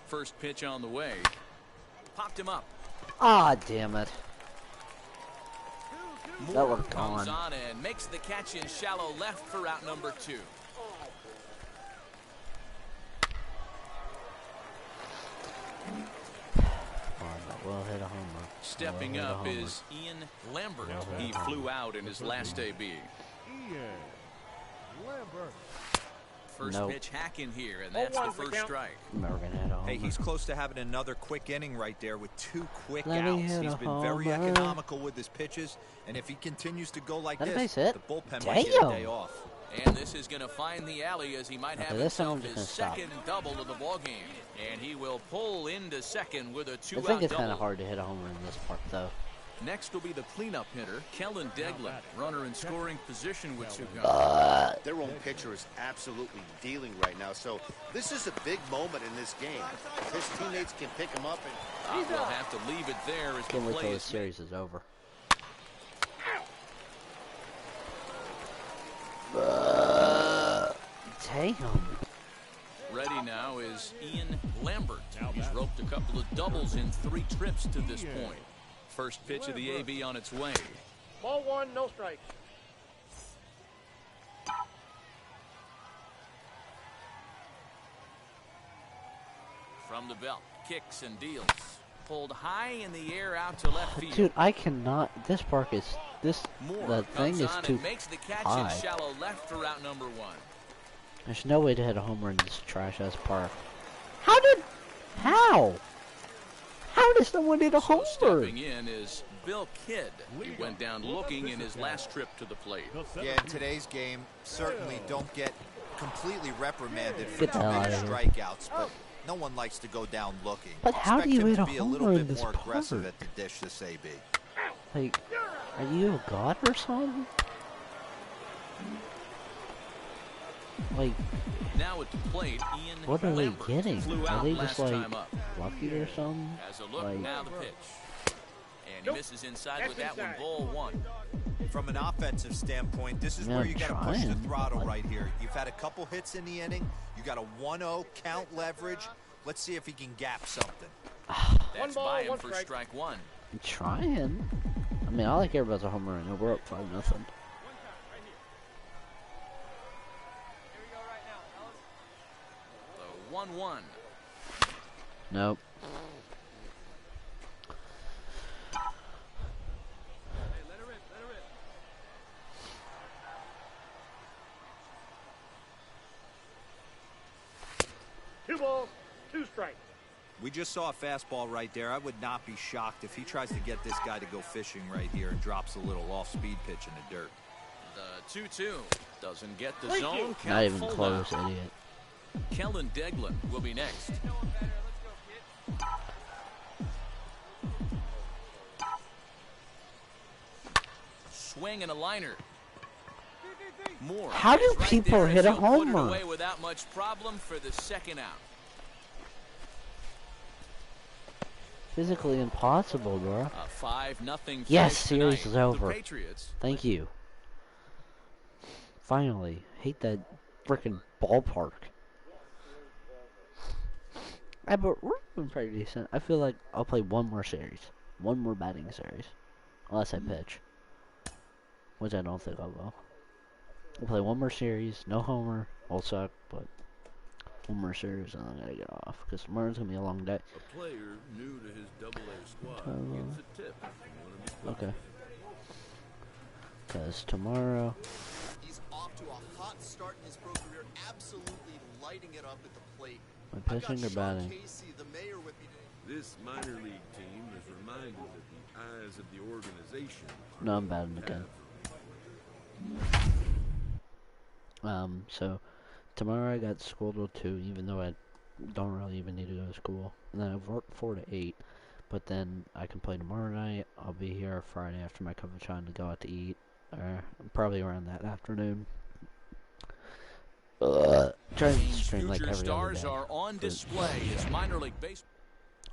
First pitch on the way. Popped him up. Ah, damn it. That Moore would've comes gone. on and makes the catch in shallow left for out number 2. Well hit a homer. Stepping Well hit a up homer. is Ian Lambert. Well hit a He homer. flew out in his last AB. Ian Lambert. First Nope. pitch hack in here, and that's the first strike. Never gonna hit a homer. Hey, he's close to having another quick inning right there with 2 quick Let me outs. hit He's a been very homer. economical with his pitches, and if he continues to go like That a this, base hit? the bullpen might get a Damn. day off. And this is going to find the alley as he might Okay, have this time himself I'm just his gonna stop. second double of the ballgame. And he will pull into second with a I two-out think it's kind double. of hard to hit a homer in this park, though. Next will be the cleanup hitter, Kellen Degler, runner in scoring position with 2 guns. Their own pitcher is absolutely dealing right now, so this is a big moment in this game. If his teammates can pick him up and We'll have to leave it there as the Can't wait play till the is series is over. Damn. ready now is Ian Lambert. He's roped a couple of doubles in 3 trips to this point. First pitch of the AB on its way. Ball 1, no strikes. From the belt, kicks and deals. Pulled high in the air out to left field. Dude, I cannot. This park is. This. Moore The thing comes is on too and makes the catch high. in shallow left for route number 1. There's no way to hit a homer in this trash ass park. How did? How? How does someone hit a homer? Stepping in is Bill Kidd. He went down looking in his last trip to the plate. Yeah, in today's game, certainly don't get completely reprimanded for Get too the hell many outta here. strikeouts, but no one likes to go down looking. But how do Expect you him hit to a be a little homer in bit this more aggressive park? at the dish this AB. Like, are you a god or something? Like, Now at the plate, Ian what are they Lambert getting? flew Are out they last just like time up. lucky or something? As a look, Like, now the pitch. And he misses inside with that one, ball 1. From an offensive standpoint, this is Yeah, where you got to push the trying. throttle right here. You've had a couple hits in the inning. You got a 1-0 count leverage. Let's see if he can gap something. That's ball, by him one for strike. strike 1. I'm trying. I mean, all I care about is a homer, and we're up 5-0. 1. Nope. Two balls, two strikes. We just saw a fastball right there. I would not be shocked if he tries to get this guy to go fishing right here and drops a little off-speed pitch in the dirt. The 2-2 doesn't get the Thank zone. you. Count Not even full close, now. idiot. Kellen Deglin will be next. Swing and a liner. Moore. How do is right people there hit as a he'll put it homer? away without much problem for the second out. Physically impossible, bro. A 5-0 Yes, finish series tonight. is over. The Patriots. Thank you. Finally. Hate that freaking ballpark. Yeah, but we're doing pretty decent. I feel like I'll play one more series. One more batting series. Unless I pitch. Which I don't think I will. I'll play one more series. No homer. Will suck, but one more series and I'm gonna get off. Because tomorrow's gonna be a long day. A player new to his AA squad gets a tip from one of his players. Okay. Because tomorrow... He's off to a hot start in his pro career, absolutely lighting it up at the plate. Am I pitching or batting? Casey, the mayor, with me today. This minor league team is reminded that the eyes of the organization are No, I'm batting again. So tomorrow I got school till 2, even though I don't really even need to go to school. And then I work 4 to 8, but then I can play tomorrow night. I'll be here Friday after my coverage time to go out to eat, or probably around that afternoon. Try to stream like Future every other stars day. are on display as minor league baseball.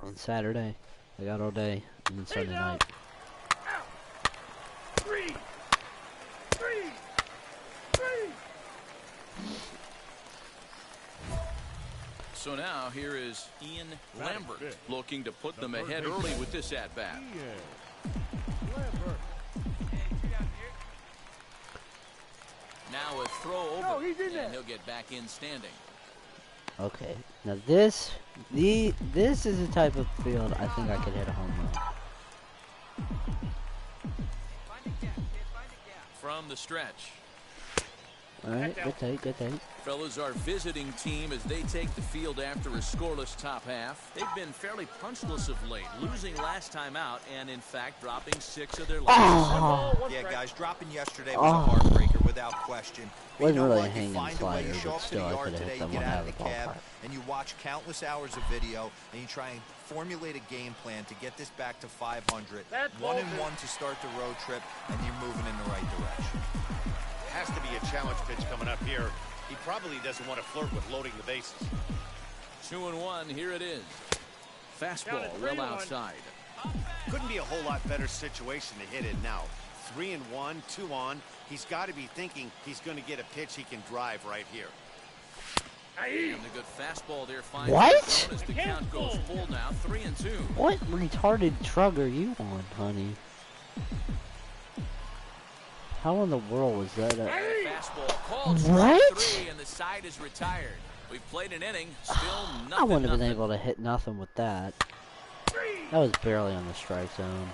On Saturday, I got all day, and then Sunday night. Three. So now here is Ian Lambert looking to put them ahead early with this at-bat. Now a throw over, and he'll get back in standing. Okay, now this is the type of field I think I could hit a home run. From the stretch. Alright, good take, good take. Fellas, our visiting team as they take the field after a scoreless top half. They've been fairly punchless of late, losing last time out and, in fact, dropping 6 of their last. Yeah, guys, dropping yesterday was a heartbreaker without question. Wasn't You know really what? a hanging You find a way, slider, you show but up to still the I yard could have today, hit you that get one out out of of the the cab, ballpark. and you watch countless hours of video, and you try and formulate a game plan to get this back to 500. 1-1 to start the road trip, and you're moving in the right direction. Has to be a challenge pitch coming up here. He probably doesn't want to flirt with loading the bases. 2-1, here it is. Fastball well outside. Couldn't be a whole lot better situation to hit it now. 3-1, 2 on. He's got to be thinking he's going to get a pitch he can drive right here. And the good fastball there finds What? the zone as the count goes full now, 3-2. What retarded drug are you on, honey? How in the world was that? Fastball called What? 3, and the side is retired. We've played an inning, still nothing. I wouldn't have been able to hit nothing with that. That was barely on the strike zone.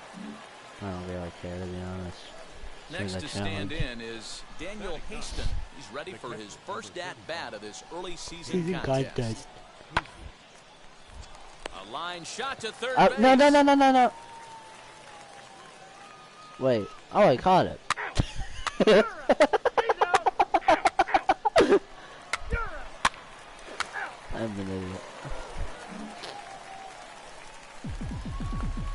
I don't really care, to be honest. Next Seems to a stand challenge. in is Daniel Haston. He's ready for his first at-bat of this early season contest. A line shot to third base. No. Wait. Oh, I caught it. I'm an idiot.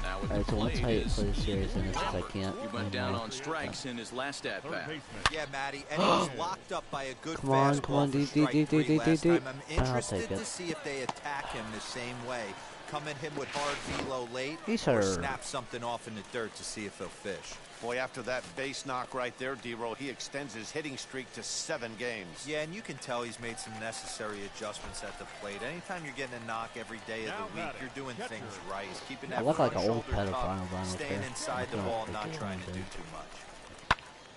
Now with Alright, the so let's plate play the is series in Ian this because I Lambert. can't. He went down on strikes in his last at-bat. Yeah, Matty, and he was locked up by a good Come on, fastball come on, for strike 3 last time. I'm I'll interested take it. to see if they attack him the same way. Come at him with hard velo late, He's or hurt. snap something off in the dirt to see if he'll fish. Boy, after that base knock right there, D-Roll, he extends his hitting streak to 7 games. Yeah, and you can tell he's made some necessary adjustments at the plate. Anytime you're getting a knock every day of the week, you're doing things right. He's keeping I that look like front an old shoulder pedophile, tucked, but I don't staying care. inside the I'm ball, not not big trying to deal, do dude. too much.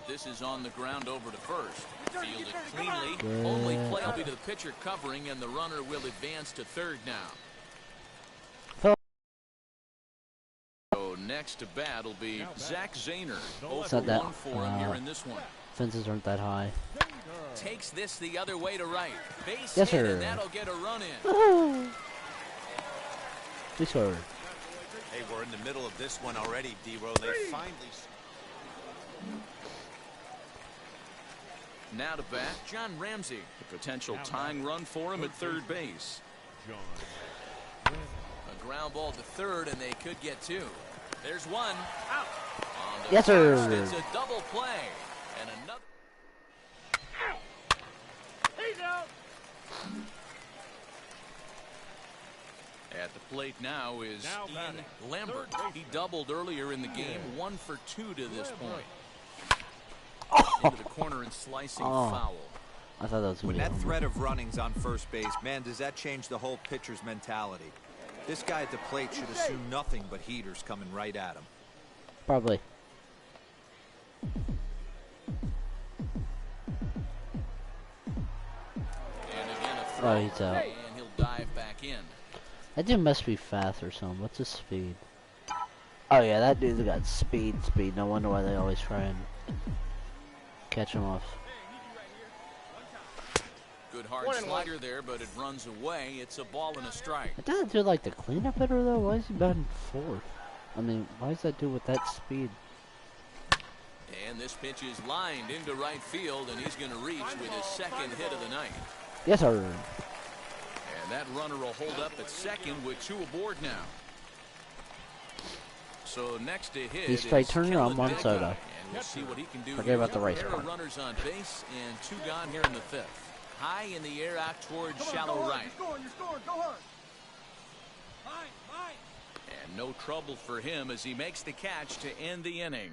This is on the ground over to first. Fielded cleanly. Only play will be to the pitcher covering, and the runner will advance to third now. So next to bat will be Zach Zahner. 0-for-1 for him here in this one. Fences aren't that high. Takes this the other way to right. Base Yes, hit, sir. and that'll get a run in. We scored. Hey, we're in the middle of this one already, D-Row. They finally... Now to bat, John Ramsey. The potential tying run for him at third base. A ground ball to third, and they could get two. There's one. Out. On the Yes, sir. first, it's a double play. And another. He's out. At the plate now is Ian Lambert. He doubled earlier in the game, 1 for 2 to this point. Into the corner and slicing foul. I thought that was when that threat of running's on first base, man, does that change the whole pitcher's mentality? This guy at the plate should assume nothing but heaters coming right at him. Probably. And again a throw. Oh, he's out. And he'll dive back in. That dude must be fast or something. What's his speed? Oh yeah, that dude's got speed. No wonder why they always try and catch him off. Good hard slider there, but it runs away. It's a ball and a strike. I thought that dude like the cleanup hitter though. Why is he batting fourth? I mean, why is that dude with that speed? And this pitch is lined into right field, and he's going to reach with his second hit of the night. Yes, sir. And that runner will hold up at second with 2 aboard now. So next to hit He's straight is turner on Kellen one Becker, soda. and we'll see what he can do. Forget here. about the race Pair car. of runners on base and 2 gone here in the 5th. High in the air out towards shallow right. You're scoring, go hard. Mine. And no trouble for him as he makes the catch to end the inning.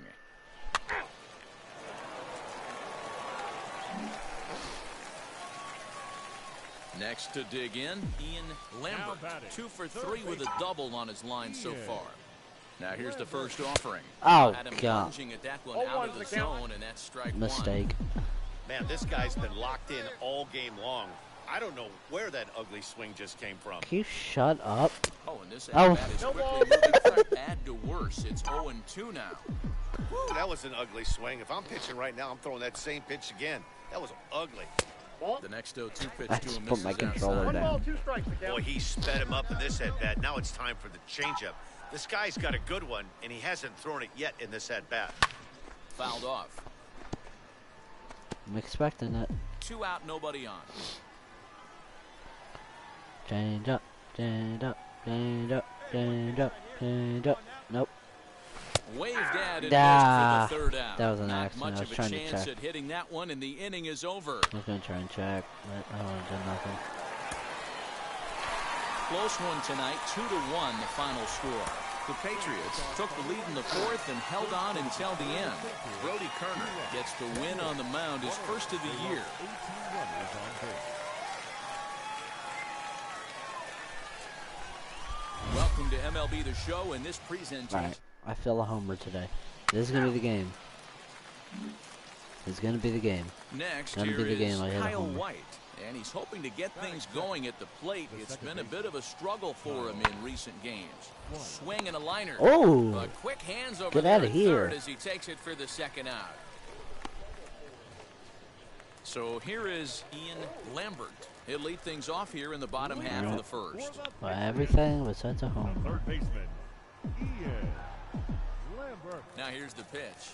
Next to dig in, Ian Lambert. 2 for 3 with a double on his line so far. Now here's the first offering. Oh, Had him God. lunging at that one out of the zone, and that's strike Mistake. Man, this guy's been locked in all game long. I don't know where that ugly swing just came from. Can you shut up? Oh, and this Oh. at-bat is quickly moving from bad to worse. It's 0-2 now. Woo, that was an ugly swing. If I'm pitching right now, I'm throwing that same pitch again. That was ugly. The next 0-2 pitch I to just him put my misses controller outside. down. 2 strikes, Boy, he sped him up in this at-bat. Now it's time for the changeup. This guy's got a good one, and he hasn't thrown it yet in this at-bat. Fouled off. I'm expecting it. 2 out, nobody on. Change up. Nope. Waved at and Ah, missed for the 3rd out. that was an Not accident. much I was of a trying to chance check. at hitting that one, and the inning is over. I was gonna try and check, but I would've done nothing. Close one tonight, 2-1 the final score. The Patriots took the lead in the 4th and held on until the end. Brody Kerner gets the win on the mound, his first of the year. 18 runners on base. Welcome to MLB The Show and this presentation. Alright, I feel a homer today. This is gonna be the game. It's gonna be the game. Next, Gonna here be the is game. I hit a Kyle homer. White, and he's hoping to get things going at the plate. It's been a bit of a struggle for him in recent games. Swing and a liner. Oh! But quick hands over Get there outta at here. third as he takes it for the 2nd out. So here is Ian Lambert. He'll lead things off here in the bottom half of the 1st. Well, everything was set to home. Third baseman, Ian Lambert. Now here's the pitch.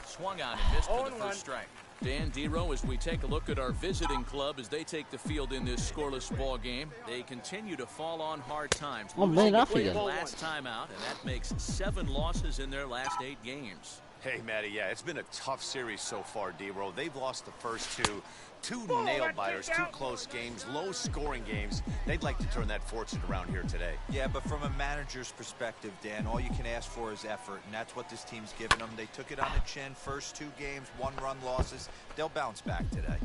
Swung on and missed for the first strike. Dan Dero, as we take a look at our visiting club as they take the field in this scoreless ball game, they continue to fall on hard times. Oh, man, Losing off their again. last time out, and that makes 7 losses in their last 8 games. Hey, Matty, yeah, it's been a tough series so far, D-Row. They've lost the first 2 nail-biters, 2 close games, low-scoring games. They'd like to turn that fortune around here today. Yeah, but from a manager's perspective, Dan, all you can ask for is effort, and that's what this team's given them. They took it on the chin, first 2 games, 1-run losses. They'll bounce back today.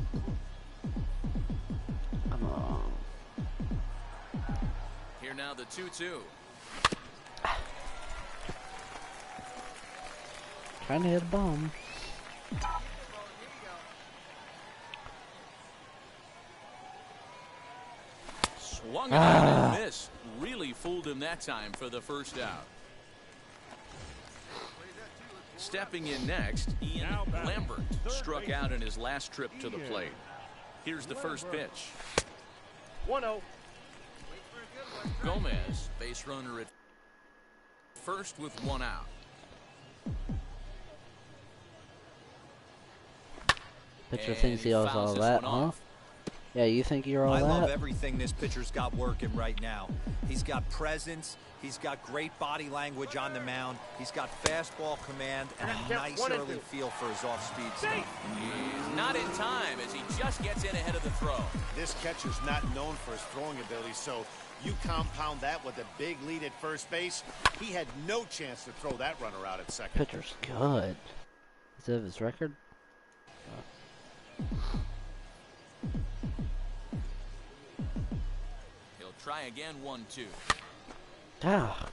Come on. Here now the 2-2. Trying to hit a bomb. Swung and miss. Really fooled him that time for the first out. Stepping in next, Ian Lambert struck out in his last trip to the plate. Here's the first pitch. 1-0. Gomez, base runner at first with one out. Pitcher thinks he owes all that, huh? Yeah, you think you're all that? I love everything this pitcher's got working right now. He's got presence. He's got great body language on the mound. He's got fastball command and a nice early feel for his off-speed stuff. He's not in time as he just gets in ahead of the throw. This catcher's not known for his throwing ability, so you compound that with a big lead at first base. He had no chance to throw that runner out at second. Pitcher's good. Is that his record? He'll try again, 1-2. Ah.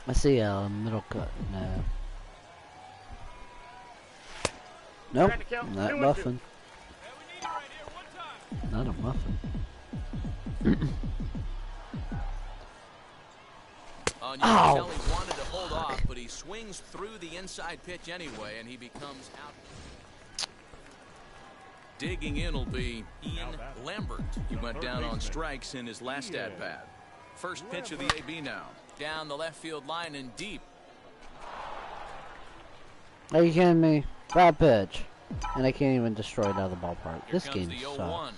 I see a middle cut. No. Nope. Not muffin. Not a muffin. Kelly wanted to hold off, but he swings through the inside pitch anyway, and he becomes out. Digging in will be Ian Lambert. He went down on strikes in his last at-bat. First pitch of the AB now. Down the left field line and deep. Are you kidding me? Bad pitch. And I can't even destroy it out of the ballpark. This game sucks.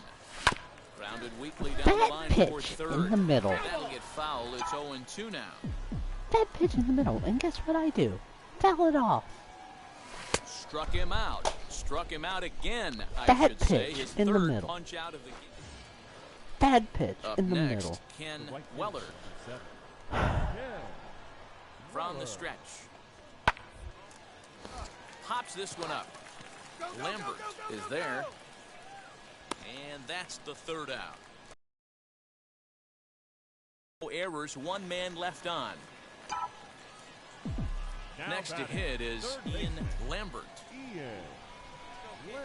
Grounded weakly down the line towards third. In the middle. That'll get foul. It's 0-2 now. Bad pitch in the middle. And guess what I do? Foul it off. Struck him out. Struck him out again, I Bad should say. pitch His in the third middle. punch out of the game. Bad pitch Up in the next, middle. Ken Weller. From the stretch. Pops this one up. Lambert is there. And that's the third out. No errors, one man left on. Next to hit is Ian Lambert.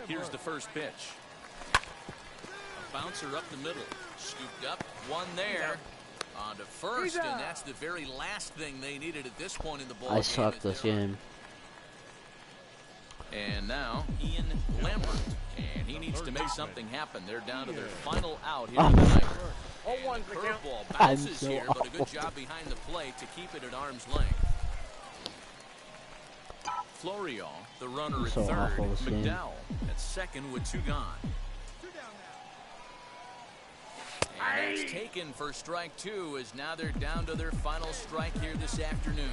Here's the first pitch. A bouncer up the middle. Scooped up, one there. On to first, and that's the very last thing they needed at this point in the ball game. I suck this game. And now, Ian Lambert. And he needs to make something happen. They're down to their final out here tonight. And the curveball bounces here, but a good job behind the plate to keep it at arm's length. Florial, the runner at third. McDowell at second with two gone. And that's taken for strike two, as now they're down to their final strike here this afternoon.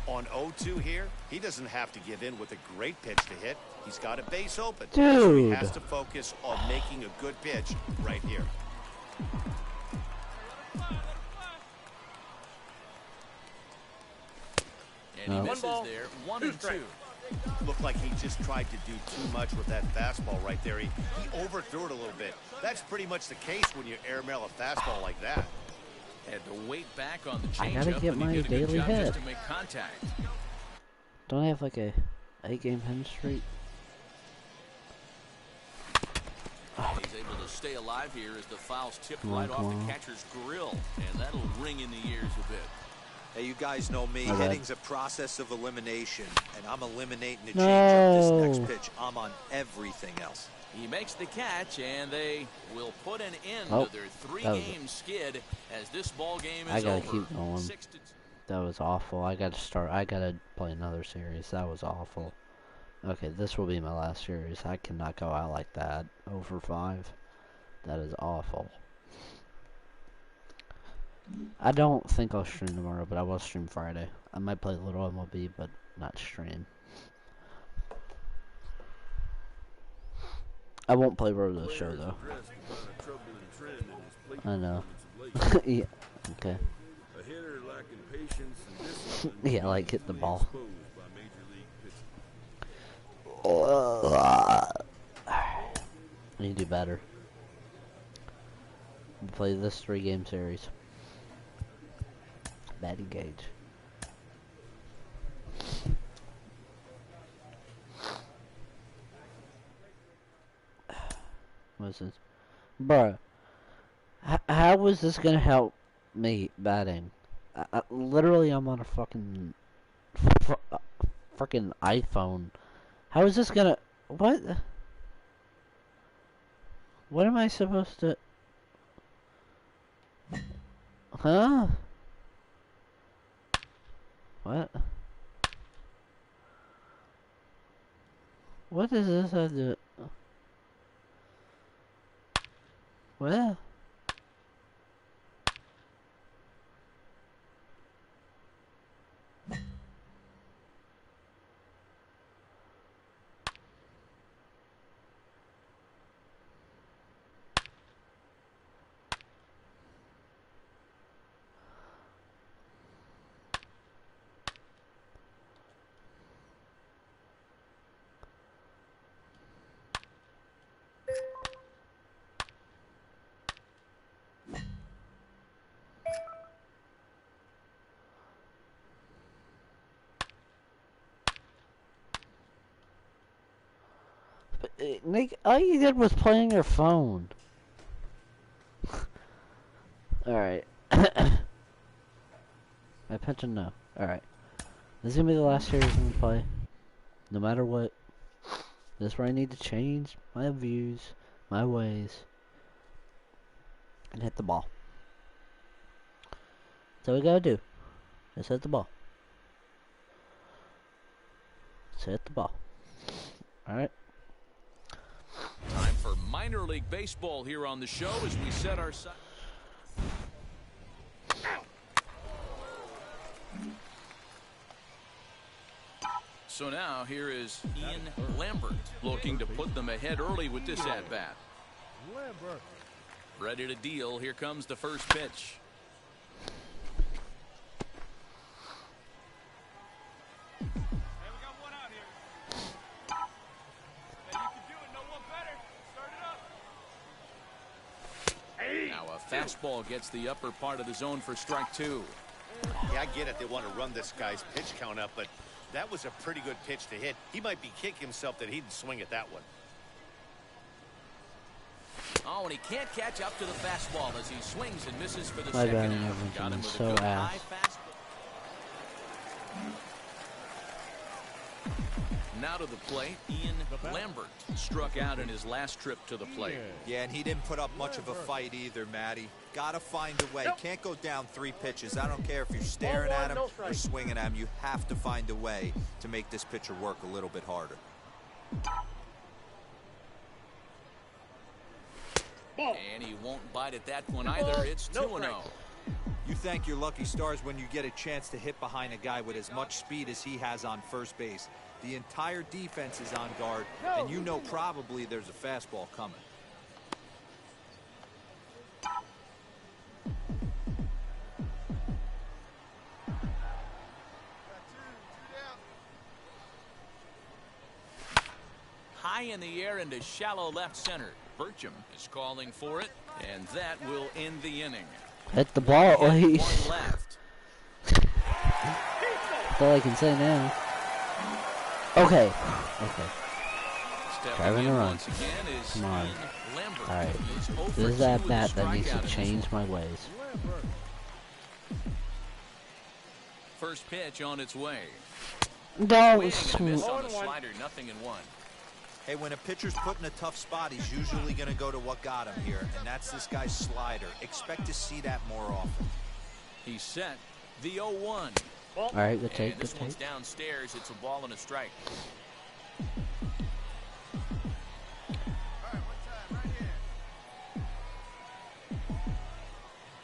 On 0-2 here, he doesn't have to give in with a great pitch to hit. He's got a base open. Dude. So he has to focus on making a good pitch right here. And he misses there, 1-2. Looked like he just tried to do too much with that fastball right there. He overthrew it a little bit. That's pretty much the case when you airmail a fastball like that. Had to wait back on the I gotta changeup, get and he my did a daily good job hit. just to make contact. Don't I have like a 8-game win streak? He's able to stay alive here as the foul's tipped right off the catcher's grill, and that'll ring in the ears a bit. Hey, you guys know me. Okay. Hitting's a process of elimination, and I'm eliminating the changeup this next pitch. I'm on everything else. He makes the catch, and they will put an end Oh, to their three-game skid as this ball game is I gotta over. keep going. That was awful. I gotta play another series. That was awful. Okay, this will be my last series. I cannot go out like that. 0-5. That is awful. I don't think I'll stream tomorrow, but I will stream Friday. I might play a little MLB, but not stream. I won't play Road to the Show, though. I know. Yeah, okay. A hitter lacking patience and discipline. Yeah, like hit the ball. I need to do better. Play this 3-game series. Batting gauge. was this? Bruh. How was this gonna help me batting? Literally, I'm on a fucking iPhone. How is this gonna? What? What am I supposed to? Huh? What? What does this have to? What? Nick, all you did was play on your phone. Alright. My pension, no. Alright. This is gonna be the last series I'm gonna play. No matter what. This is where I need to change my views, my ways, and hit the ball. That's all we gotta do. Just hit the ball. Just hit the ball. Alright. Time for minor league baseball here on the show as we set our sights. So now here is Ian Lambert looking to put them ahead early with this at-bat. Lambert. Ready to deal. Here comes the first pitch. Now a fastball gets the upper part of the zone for strike two. Yeah, I get it. They want to run this guy's pitch count up, but that was a pretty good pitch to hit. He might be kicking himself that he didn't swing at that one. Oh, and he can't catch up to the fastball as he swings and misses for the My second batting out. average Got him is with so a good ass. high fastball. Now to the plate, Ian Lambert struck out in his last trip to the plate. Yeah, and he didn't put up much of a fight either, Matty. Gotta find a way. Can't go down 3 pitches. I don't care if you're staring at him or swinging at him. You have to find a way to make this pitcher work a little bit harder. And he won't bite at that one either. It's 2-0. You thank your lucky stars when you get a chance to hit behind a guy with as much speed as he has on first base. The entire defense is on guard, and you know probably there's a fastball coming. High in the air into shallow left center. Burcham is calling for it, and that will end the inning. Hit the ball at least. One left. That's all I can say now. Okay. Okay. Driving a run. Once again is Come on. Ian Lambert. Alright. He's 0 for This is 2 that with a bat that needs strikeout to in change this my ways. First pitch on its way. No, Swing and a miss on the slider, 0-1. Hey, when a pitcher's put in a tough spot, he's usually going to go to what got him here, and that's this guy's slider. Expect to see that more often. He's set. The 0-1. Alright, good take, And good this one's take. downstairs. It's a ball and a strike.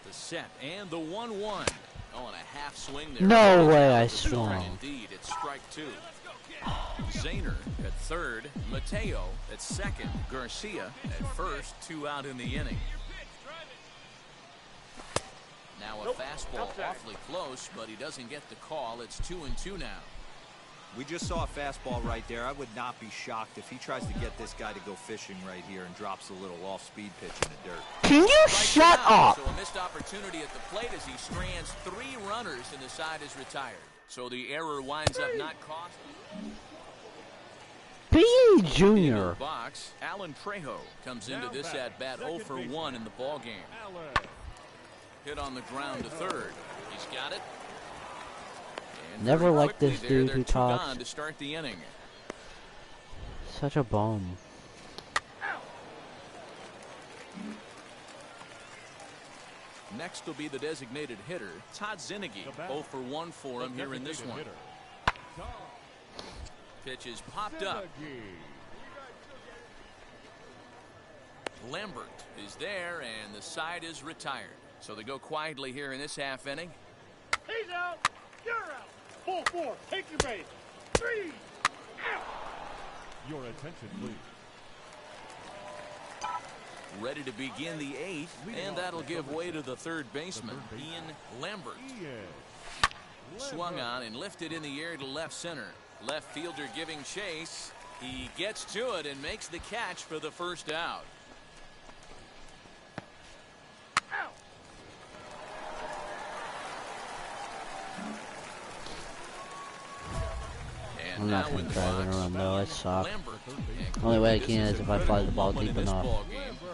The set and the 1-1. Oh, and a half swing there. No way I And swung. indeed, it's strike two. Zahner at third, Mateo at second, Garcia at first, 2 out in the inning. Now a fastball awfully close, but he doesn't get the call. It's 2-2 now. We just saw a fastball right there. I would not be shocked if he tries to get this guy to go fishing right here and drops a little off-speed pitch in the dirt. Can you shut up? So a missed opportunity at the plate as he strands 3 runners and the side is retired. So the error winds up not costing. B.A. In the Jr. box, Alan Trejo comes into this at-bat 0 for 1 in the ballgame. Hit on the ground to third. He's got it. And Never very liked quickly this there, dude they're who two talks. gone to start the inning. Such a bum. Next will be the designated hitter, Todd Zinnigy. 0 for 1 for him here in this one. Pitch is popped up. Lambert is there, and the side is retired. So they go quietly here in this half inning. He's out. You're out. Ball 4. Take your base. 3. Out. Your attention, please. Ready to begin the 8th, and that'll give way to the third baseman, Ian Lambert. Swung on and lifted in the air to left center. Left fielder giving chase. He gets to it and makes the catch for the first out. I'm not gonna drive it around though, I suck. Only way I can is if I fly the ball deep enough.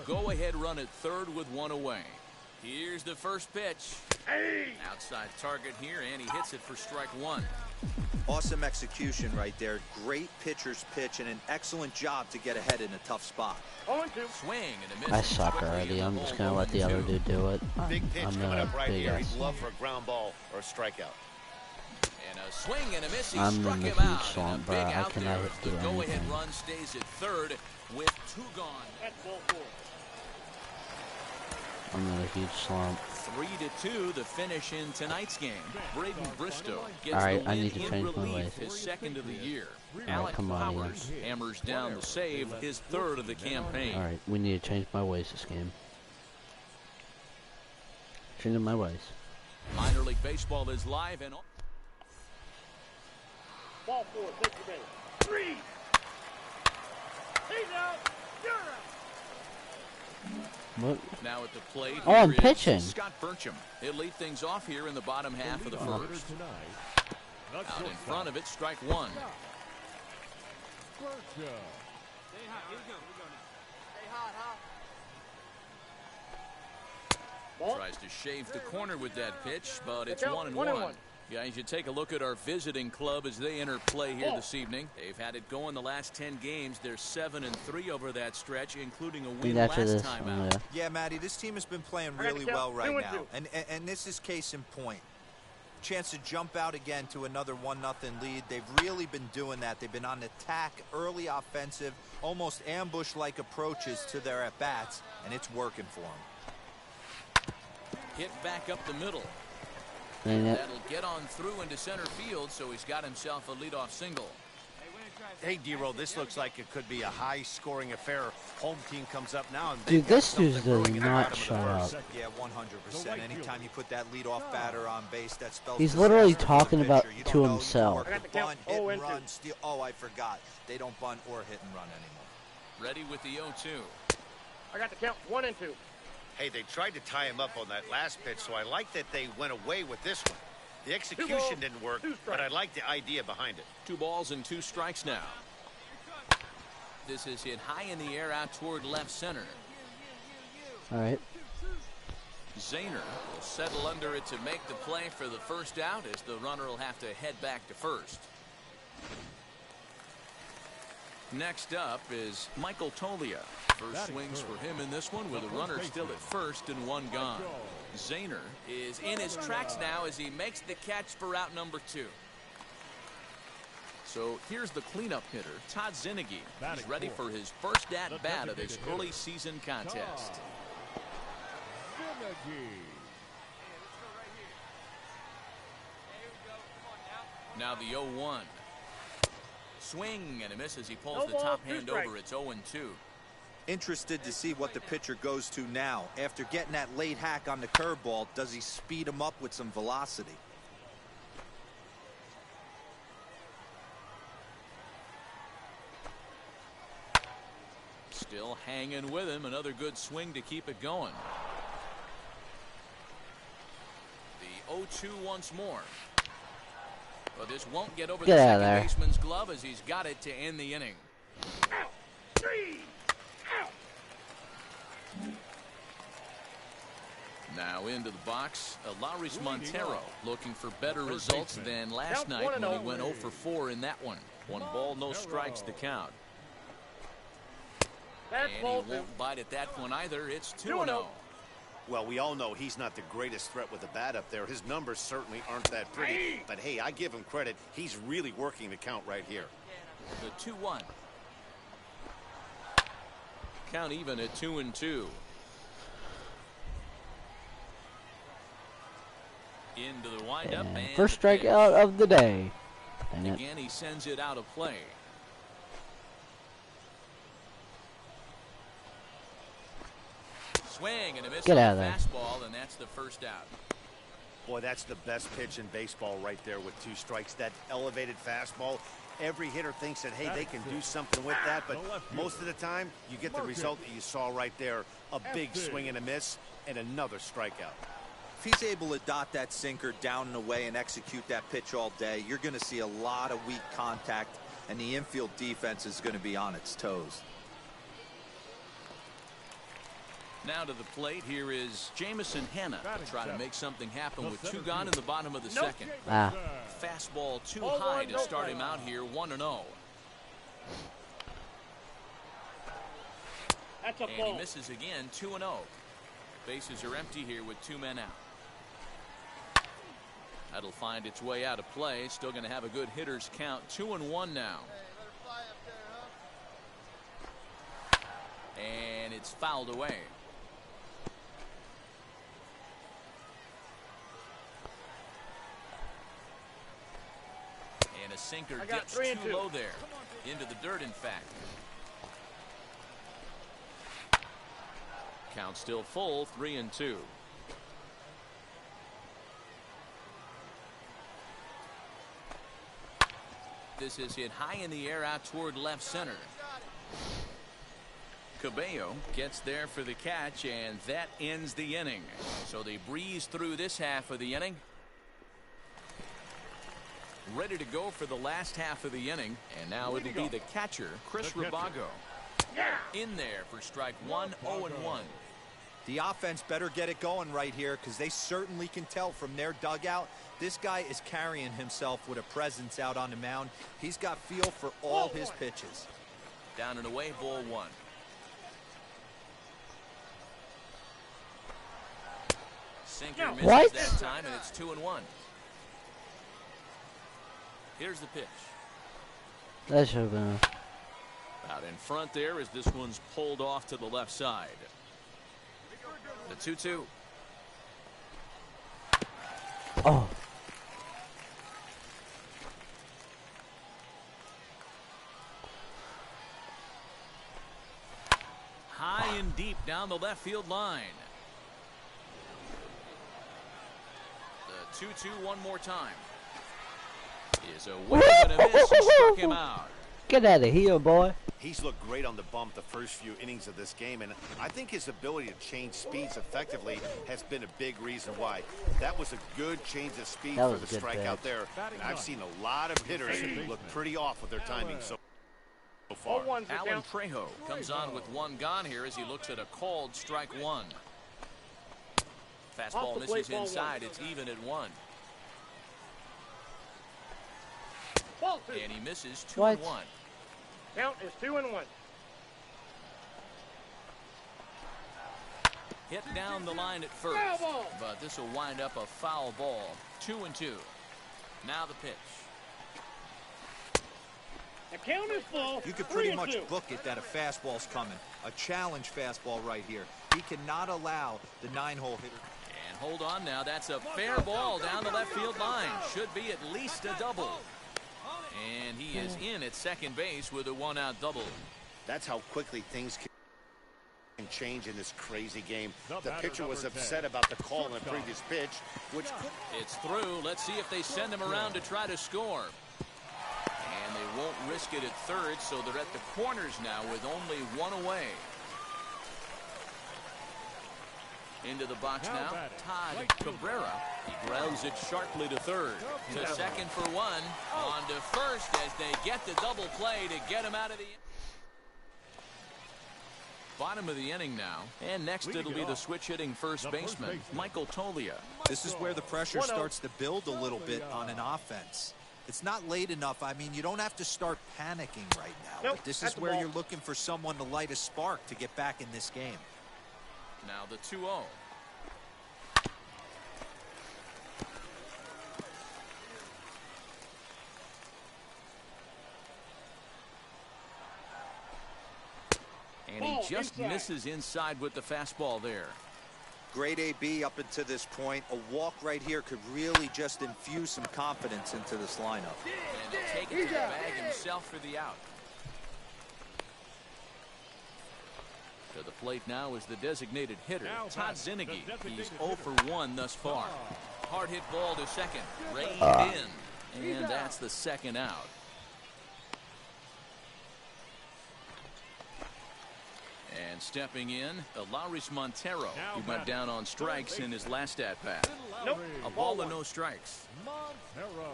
Go ahead run at third with one away. Here's the first pitch. Outside target here, and he hits it for strike 1. Awesome execution right there. Great pitcher's pitch and an excellent job to get ahead in a tough spot. Swing and a miss. I suck already. I'm just gonna let the other dude do it. Big pitch I'm coming up right big here. ass. He'd love for a ground ball or a strikeout. And a swing and a miss. He I'm struck in a him huge out. swamp, And a bro. big I out cannot there. do The go-ahead anything. run stays at third with 2 gone. That's ball 4. I'm in a huge slump. 3-2 the finish in tonight's game. Braden Bristow gets Alright, the I win need to in change my relief, ways. his second of the year. Alright, Alec come on, Powers hammers down the save, his third of the campaign. Alright, we need to change my ways this game. Changing my ways. Minor League Baseball is live and Ball 4. Take your base. 3. He's out. You're out. What? now at the plate. Oh, I'm here is pitching. Scott Burcham. He'll lead things off here in the bottom half of the first. Out in front of it, strike 1. Tries to shave the corner with that pitch, but it's 1-1. Guys, you take a look at our visiting club as they enter play here this evening. They've had it going the last 10 games. They're 7-3 over that stretch, including a win last time out. Yeah, Matty, this team has been playing really well right now. And this is case in point. Chance to jump out again to another 1-0 lead. They've really been doing that. They've been on attack, early offensive, almost ambush-like approaches to their at-bats, and it's working for them. Hit back up the middle. Dang it. That'll get on through into center field, so he's got himself a leadoff single. Hey, D-Roll, this looks like it could be a high-scoring affair. Home team comes up now. And Dude, this dude does not shut up. Yeah, 100%. Anytime you put that leadoff batter on base, that spells He's disaster literally for the talking pitcher. about You to don't know himself. you can bunt, hit and run, steal. Oh, I forgot. They don't bunt or hit and run anymore. Ready with the 0-2. I got the count 1 and 2. Hey, they tried to tie him up on that last pitch, so I like that they went away with this one. The execution didn't work, but I like the idea behind it. 2 balls and 2 strikes now. This is hit high in the air out toward left center. Alright. Zahner will settle under it to make the play for the first out, as the runner will have to head back to first. Next up is Michael Tolia. First swings for him in this one with a runner still at first and 1 gone. Zahner is in his tracks now as he makes the catch for out number 2. So here's the cleanup hitter, Todd Zinnigy. He's ready for his first at-bat of this early season contest. Now the 0-1. Swing and a miss as he pulls the top hand over. It's 0-2. Interested to see what the pitcher goes to now. After getting that late hack on the curveball, does he speed him up with some velocity? Still hanging with him. Another good swing to keep it going. The 0-2 once more. But this won't get over the second baseman's glove as he's got it to end the inning. Out. 3. Out. Now into the box, Alaris Montero looking for better results than last night when he went 0 for 4 in that one. 1 ball, no strikes to count. And he won't bite at that one either. It's 2-0. Well, we all know he's not the greatest threat with the bat up there. His numbers certainly aren't that pretty. But hey, I give him credit. He's really working the count right here. The 2-1. Count even at 2-2. Into the windup and first strikeout of the day. And again, he sends it out of play. Swing and a miss on the fastball, and that's the first out. Boy, that's the best pitch in baseball right there with 2 strikes. That elevated fastball. Every hitter thinks that, hey, they can do something with that, but most of the time, you get the result that you saw right there. A big swing and a miss, and another strikeout. If he's able to dot that sinker down and away and execute that pitch all day, you're going to see a lot of weak contact, and the infield defense is going to be on its toes. Now to the plate, here is Jamison Hanna to try to make something happen with 2 gone in the bottom of the second. Fastball too high to start him out here, 1-0. That's a and he misses again, 2-0. Bases are empty here with 2 men out. That'll find its way out of play. Still going to have a good hitter's count. 2-1 now. And it's fouled away. And a sinker dips too low there. Into the dirt, in fact. Count still full, 3-2. This is hit high in the air out toward left center. Cabello gets there for the catch, and that ends the inning. So they breeze through this half of the inning. Ready to go for the last half of the inning, and now it'll be the catcher, Chris Rabago. In there for strike 1, 0-1. The offense better get it going right here, because they certainly can tell from their dugout this guy is carrying himself with a presence out on the mound. He's got feel for all his pitches. Down and away, ball 1. Sinker misses that time, and it's 2-1. Here's the pitch. That should have been. Out in front there as this one's pulled off to the left side. The 2-2. Oh. High and deep down the left field line. The 2-2 one more time. Is a wave and a miss. He struck him out. Get out of here, boy. He's looked great on the bump the first few innings of this game, and I think his ability to change speeds effectively has been a big reason why. That was a good change of speed for the strikeout there. And I've seen a lot of hitters look pretty off with their timing so far. Alan Trejo comes on with 1 gone here as he looks at a called strike 1. Fastball misses inside. It's even at 1. And he misses 2-1. Count is 2-1. Hit down the line at first, but this will wind up a foul ball. 2-2. Now the pitch. The count is full. You could pretty much book it that a fastball's coming. A challenge fastball right here. He cannot allow the 9-hole hitter. And hold on now. That's a fair ball down the left field line. Should be at least a double. And he is in at second base with a 1-out double. That's how quickly things can change in this crazy game. The pitcher was upset about the call in the previous pitch, which it's through. Let's see if they send him around to try to score. And they won't risk it at third, so they're at the corners now with only 1 away. Into the box now, Todd Cabrera. He grounds it sharply to third. To second for 1. On to first as they get the double play to get him out of the... Bottom of the inning now. And next it'll be the switch-hitting first baseman, Michael Toglia. This is where the pressure starts to build a little bit on an offense. It's not late enough. I mean, you don't have to start panicking right now. But this is where you're looking for someone to light a spark to get back in this game. Now the 2-0. And he just misses inside with the fastball there. Great AB up until this point. A walk right here could really just infuse some confidence into this lineup. And he'll take it to the bag himself for the out. To the plate now is the designated hitter, Todd Zinnigy. He's 0 for 1 thus far. Hard hit ball to second. Reined in. And that's the second out. And stepping in, Eleuris Montero, who went down on strikes in his last at-bat. A ball and no strikes. Montero.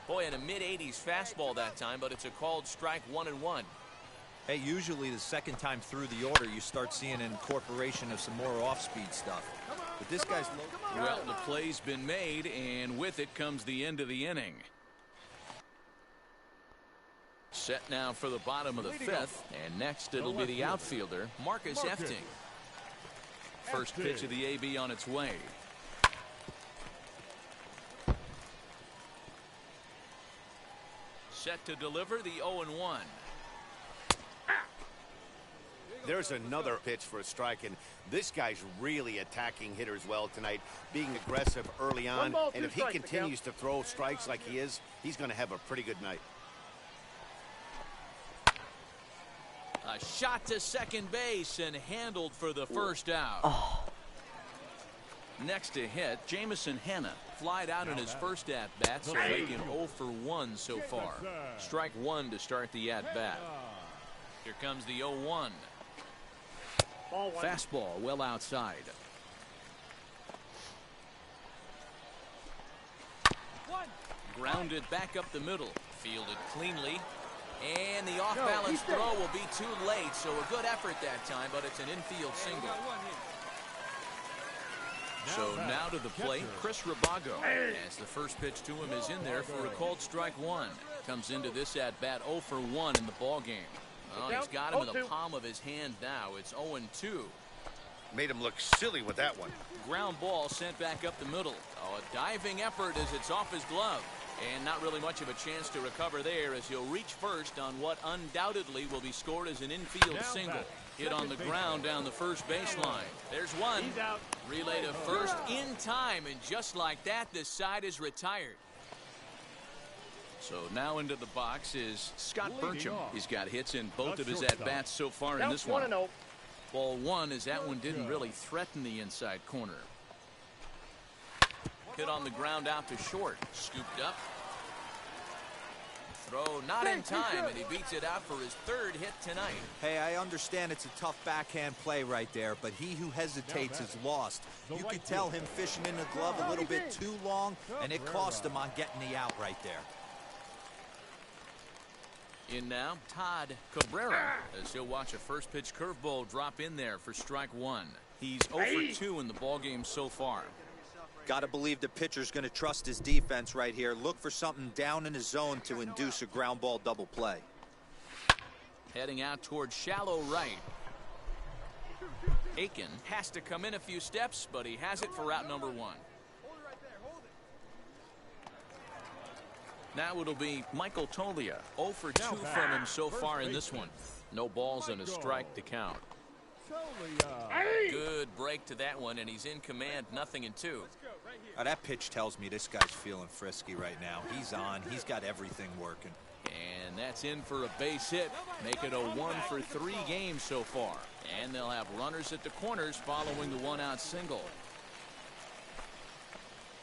Boy, in a mid-80s fastball that time, but it's a called strike 1-1. Hey, usually the second time through the order, you start seeing an incorporation of some more off-speed stuff. But this guy's low. Well, the play's been made, and with it comes the end of the inning. Set now for the bottom of the fifth, and next it'll be the outfielder, Marcus Efting. First pitch of the AB on its way. Set to deliver the 0-1. There's another pitch for a strike, and this guy's really attacking hitters well tonight, being aggressive early on, and if he continues to throw strikes like he is, he's going to have a pretty good night. A shot to second base and handled for the first out. Next to hit, Jamison Hanna flied out in his first at-bat, so making 0 for 1 so far. Strike one to start the at-bat. Here comes the 0-1. Fastball well outside. Grounded back up the middle. Fielded cleanly. And the off-balance throw will be too late, so a good effort that time, but it's an infield single. So now to the plate, Chris Rabago, as the first pitch to him is in there for a called strike one. Comes into this at-bat 0 for 1 in the ballgame. Well, he's got him in the palm of his hand now. It's 0-2. Made him look silly with that one. Ground ball sent back up the middle. Oh, a diving effort as it's off his glove. And not really much of a chance to recover there as he'll reach first on what undoubtedly will be scored as an infield single. Hit on the ground down the first baseline. There's one. Relay to first in time, and just like that, this side is retired. So now into the box is Scott Burcham. He's got hits in both of his at-bats so far in this one. Ball one, as that one didn't really threaten the inside corner. Hit on the ground out to short. Scooped up. Throw not in time, and he beats it out for his third hit tonight. Hey, I understand it's a tough backhand play right there, but he who hesitates is lost. You could tell him fishing in the glove a little bit too long, and it cost him on getting the out right there. In now, Todd Cabrera, as he'll watch a first pitch curveball drop in there for strike one. He's 0 for 2 in the ballgame so far. Got to believe the pitcher's going to trust his defense right here. Look for something down in his zone to induce a ground ball double play. Heading out towards shallow right. Aiken has to come in a few steps, but he has it for route number one. Now it'll be Michael Toglia. 0 for 2 from him so far in this one. No balls and a strike to count. Good break to that one, and he's in command, 0-2. That pitch tells me this guy's feeling frisky right now. He's on. He's got everything working. And that's in for a base hit. Make it a 1 for 3 game so far. And they'll have runners at the corners following the one-out single.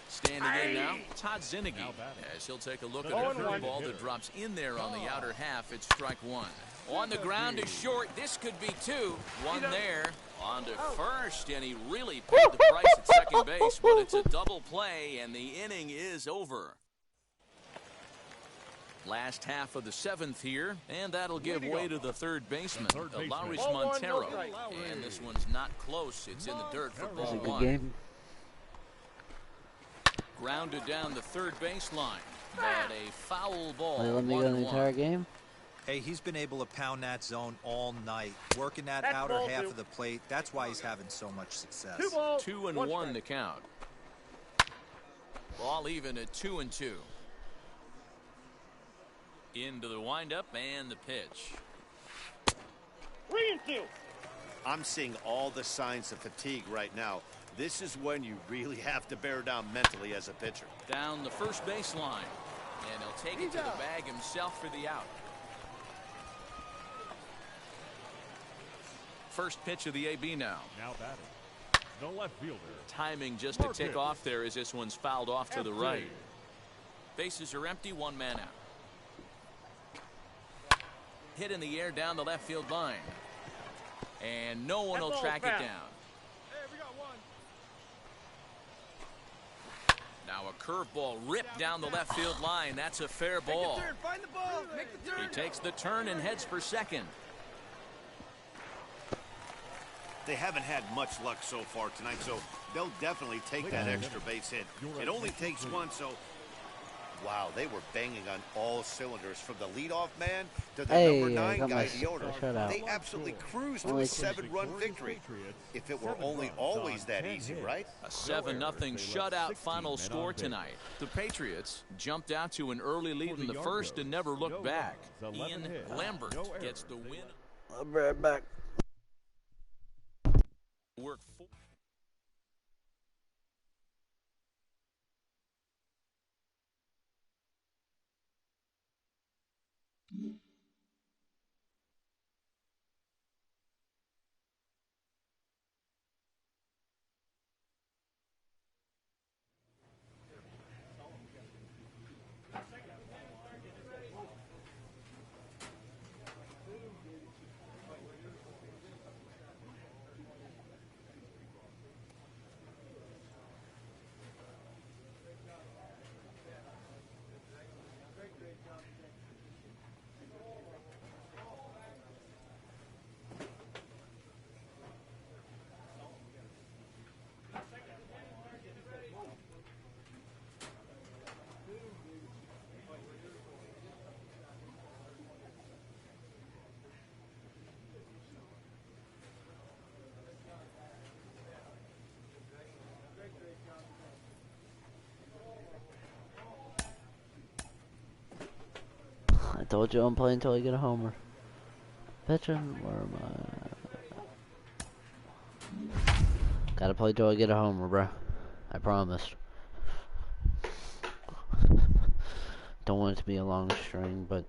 Standing in now, Todd Zinnigy, as he'll take a look at a curveball that drops in there on the outer half. It's strike one. On the ground is short. This could be 2. One there. On to first, and he really paid the price at second base, but it's a double play, and the inning is over. Last half of the 7th here, and that'll give way to the third baseman, Lowrys Montero. And this one's not close. It's in the dirt for ball It's a good 1. game. Grounded down the third baseline, but a foul ball. They let me go the 1-1. entire game. Hey, he's been able to pound that zone all night, working that outer half of the plate. That's why he's having so much success. 2-1 the count. Ball even at 2-2. Into the windup and the pitch. 3-2. I'm seeing all the signs of fatigue right now. This is when you really have to bear down mentally as a pitcher. Down the first baseline, and he'll take it to the bag himself for the out. First pitch of the AB now. Now batting, the left fielder. Timing just to tick off there as this one's fouled off to the right. Bases are empty, 1 man out. Hit in the air down the left field line. And no one will track it down. Now a curveball ripped down the left field line. That's a fair ball. Find the ball. Make the turn. He takes the turn and heads for second. They haven't had much luck so far tonight, so they'll definitely take that extra base hit. It only takes one, so wow, they were banging on all cylinders from the leadoff man to the number 9 guy, Yoder. They absolutely cruised to a 7-run victory. If it were only always that easy, right? A 7-0 shutout final score tonight. The Patriots jumped out to an early lead in the first and never looked back. Ian Lambert gets the win. I'll be right back. Work I told you I'm playing until I get a homer. Pitching, where am I? Gotta play till I get a homer, bro. I promised. Don't want it to be a long string, but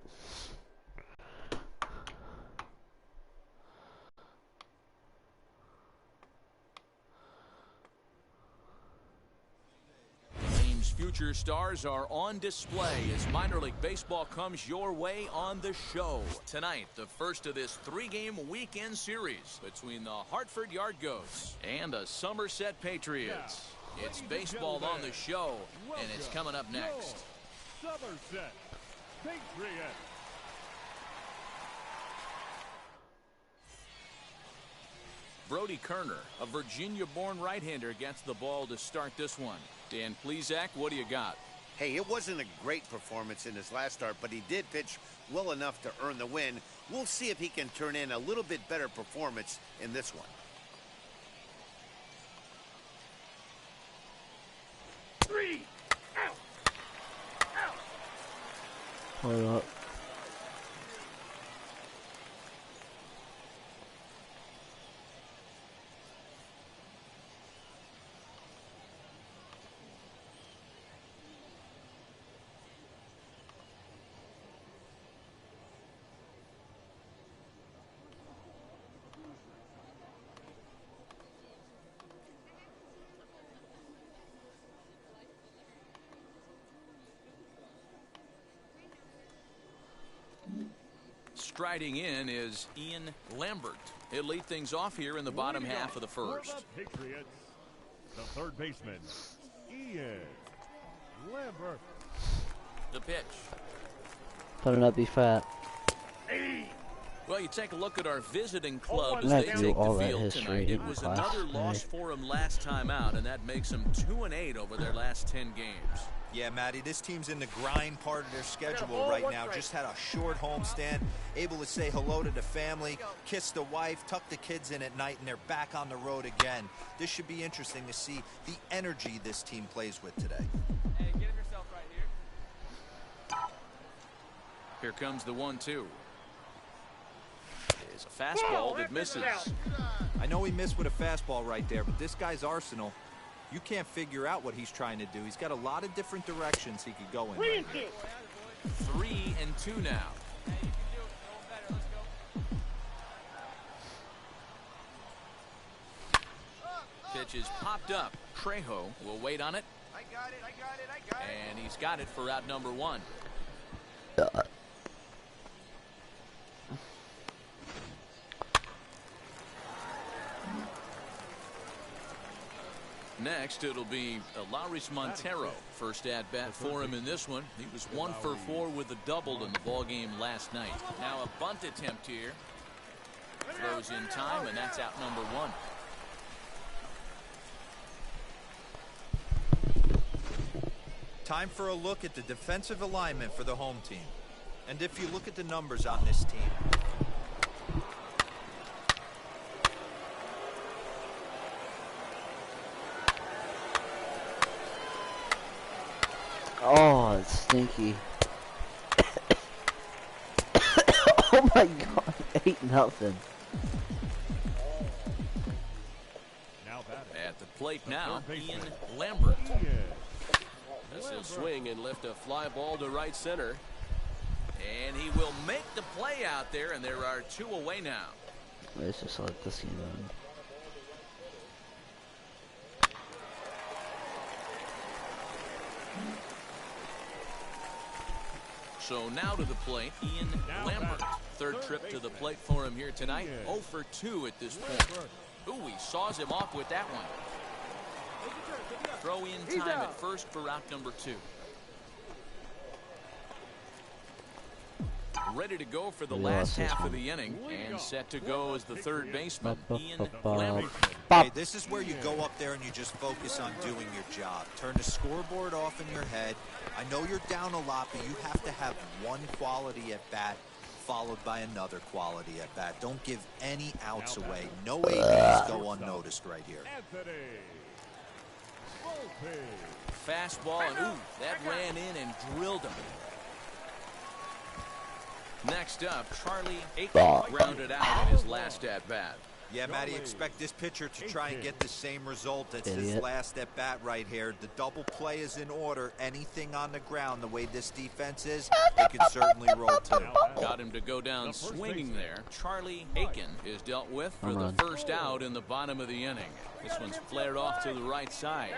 future stars are on display as minor league baseball comes your way on the show. Tonight, the first of this 3-game weekend series between the Hartford Yard Goats and the Somerset Patriots. It's baseball on the show, and it's coming up next. Somerset Patriots. Brody Kerner, a Virginia-born right-hander, gets the ball to start this one. Dan Plesac, what do you got? Hey, it wasn't a great performance in his last start, but he did pitch well enough to earn the win. We'll see if he can turn in a little bit better performance in this one. 3 out. Out. Hold up. Striding in is Ian Lambert. He'll lead things off here in the bottom half of the first. Patriots, the third baseman, Ian Lambert. The pitch. Better not be fat. Well, you take a look at our visiting club I'm as gonna they do take all the that field history tonight. It in was class another today. loss for them last time out, and that makes them 2-8 over their last 10 games. Yeah, Matty, this team's in the grind part of their schedule right now. Just had a short homestand, able to say hello to the family, kiss the wife, tuck the kids in at night, and they're back on the road again. This should be interesting to see the energy this team plays with today. Hey, get him yourself right here. Here comes the 1-2. It's a fastball that misses. I know he missed with a fastball right there, but this guy's arsenal, you can't figure out what he's trying to do. He's got a lot of different directions he could go in. 3-2 now. Pitch is popped up. Trejo will wait on it. And he's got it for out number 1. Next, it'll be Lawrys Montero. First at bat for him in this one. He was 1 for 4 with a double in the ball game last night. Now a bunt attempt here. Throws in time, and that's out number 1. Time for a look at the defensive alignment for the home team. And if you look at the numbers on this team, Oh, it's stinky. Oh my god, 8-0. At the plate now, Ian Lambert. This will swing and lift a fly ball to right center. And he will make the play out there, and there are 2 away now. Let's just let this game run. So now to the plate, Ian Lambert. Third trip to the plate for him here tonight. 0 for 2 at this point. Ooh, he saws him off with that one. Throw in time at first for out number 2. Ready to go for the last half of the inning, and set to go as the third baseman, Ian Lambert. hey, this is where you go up there and you just focus on doing your job. Turn the scoreboard off in your head. I know you're down a lot, but you have to have one quality at bat followed by another quality at bat. Don't give any outs away. No ABs go unnoticed right here. Fastball, and ooh, that ran in and drilled him. Next up, Charlie Aiken grounded out in his last at-bat. Yeah, Matty, expect this pitcher to try and get the same result as his last at-bat right here. The double play is in order. Anything on the ground, the way this defense is, they can certainly roll too. Got him to go down swinging there. Charlie Aiken is dealt with for the first out in the bottom of the inning. This one's flared off to the right side.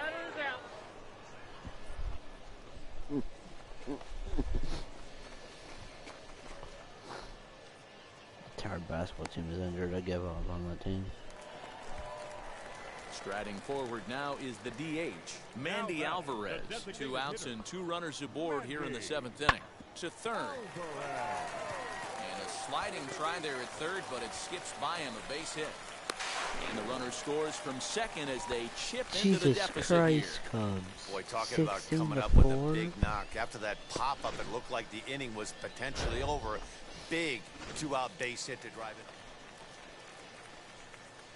Entire basketball team is injured. I give up on the team. Striding forward now is the DH, Mandy Alvarez. 2 outs and 2 runners aboard here in the 7th inning. To third. And a sliding try there at third, but it skips by him, a base hit. And the runner scores from second as they chip into the deficit Christ, here. Cubs. Boy, talking about 16 coming to up with 4. a big knock. After that pop-up, it looked like the inning was potentially over. Big 2-out base hit to drive it.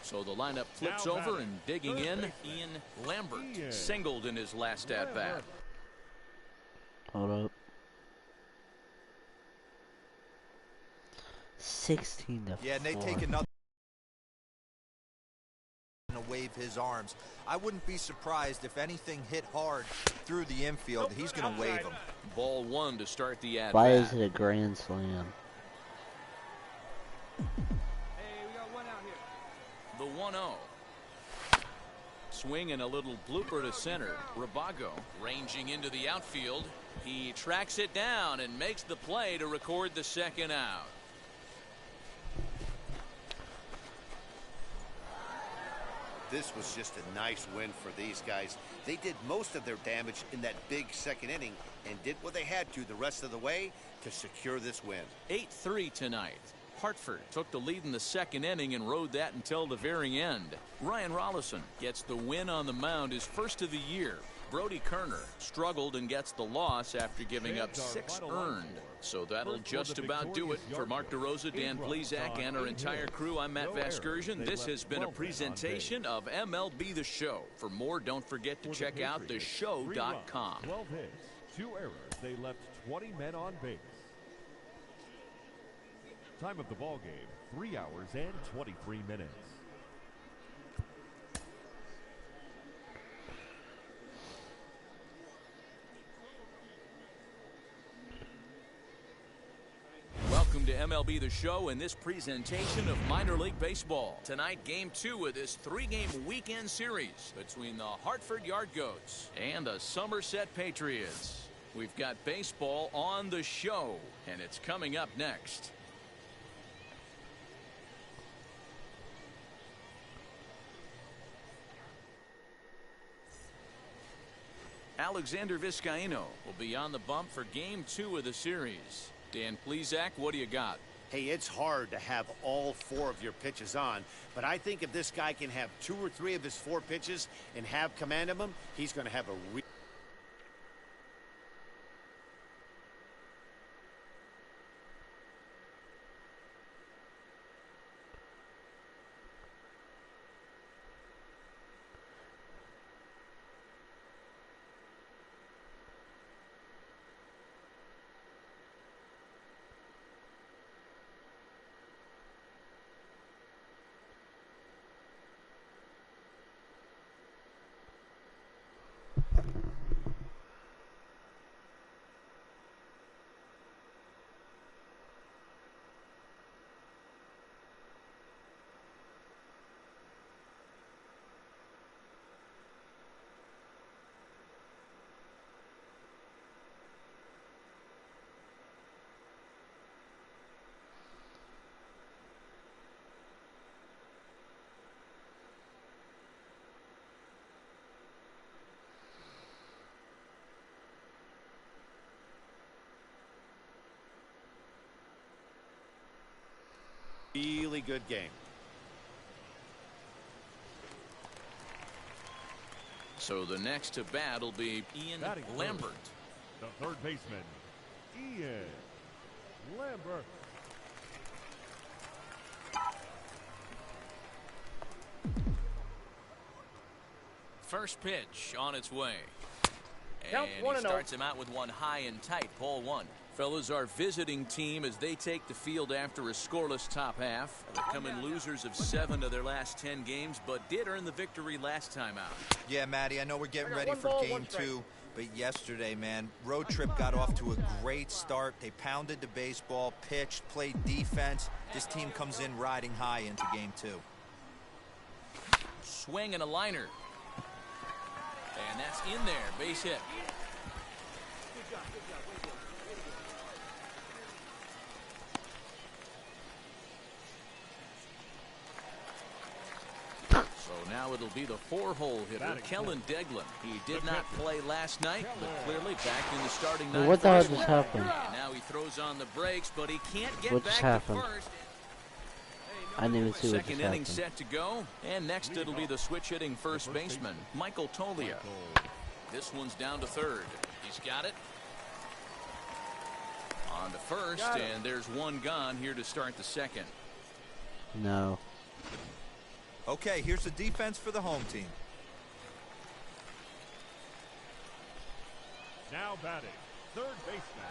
So the lineup flips over, and digging in, Ian Lambert singled in his last at-bat. Hold up. 16 to 4. Yeah, and they take another to wave his arms. I wouldn't be surprised if anything hit hard through the infield. He's going to wave them. Ball 1 to start the at-bat. Why is it a grand slam? The 1-0. Swing and a little blooper to center. Rabago ranging into the outfield. He tracks it down and makes the play to record the second out. this was just a nice win for these guys. They did most of their damage in that big second inning and did what they had to the rest of the way to secure this win. 8-3 tonight. Hartford took the lead in the second inning and rode that until the very end. Ryan Rollison gets the win on the mound, his first of the year. Brody Kerner struggled and gets the loss after giving up 6 earned. So that'll just about do it. For Mark DeRosa, Dan Plesac, and our entire crew, I'm Matt Vasgersian. This has been a presentation of MLB The Show. For more, don't forget to check out theshow.com. 12 hits, 2 errors. They left 20 men on base. Time of the ball game, 3 hours and 23 minutes. Welcome to MLB The Show and this presentation of minor league baseball. Tonight, game 2 of this 3-game weekend series between the Hartford Yard Goats and the Somerset Patriots. We've got baseball on the show, and it's coming up next. Alexander Vizcaíno will be on the bump for game 2 of the series. Dan Plesac, what do you got? Hey, it's hard to have all 4 of your pitches on, but I think if this guy can have 2 or 3 of his 4 pitches and have command of them, he's going to have a really good game. So the next to bat will be Ian Lambert. The third baseman, Ian Lambert. First pitch on its way. Count And 1-0. he starts him out with one high and tight, ball 1. Fellas, our visiting team as they take the field after a scoreless top half. They come in losers of 7 of their last 10 games, but did earn the victory last time out. Yeah, Matty, I know we're getting ready for game 2, but yesterday, man, road trip got off to a great start. They pounded the baseball, pitched, played defense. This team comes in riding high into game 2. Swing and a liner. And that's in there, base hit. So now it'll be the 4-hole hitter, Kellen Deglin. He did not play last night, but clearly back in the starting Well, nine. what the hell just happened? And now he throws on the brakes, but he can't get What back just to happened? first. I didn't even see what just Second inning happened. set to go, and next it'll be the switch-hitting first baseman, Michael Tolia. This one's down to third. He's got it. On to first, and there's one gone here to start the second. No. Okay, here's the defense for the home team. Now batting, third baseman,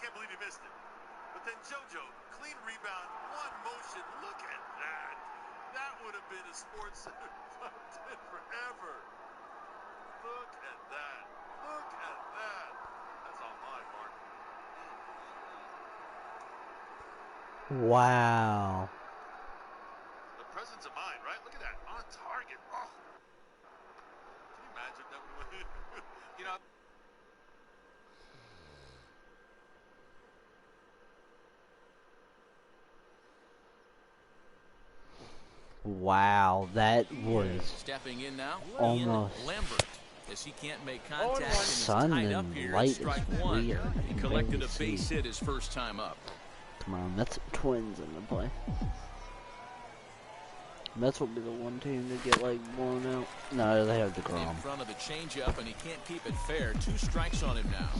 can't believe he missed it. But then JoJo, clean rebound, one motion. Look at that. That would have been a Sports Center did forever. Look at that. Look at that. That's all mine, Mark. Wow. The presence of mind, right? Look at that. On target. Oh. Can you imagine that? You know. Wow, that was stepping in now. almost. Ian Lambert, as he can't make contact and is Sun tied up and here light at strike is one. weird. He You collected barely a base see. hit his first time up. Come on, Mets Twins in the play. Mets will be the one team to get like blown out. No, they have the In Grom. front of the changeup, and he can't keep it fair. 2 strikes on him now.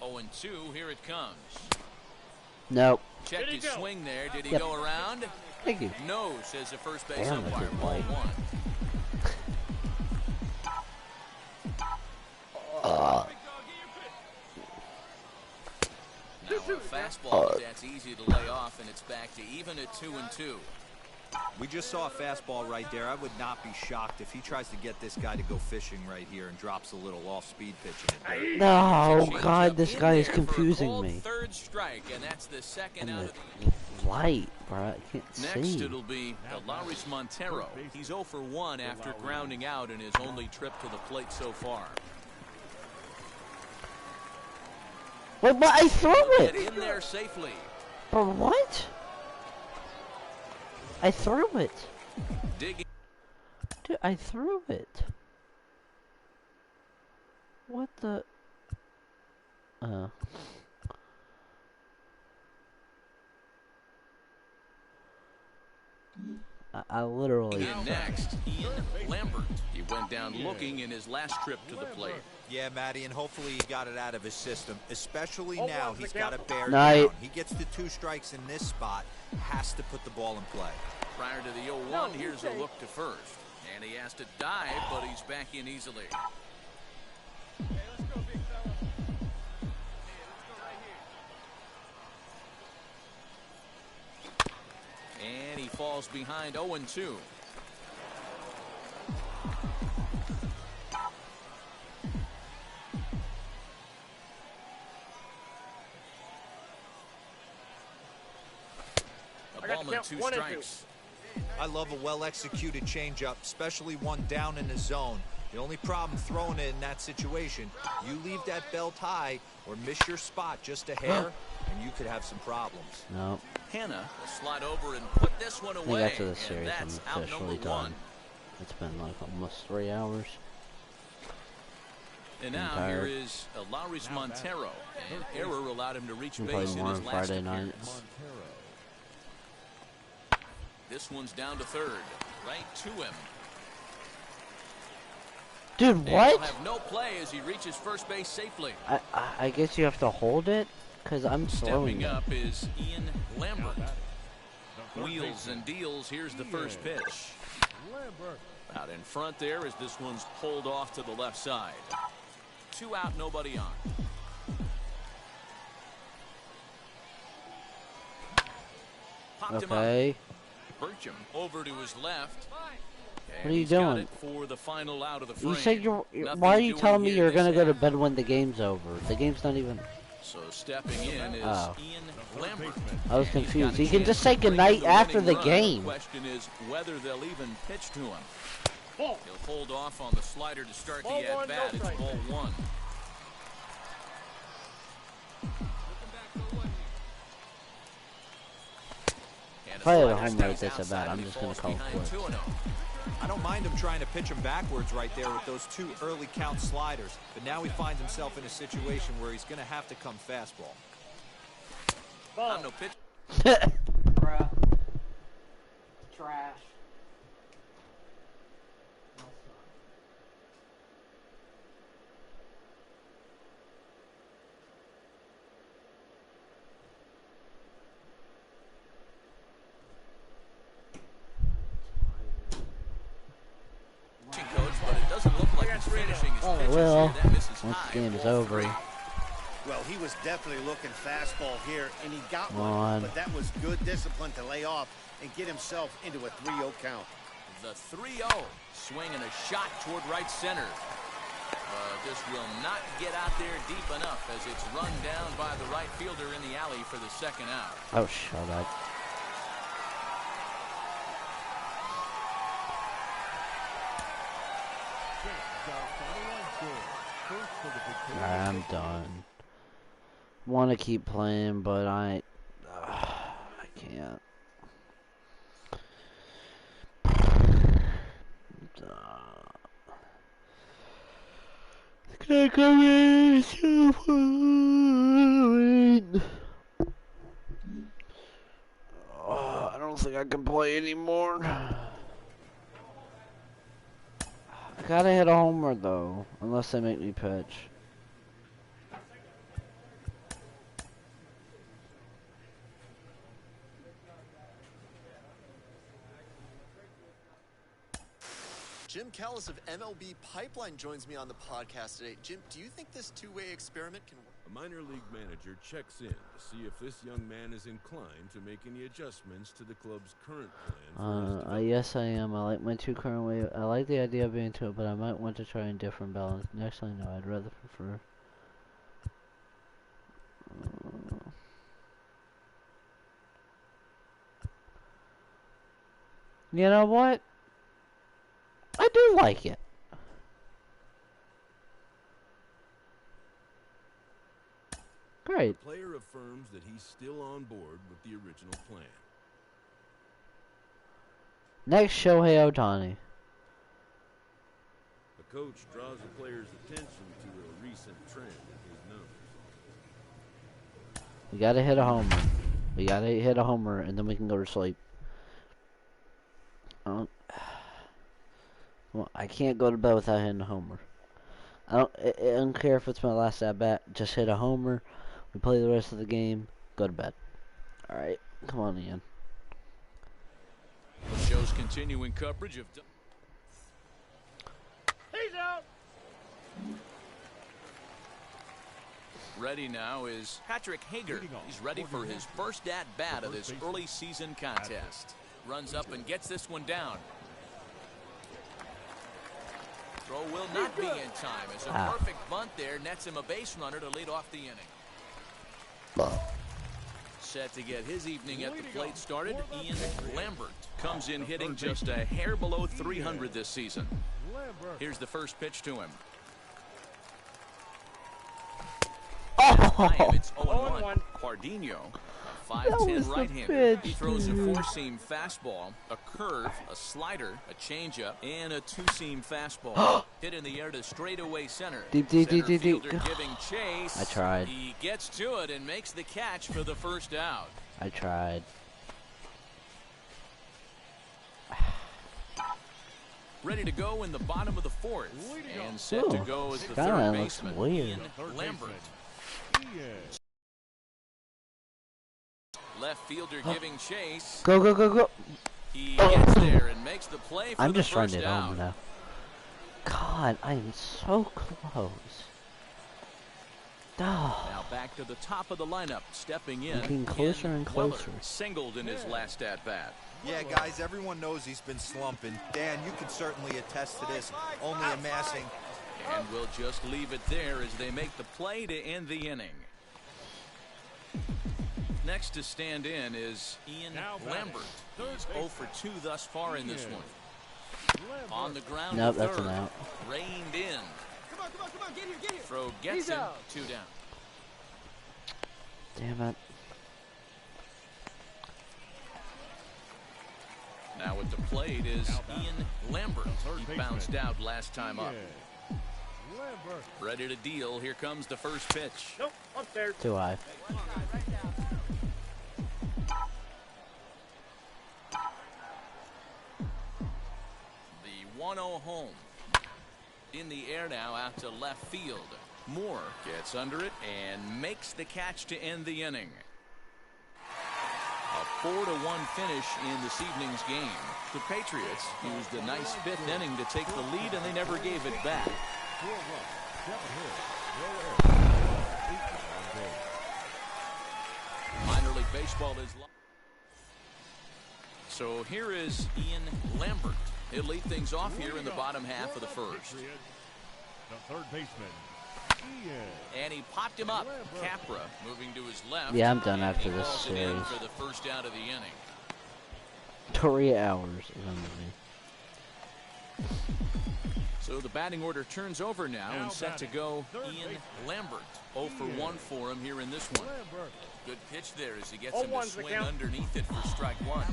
0-2, here it comes. Nope. Checked his swing there. Did he Yep. go around? Thank you. No, says the first base Damn, that's umpire. a Ball light. 1. Now a fastball that's easy to lay off, and it's back to even at 2-2. We just saw a fastball right there. I would not be shocked if he tries to get this guy to go fishing right here and drops a little off-speed pitching. No, God, this guy is confusing me. Third strike, and that's the second And out of the light, bro, I can't Next, see. it'll be Lauris Montero. He's 0 for 1 after grounding out in his only trip to the plate so far. But I threw Get it. in there safely. But what? I threw it. Digging. Dude, I threw it. What the? I literally. In next, Ian Lambert. He went down looking in his last trip to the plate. Yeah, Matty, and hopefully he got it out of his system. Especially now, he's got to bear Night. down. He gets the 2 strikes in this spot, has to put the ball in play. Prior to the 0-1, here's a look to first. And he has to dive, but he's back in easily. And he falls behind 0-2. A ball and 2 strikes. I love a well-executed changeup, especially one down in the zone. The only problem throwing it in that situation, you leave that belt high or miss your spot just a hair, and you could have some problems. No. Hannah will slide over and put this one I think away. after this series, I'm and that's out officially number done. 1. It's been like almost 3 hours. And I'm now tired. here is Lauris Montero. An error allowed him to reach I'm base playing in more his on last Friday appearance. nights. This one's down to third. Right to him. Dude, And what? he'll have no play as he reaches first base safely. I guess you have to hold it, because I'm throwing Stepping it. up is Ian Lambert. Wheels and deals. Here's the first pitch. Out in front there as this one's pulled off to the left side. 2 out, nobody on. Popped him Okay. up. Burcham over to his left. What are you he's got doing? it for the final out of the frame. You said you're. Nothing Why are you doing telling me here you're gonna this go to half. bed when the game's over? The game's not even. So stepping in is Oh. Ian Lambert. I was And he's confused. got a You can chance just to say bring in goodnight the after winning the run. game. The question is whether they'll even pitch to him. He'll hold off on the slider to start Ball the one, at-bat. no It's strike. ball 1. If I had a home run this about, I'm just gonna call it quits. I don't mind him trying to pitch him backwards right there with those 2 early count sliders, but now he finds himself in a situation where he's going to have to come fastball. I'm no pitch. Bruh. Trash. Coach, but it doesn't look like Oh, pitches well, here. That misses once high, the game is ball over. 3. Well, he was definitely looking fastball here, and he got Come one. on. But that was good discipline to lay off and get himself into a 3-0 count. The 3-0. Swing and a shot toward right center. This will not get out there deep enough as it's run down by the right fielder in the alley for the second out. Oh, shut up. Alright, I'm done. Want to keep playing, but I can't. Can't come in. So fine. I don't think I can play anymore. I gotta hit a homer though, unless they make me pitch. Jim Callis of MLB Pipeline joins me on the podcast today. Jim, do you think this two-way experiment can work? A minor league manager checks in to see if this young man is inclined to make any adjustments to the club's current plan. Yes, I am. I like my two current way. I like the idea of being two, but I might want to try a different balance. Actually, no, I'd rather prefer. You know what? I do like it. Great. The player affirms that he's still on board with the original plan. Next, Shohei Ohtani. The coach draws the player's attention to a recent trend in his numbers. We gotta hit a homer. We gotta hit a homer, and then we can go to sleep. Well, I can't go to bed without hitting a homer. I don't care if it's my last at bat. Just hit a homer. We play the rest of the game. Go to bed. All right, come on, Ian. The show's continuing coverage of. He's out. Ready now is Patrick Hager. He's ready for his first at bat of this early season contest. Runs up and gets this one down. Throw will not be in time as a perfect bunt there nets him a base runner to lead off the inning. Set to get his evening at the plate started, Ian Lambert comes in hitting just a hair below 300 this season. Here's the first pitch to him. It's 0-1. Pardinho, a 5'10" right-hander. He throws a four-seam fastball, a curve, a slider, a changeup, and a two-seam fastball. Hit in the air to straightaway center. Deep. Fielder giving chase. I tried. He gets to it and makes the catch for the first out. I tried. Ready to go in the bottom of the fourth. And set to go as the third Skyline baseman, looks weird. Ian Lambert. Left fielder giving chase. Go. He gets there and makes the play for I'm the just trying to first hit out. home now. God, I am so close. Oh. Now back to the top of the lineup, stepping in. Getting closer Ian and closer. Weller, singled in his last at bat. Yeah, guys, everyone knows he's been slumping. Dan, you can certainly attest to this, only amassing. And we'll just leave it there as they make the play to end the inning. Next to stand in is Ian Lambert. He's 0 for 2 thus far in this one. On the ground, Nope, to that's third. an out. Reined in. Come on, get here. Throw gets He's him. out. 2 down. Damn it. Now at the plate is Ian Lambert. He bounced out last time up. Ready to deal. Here comes the first pitch. Nope, upstairs. Too high. The 1-0 home. In the air now out to left field. Moore gets under it and makes the catch to end the inning. A 4-1 finish in this evening's game. The Patriots used a nice 5th inning to take the lead, and they never gave it back. 4 runs, 7 hits, no errors, 8 on base. Minor League Baseball is live. So here is Ian Lambert. He'll lead things off here in the bottom half of the first. The third baseman, Ian. And he popped him up. Capra moving to his left. Yeah, I'm done and after he this hauls it in series. for the first out of the inning. 3 hours of a movie. So the batting order turns over now and set to go Ian Lambert. 0 for 1 for him here in this one. Good pitch there as he gets him to swing underneath it for strike 1.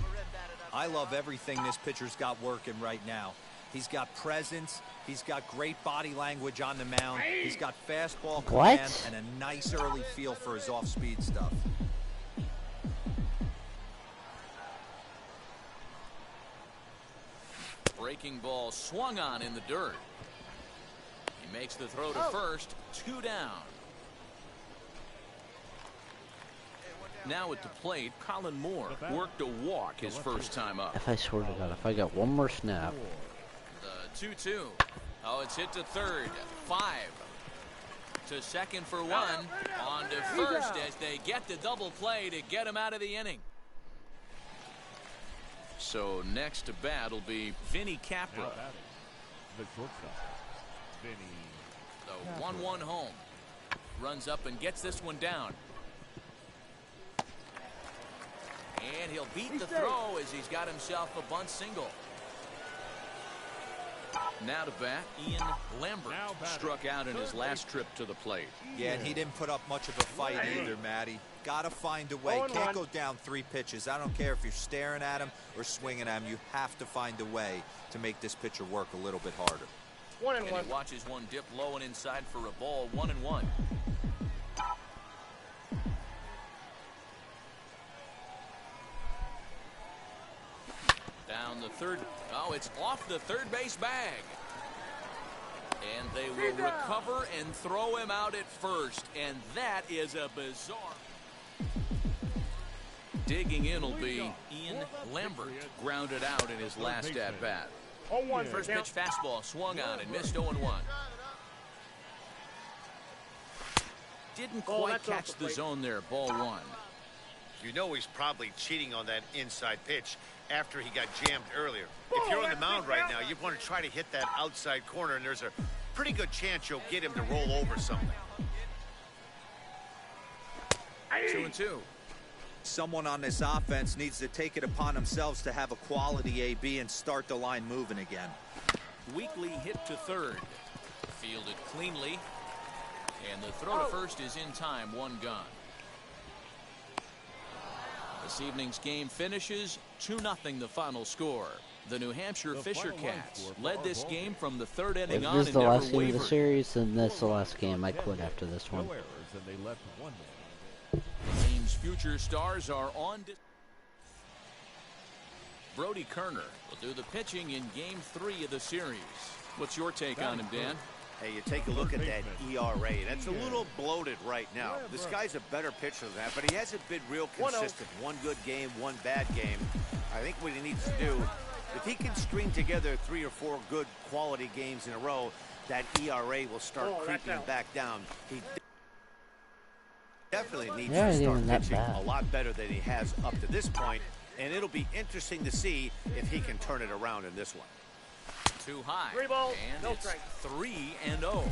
I love everything this pitcher's got working right now. He's got presence. He's got great body language on the mound. He's got fastball command and a nice early feel for his off-speed stuff. Breaking ball swung on in the dirt. He makes the throw to first. 2 down. Now at the plate, Colin Moore worked a walk his first time up. If I swear to God, if I got one more snap. The 2-2. Oh, it's hit to third. 5. To second for 1. On to first as they get the double play to get him out of the inning. So next to bat will be Vinny Capra. The shortstop, Vinny. The 1-1 home. Runs up and gets this one down. And he'll beat the throw as he's got himself a bunt single. Now to bat, Ian Lambert struck out in his last trip to the plate. Yeah, and he didn't put up much of a fight either, Matty. Got to find a way. Can't go down 3 pitches. I don't care if you're staring at him or swinging at him. You have to find a way to make this pitcher work a little bit harder. 1-1. And he watches one dip low and inside for a ball. 1-1. Down the third. Oh, it's off the third base bag. And they will recover and throw him out at first. And that is a bizarre. Digging in will be Ian Lambert. Grounded out in his last at bat. First pitch fastball swung on and missed 0-1. Didn't quite catch the zone there. Ball 1. You know he's probably cheating on that inside pitch after he got jammed earlier. If you're on the mound right now, you want to try to hit that outside corner, and there's a pretty good chance you'll get him to roll over something. 2-2. Someone on this offense needs to take it upon themselves to have a quality AB and start the line moving again. Weekly hit to third. Fielded cleanly. And the throw to first is in time. 1 gone. This evening's game finishes 2-0 the final score. The New Hampshire Fisher Cats led this game from the third inning on If this is and the never last game of the wavered. series, then this is the last game. I quit after this one. No errors, and they left 1 man. The team's future stars are on. Brody Kerner will do the pitching in Game 3 of the series. What's your take on him, Dan? Hey, you take a look at that ERA. That's a little bloated right now. This guy's a better pitcher than that, but he hasn't been real consistent. 1 good game, 1 bad game. I think what he needs to do, if he can string together 3 or 4 good quality games in a row, that ERA will start creeping back down. He definitely needs to start pitching a lot better than he has up to this point, and it'll be interesting to see if he can turn it around in this one. Too high. 3 balls, and no it's strike. 3-0.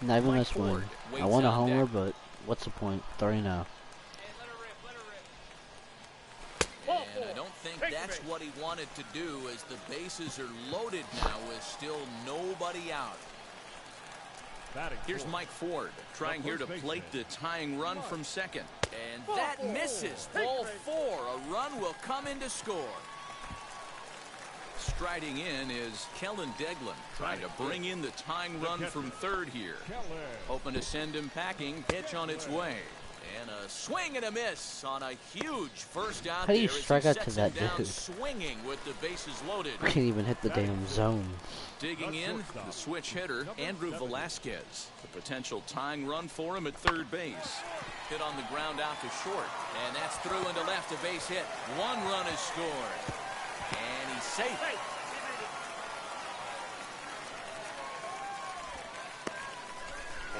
Not even Mike this one. Ford I waits want a on homer, deck. but what's the point? 3-0. And I don't think that's what he wanted to do, as the bases are loaded now with still nobody out. Here's Mike Ford trying here to plate the tying run from second. And that misses. Ball 4. A run will come in to score. Striding in is Kellen Deglin, trying to bring in the tying run from third here. Hoping to send him packing. Pitch on its way. And a swing and a miss on a huge first out. How do you there as strike he out sets to him that down, dude? swinging with the bases loaded. Can't even hit the damn zone. Digging in, the switch hitter, Andrew Velasquez. The potential tying run for him at third base. Hit on the ground out to short. And that's through into left, a base hit. 1 run is scored. And he's safe.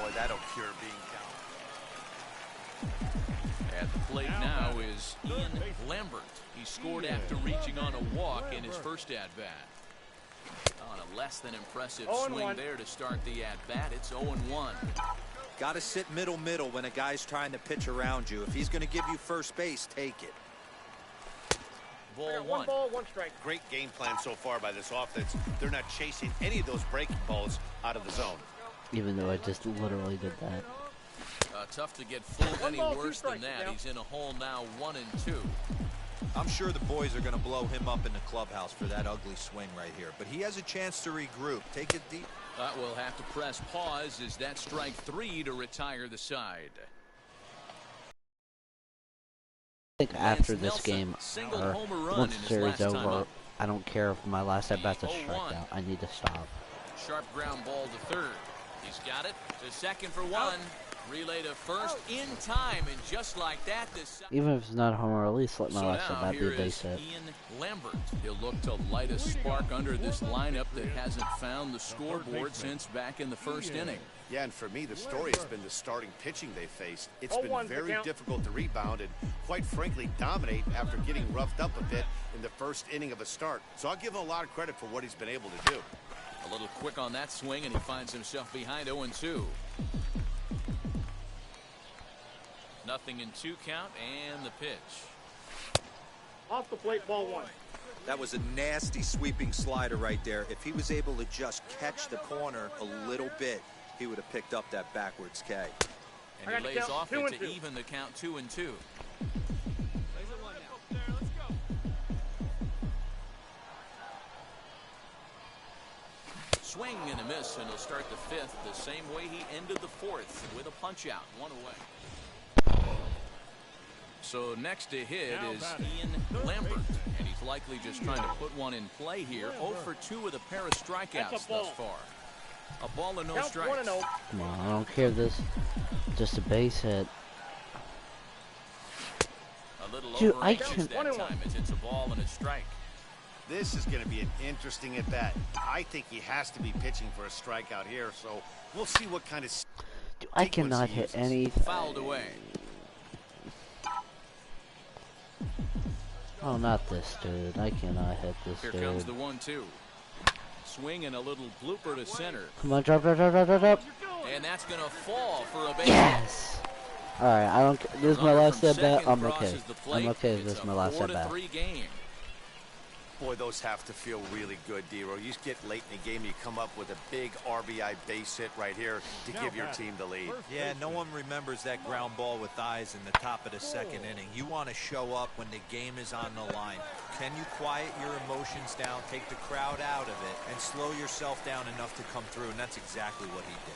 Boy, that'll cure being down. At the plate now is Ian Lambert. He scored after reaching on a walk in his first at-bat. On a less than impressive swing there to start the at-bat. It's 0-1. Got to sit middle when a guy's trying to pitch around you. If he's going to give you first base, take it. Ball one ball, one strike. Great game plan so far by this offense. They're not chasing any of those breaking balls out of the zone. Even though I just literally did that. Tough to get fooled any worse than that. He's in a hole now, 1-2. I'm sure the boys are going to blow him up in the clubhouse for that ugly swing right here. But he has a chance to regroup. Take it deep. We'll have to press pause as that strike 3 to retire the side. I think after this game, or once the series over, I don't care if my last at-bat's a strikeout. I need to stop. Sharp ground ball to third. He's got it to second for 1. Relay to first in time, and just like that, even if it's not a homer, at least let my last at-bat be a base hit. Ian Lambert. He'll look to light a spark under this lineup that hasn't found the scoreboard since back in the first inning. Yeah, and for me, the story has been the starting pitching they faced. It's been very difficult to rebound and, quite frankly, dominate after getting roughed up a bit in the first inning of a start. So I'll give him a lot of credit for what he's been able to do. A little quick on that swing, and he finds himself behind 0-2. Nothing in 2 count, and the pitch. Off the plate, ball 1. That was a nasty sweeping slider right there. If he was able to just catch the corner a little bit, he would have picked up that backwards K. And he lays off it to even the count 2-2. Swing and a miss, and he'll start the 5th the same way he ended the 4th with a punch out, 1 away. So next to hit is Ian Lambert, and he's likely just trying to put one in play here. 0 for 2 with a pair of strikeouts thus far. A ball and no strikes. Come on, I don't care if this just a base hit. A little Dude, over I that can. time as it's a ball and a strike. This is going to be an interesting at-bat. I think he has to be pitching for a strikeout here, so we'll see what kind of... Dude, I cannot hit anything. Fouled away. Oh, not this dude. I cannot hit this Here dude. comes the 1-2. Swing and a little blooper to center. Come on, drop. And that's going to fall for a base. Yes! Alright, I don't. This is my last at-bat. I'm okay. I'm okay if this is my last at-bat. Boy, those have to feel really good, Dero. You get late in the game, you come up with a big RBI base hit right here to give your team the lead. Yeah, no one remembers that ground ball with eyes in the top of the 2nd inning. You want to show up when the game is on the line. Can you quiet your emotions down, take the crowd out of it, and slow yourself down enough to come through? And that's exactly what he did.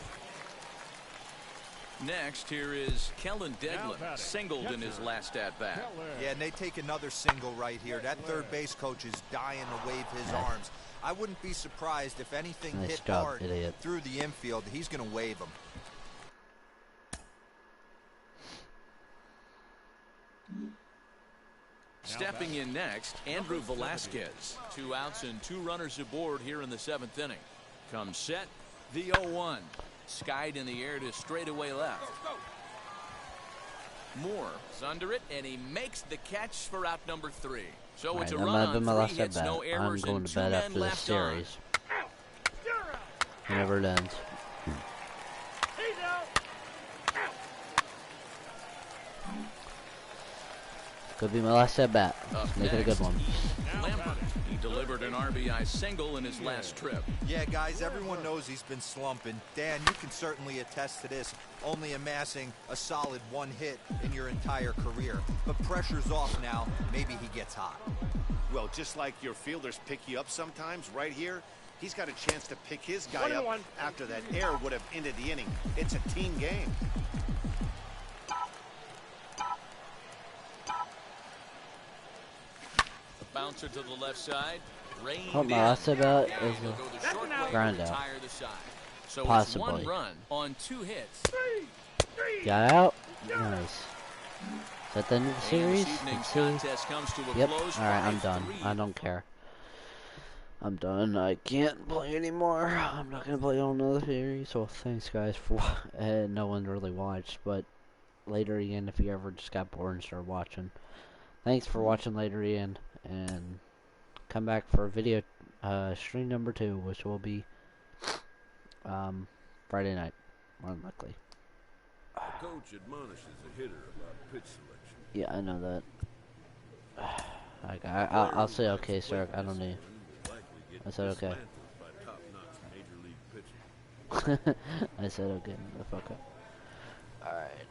Next, here is Kellen Deglin, singled in his last at-bat. Yeah, and they take another single right here. That third base coach is dying to wave his arms. I wouldn't be surprised if anything hit hard through the infield. He's going to wave them. Stepping in next, Andrew Velasquez. 2 outs and 2 runners aboard here in the 7th inning. Comes set, the 0-1. Skied in the air to straightaway left. Moore is under it, and he makes the catch for out number 3. So it's a run on 3 hits, no errors, I'm going and to 2 bed men after this left on. series. Whenever it ends. Could be my last at-bat. Let's make it a good one. Lambert. He delivered an RBI single in his last trip. Yeah, guys, everyone knows he's been slumping. Dan, you can certainly attest to this, only amassing a solid 1 hit in your entire career. But pressure's off now. Maybe he gets hot. Well, just like your fielders pick you up sometimes, right here, he's got a chance to pick his guy up after that error would have ended the inning. It's a team game. Bouncer to the left side. What my last at-bat is a ground out. So Possibly. It's 1 run on 2 hits. Got out. Nice. Is that the end of the series? Contest comes to a yep. close. Alright, I'm done. I don't care. I'm done. I can't play anymore. I'm not gonna play on another series. So thanks guys for and no one really watched, but later Ian, if you ever just got bored and started watching, thanks for watching later Ian, and come back for video stream number 2, which will be Friday night, more than likely. The coach admonishes a hitter about pitch selection. Yeah, I know that. I'll say okay, sir. I don't need. I said okay. I said okay. The fuck up. Alright.